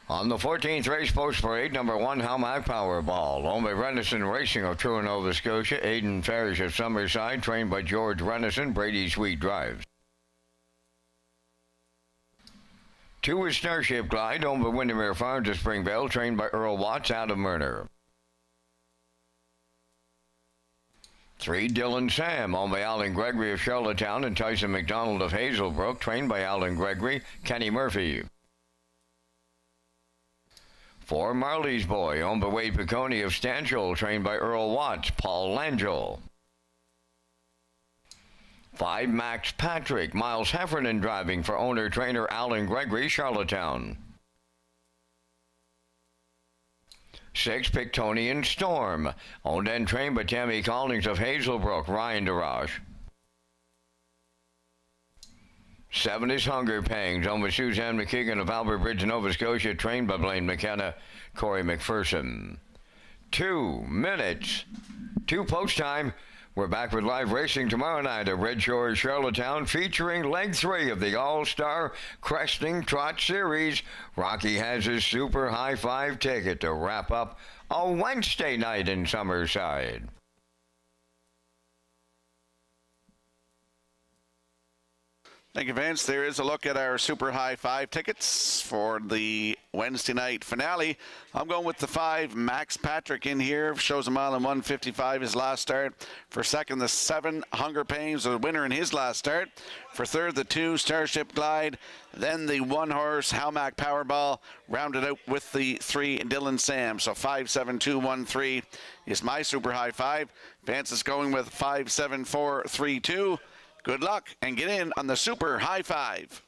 On the 14th race post parade, number 1, Hamac Powerball. Owned by Renison Racing of Truro, Nova Scotia. Aidan Farish of Summerside, trained by George Renison. Brady Sweet drives. 2 is Starship Glide, owned by Windermere Farms of Springvale, trained by Earl Watts out of Murner. 3, Dylan Sam, owned by Alan Gregory of Charlottetown and Tyson McDonald of Hazelbrook, trained by Alan Gregory. Kenny Murphy. 4, Marley's Boy, owned by Wade Piccone of Stanchel, trained by Earl Watts. Paul Langell. 5, Max Patrick, Miles Heffernan driving for owner-trainer Alan Gregory, Charlottetown. 6, Pictonian Storm, owned and trained by Tammy Collins of Hazelbrook, Ryan DeRoche. 7 is Hunger Pangs, owned by Suzanne McKeegan of Albert Bridge, Nova Scotia, trained by Blaine McKenna, Corey McPherson. 2 minutes, 2 post time. We're back with live racing tomorrow night at Redshores, Charlottetown, featuring leg 3 of the All-Star Cresting Trot Series. Rocky has his Super High 5 ticket to wrap up a Wednesday night in Summerside. Thank you, Vince. There is a look at our Super High 5 tickets for the Wednesday night finale. I'm going with the 5, Max Patrick in here. Shows a mile and 155 his last start. For second, the 7, Hunger Pains, a winner in his last start. For third, the 2, Starship Glide. Then the 1 horse, Hamac Powerball, rounded out with the 3, Dylan Sam. So 5, 7, 2, 1, 3 is my Super High 5. Vance is going with 5, 7, 4, 3, 2. Good luck and get in on the Super High 5.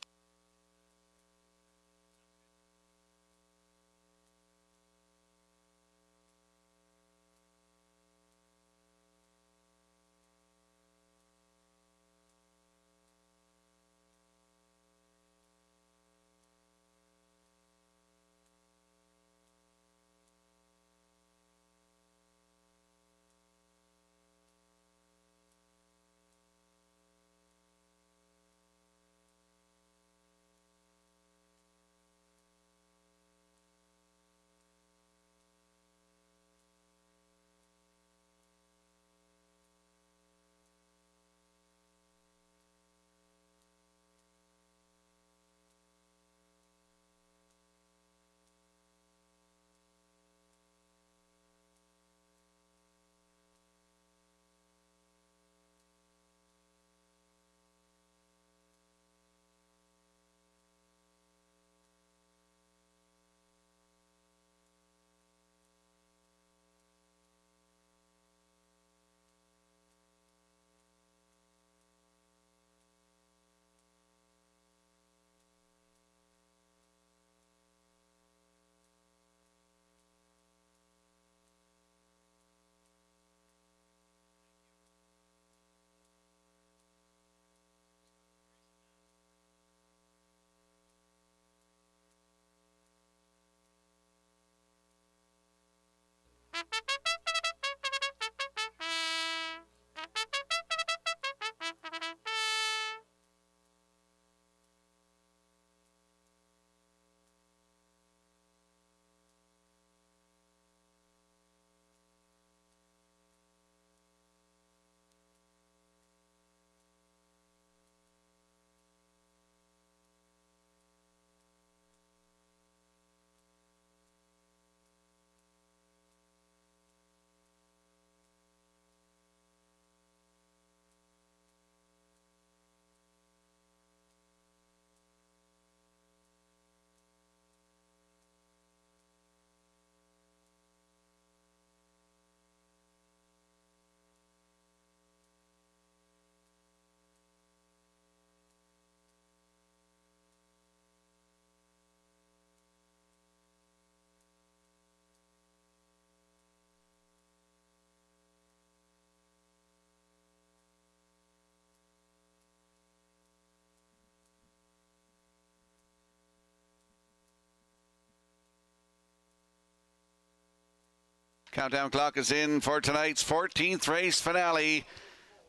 Countdown clock is in for tonight's 14th race finale.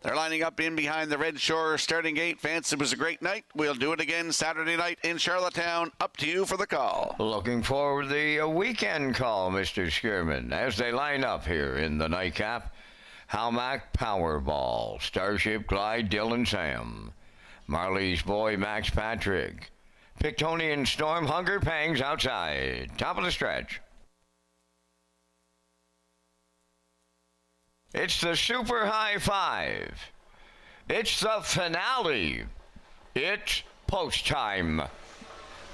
They're lining up in behind the Red Shore starting gate. Vance, it was a great night. We'll do it again Saturday night in Charlottetown. Up to you for the call. Looking forward to the weekend call, Mr. Skierman, as they line up here in the nightcap. Halmack Powerball, Starship Glide Dylan Sam, Marley's Boy Max Patrick, Pictonian Storm Hunger Pangs outside. Top of the stretch. It's the Super High Five. It's the finale. It's post time.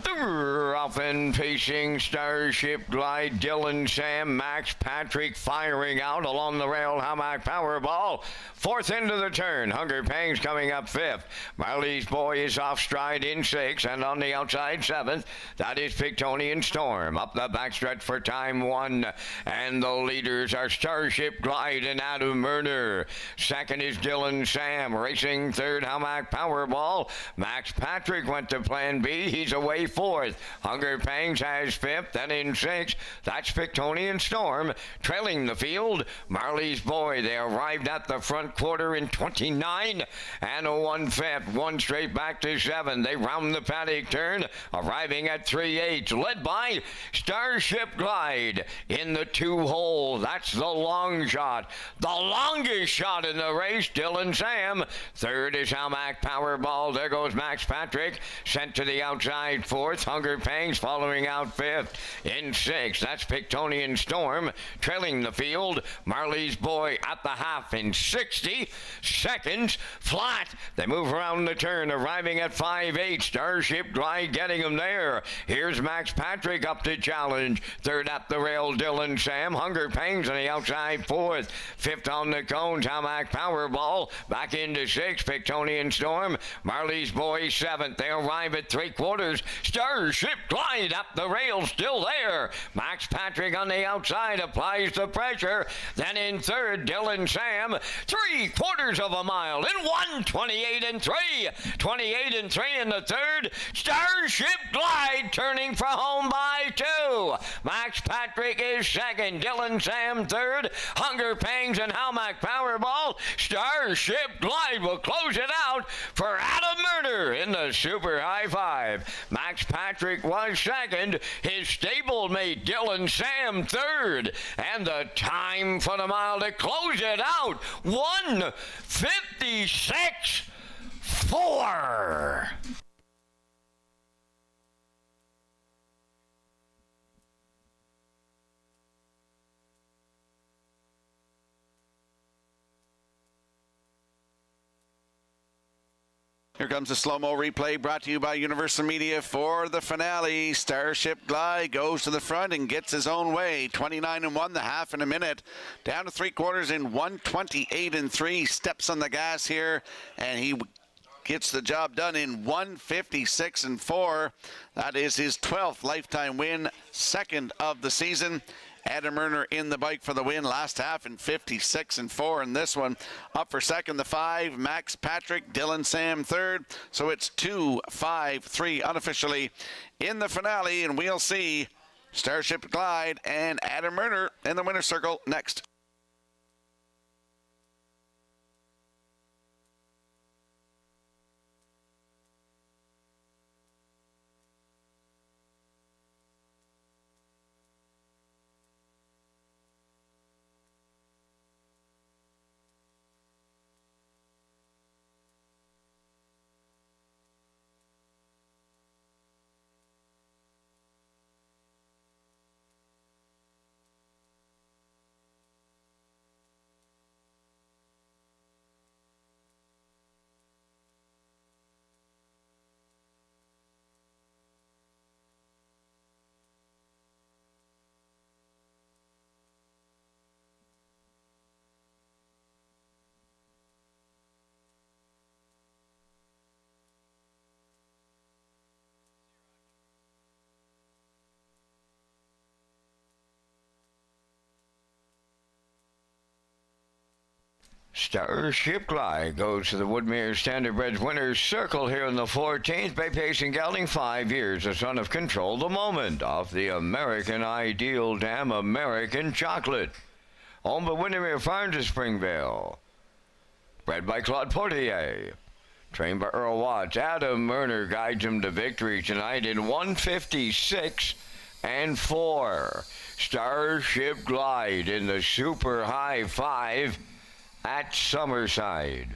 The Ruffin pacing Starship Glide Dylan Sam Max Patrick firing out along the rail. Hammock Powerball. Fourth into the turn. Hunger Pangs coming up fifth. Marley's Boy is off stride in sixth, and on the outside seventh. That is Pictonian Storm. Up the backstretch for time one. And the leaders are Starship Glide and Adam Murner. Second is Dylan Sam. Racing third, Hammock Powerball. Max Patrick went to plan B. He's away fourth. Hunger Pangs has fifth, and in sixth, that's Pictonian Storm. Trailing the field, Marley's Boy. They arrived at the front quarter in 29 and a 1/5. One straight back to 7. They round the paddock turn, arriving at 3/8, led by Starship Glide in the 2-hole. That's the long shot. The longest shot in the race, Dylan Sam. Third is Halmack Powerball. There goes Max Patrick, sent to the outside fourth. Hunger Pangs following out fifth. In sixth, that's Pictonian Storm. Trailing the field, Marley's Boy at the half in 60 seconds flat. They move around the turn, arriving at 5/8. Starship Glide getting them there. Here's Max Patrick up to challenge. Third at the rail, Dylan Sam. Hunger Pangs on the outside fourth. Fifth on the cones, Hammock Powerball. Back into sixth, Pictonian Storm. Marley's Boy seventh. They arrive at 3/4. Starship Glide up the rail, still there. Max Patrick on the outside applies the pressure. Then in third, Dylan Sam. 3/4 of a mile in 1:28 and 3. 28 and 3 in the third. Starship Glide turning for home by 2. Max Patrick is second. Dylan Sam third. Hunger Pangs and Halmack Powerball. Starship Glide will close it out for Adam Murner in the Super High Five. Max Patrick was second. His stablemate Dylan Sam third. And the time for the mile to close it out, 1:56.4. Here comes a slow-mo replay brought to you by Universal Media for the finale. Starship Glide goes to the front and gets his own way. 29 and 1, the half in a minute. Down to 3/4 in 1:28 and 3. Steps on the gas here, and he gets the job done in 1:56 and 4. That is his 12th lifetime win, second of the season. Adam Murner in the bike for the win last half in 56 and 4 in this one. Up for second, the 5, Max Patrick, Dylan Sam third. So it's 2-5-3 unofficially in the finale, and we'll see Starship Glide and Adam Murner in the winner's circle next. Starship Glide goes to the Woodmere Standardbred's winner's circle here in the 14th. Bay Pacing Gelding, 5 years, the son of Control the Moment off the American Ideal Dam American Chocolate. Owned by Windermere Farms of Springvale. bred by Claude Portier. Trained by Earl Watts. Adam Murner guides him to victory tonight in 156 and 4. Starship Glide in the Super High 5 at Summerside.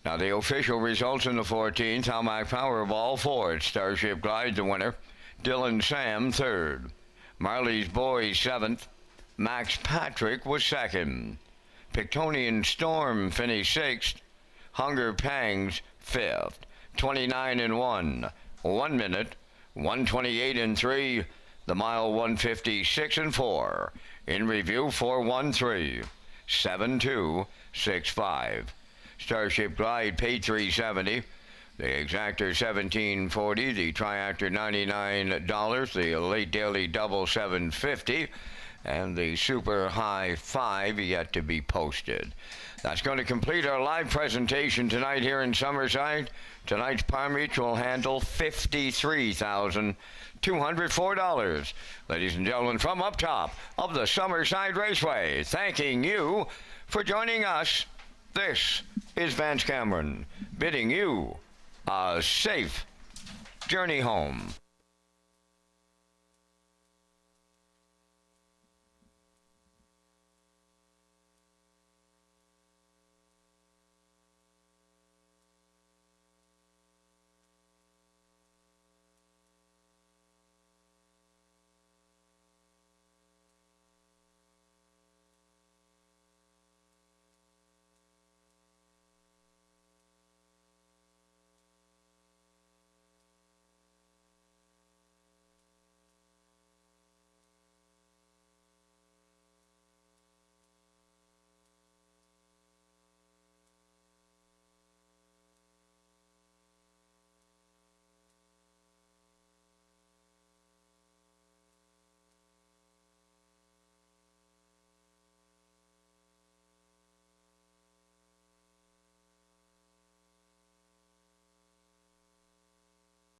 Now the official results in the 14th, Almac Powerball 4th, Starship Glide the winner, Dylan Sam 3rd, Marley's Boy 7th, Max Patrick was 2nd, Pictonian Storm finished 6th, Hunger Pangs 5th, 29 and 1, 1 minute, 128 and 3, the mile 156 and 4, in review 413, 7265. Starship Glide paid $370. The exactor $17.40. The triactor $99. The late daily double $7.50. And the super high 5 yet to be posted. That's going to complete our live presentation tonight here in Summerside. Tonight's Palm Beach will handle $53,204. Ladies and gentlemen, from up top of the Summerside Raceway, thanking you for joining us. This is Vance Cameron bidding you a safe journey home.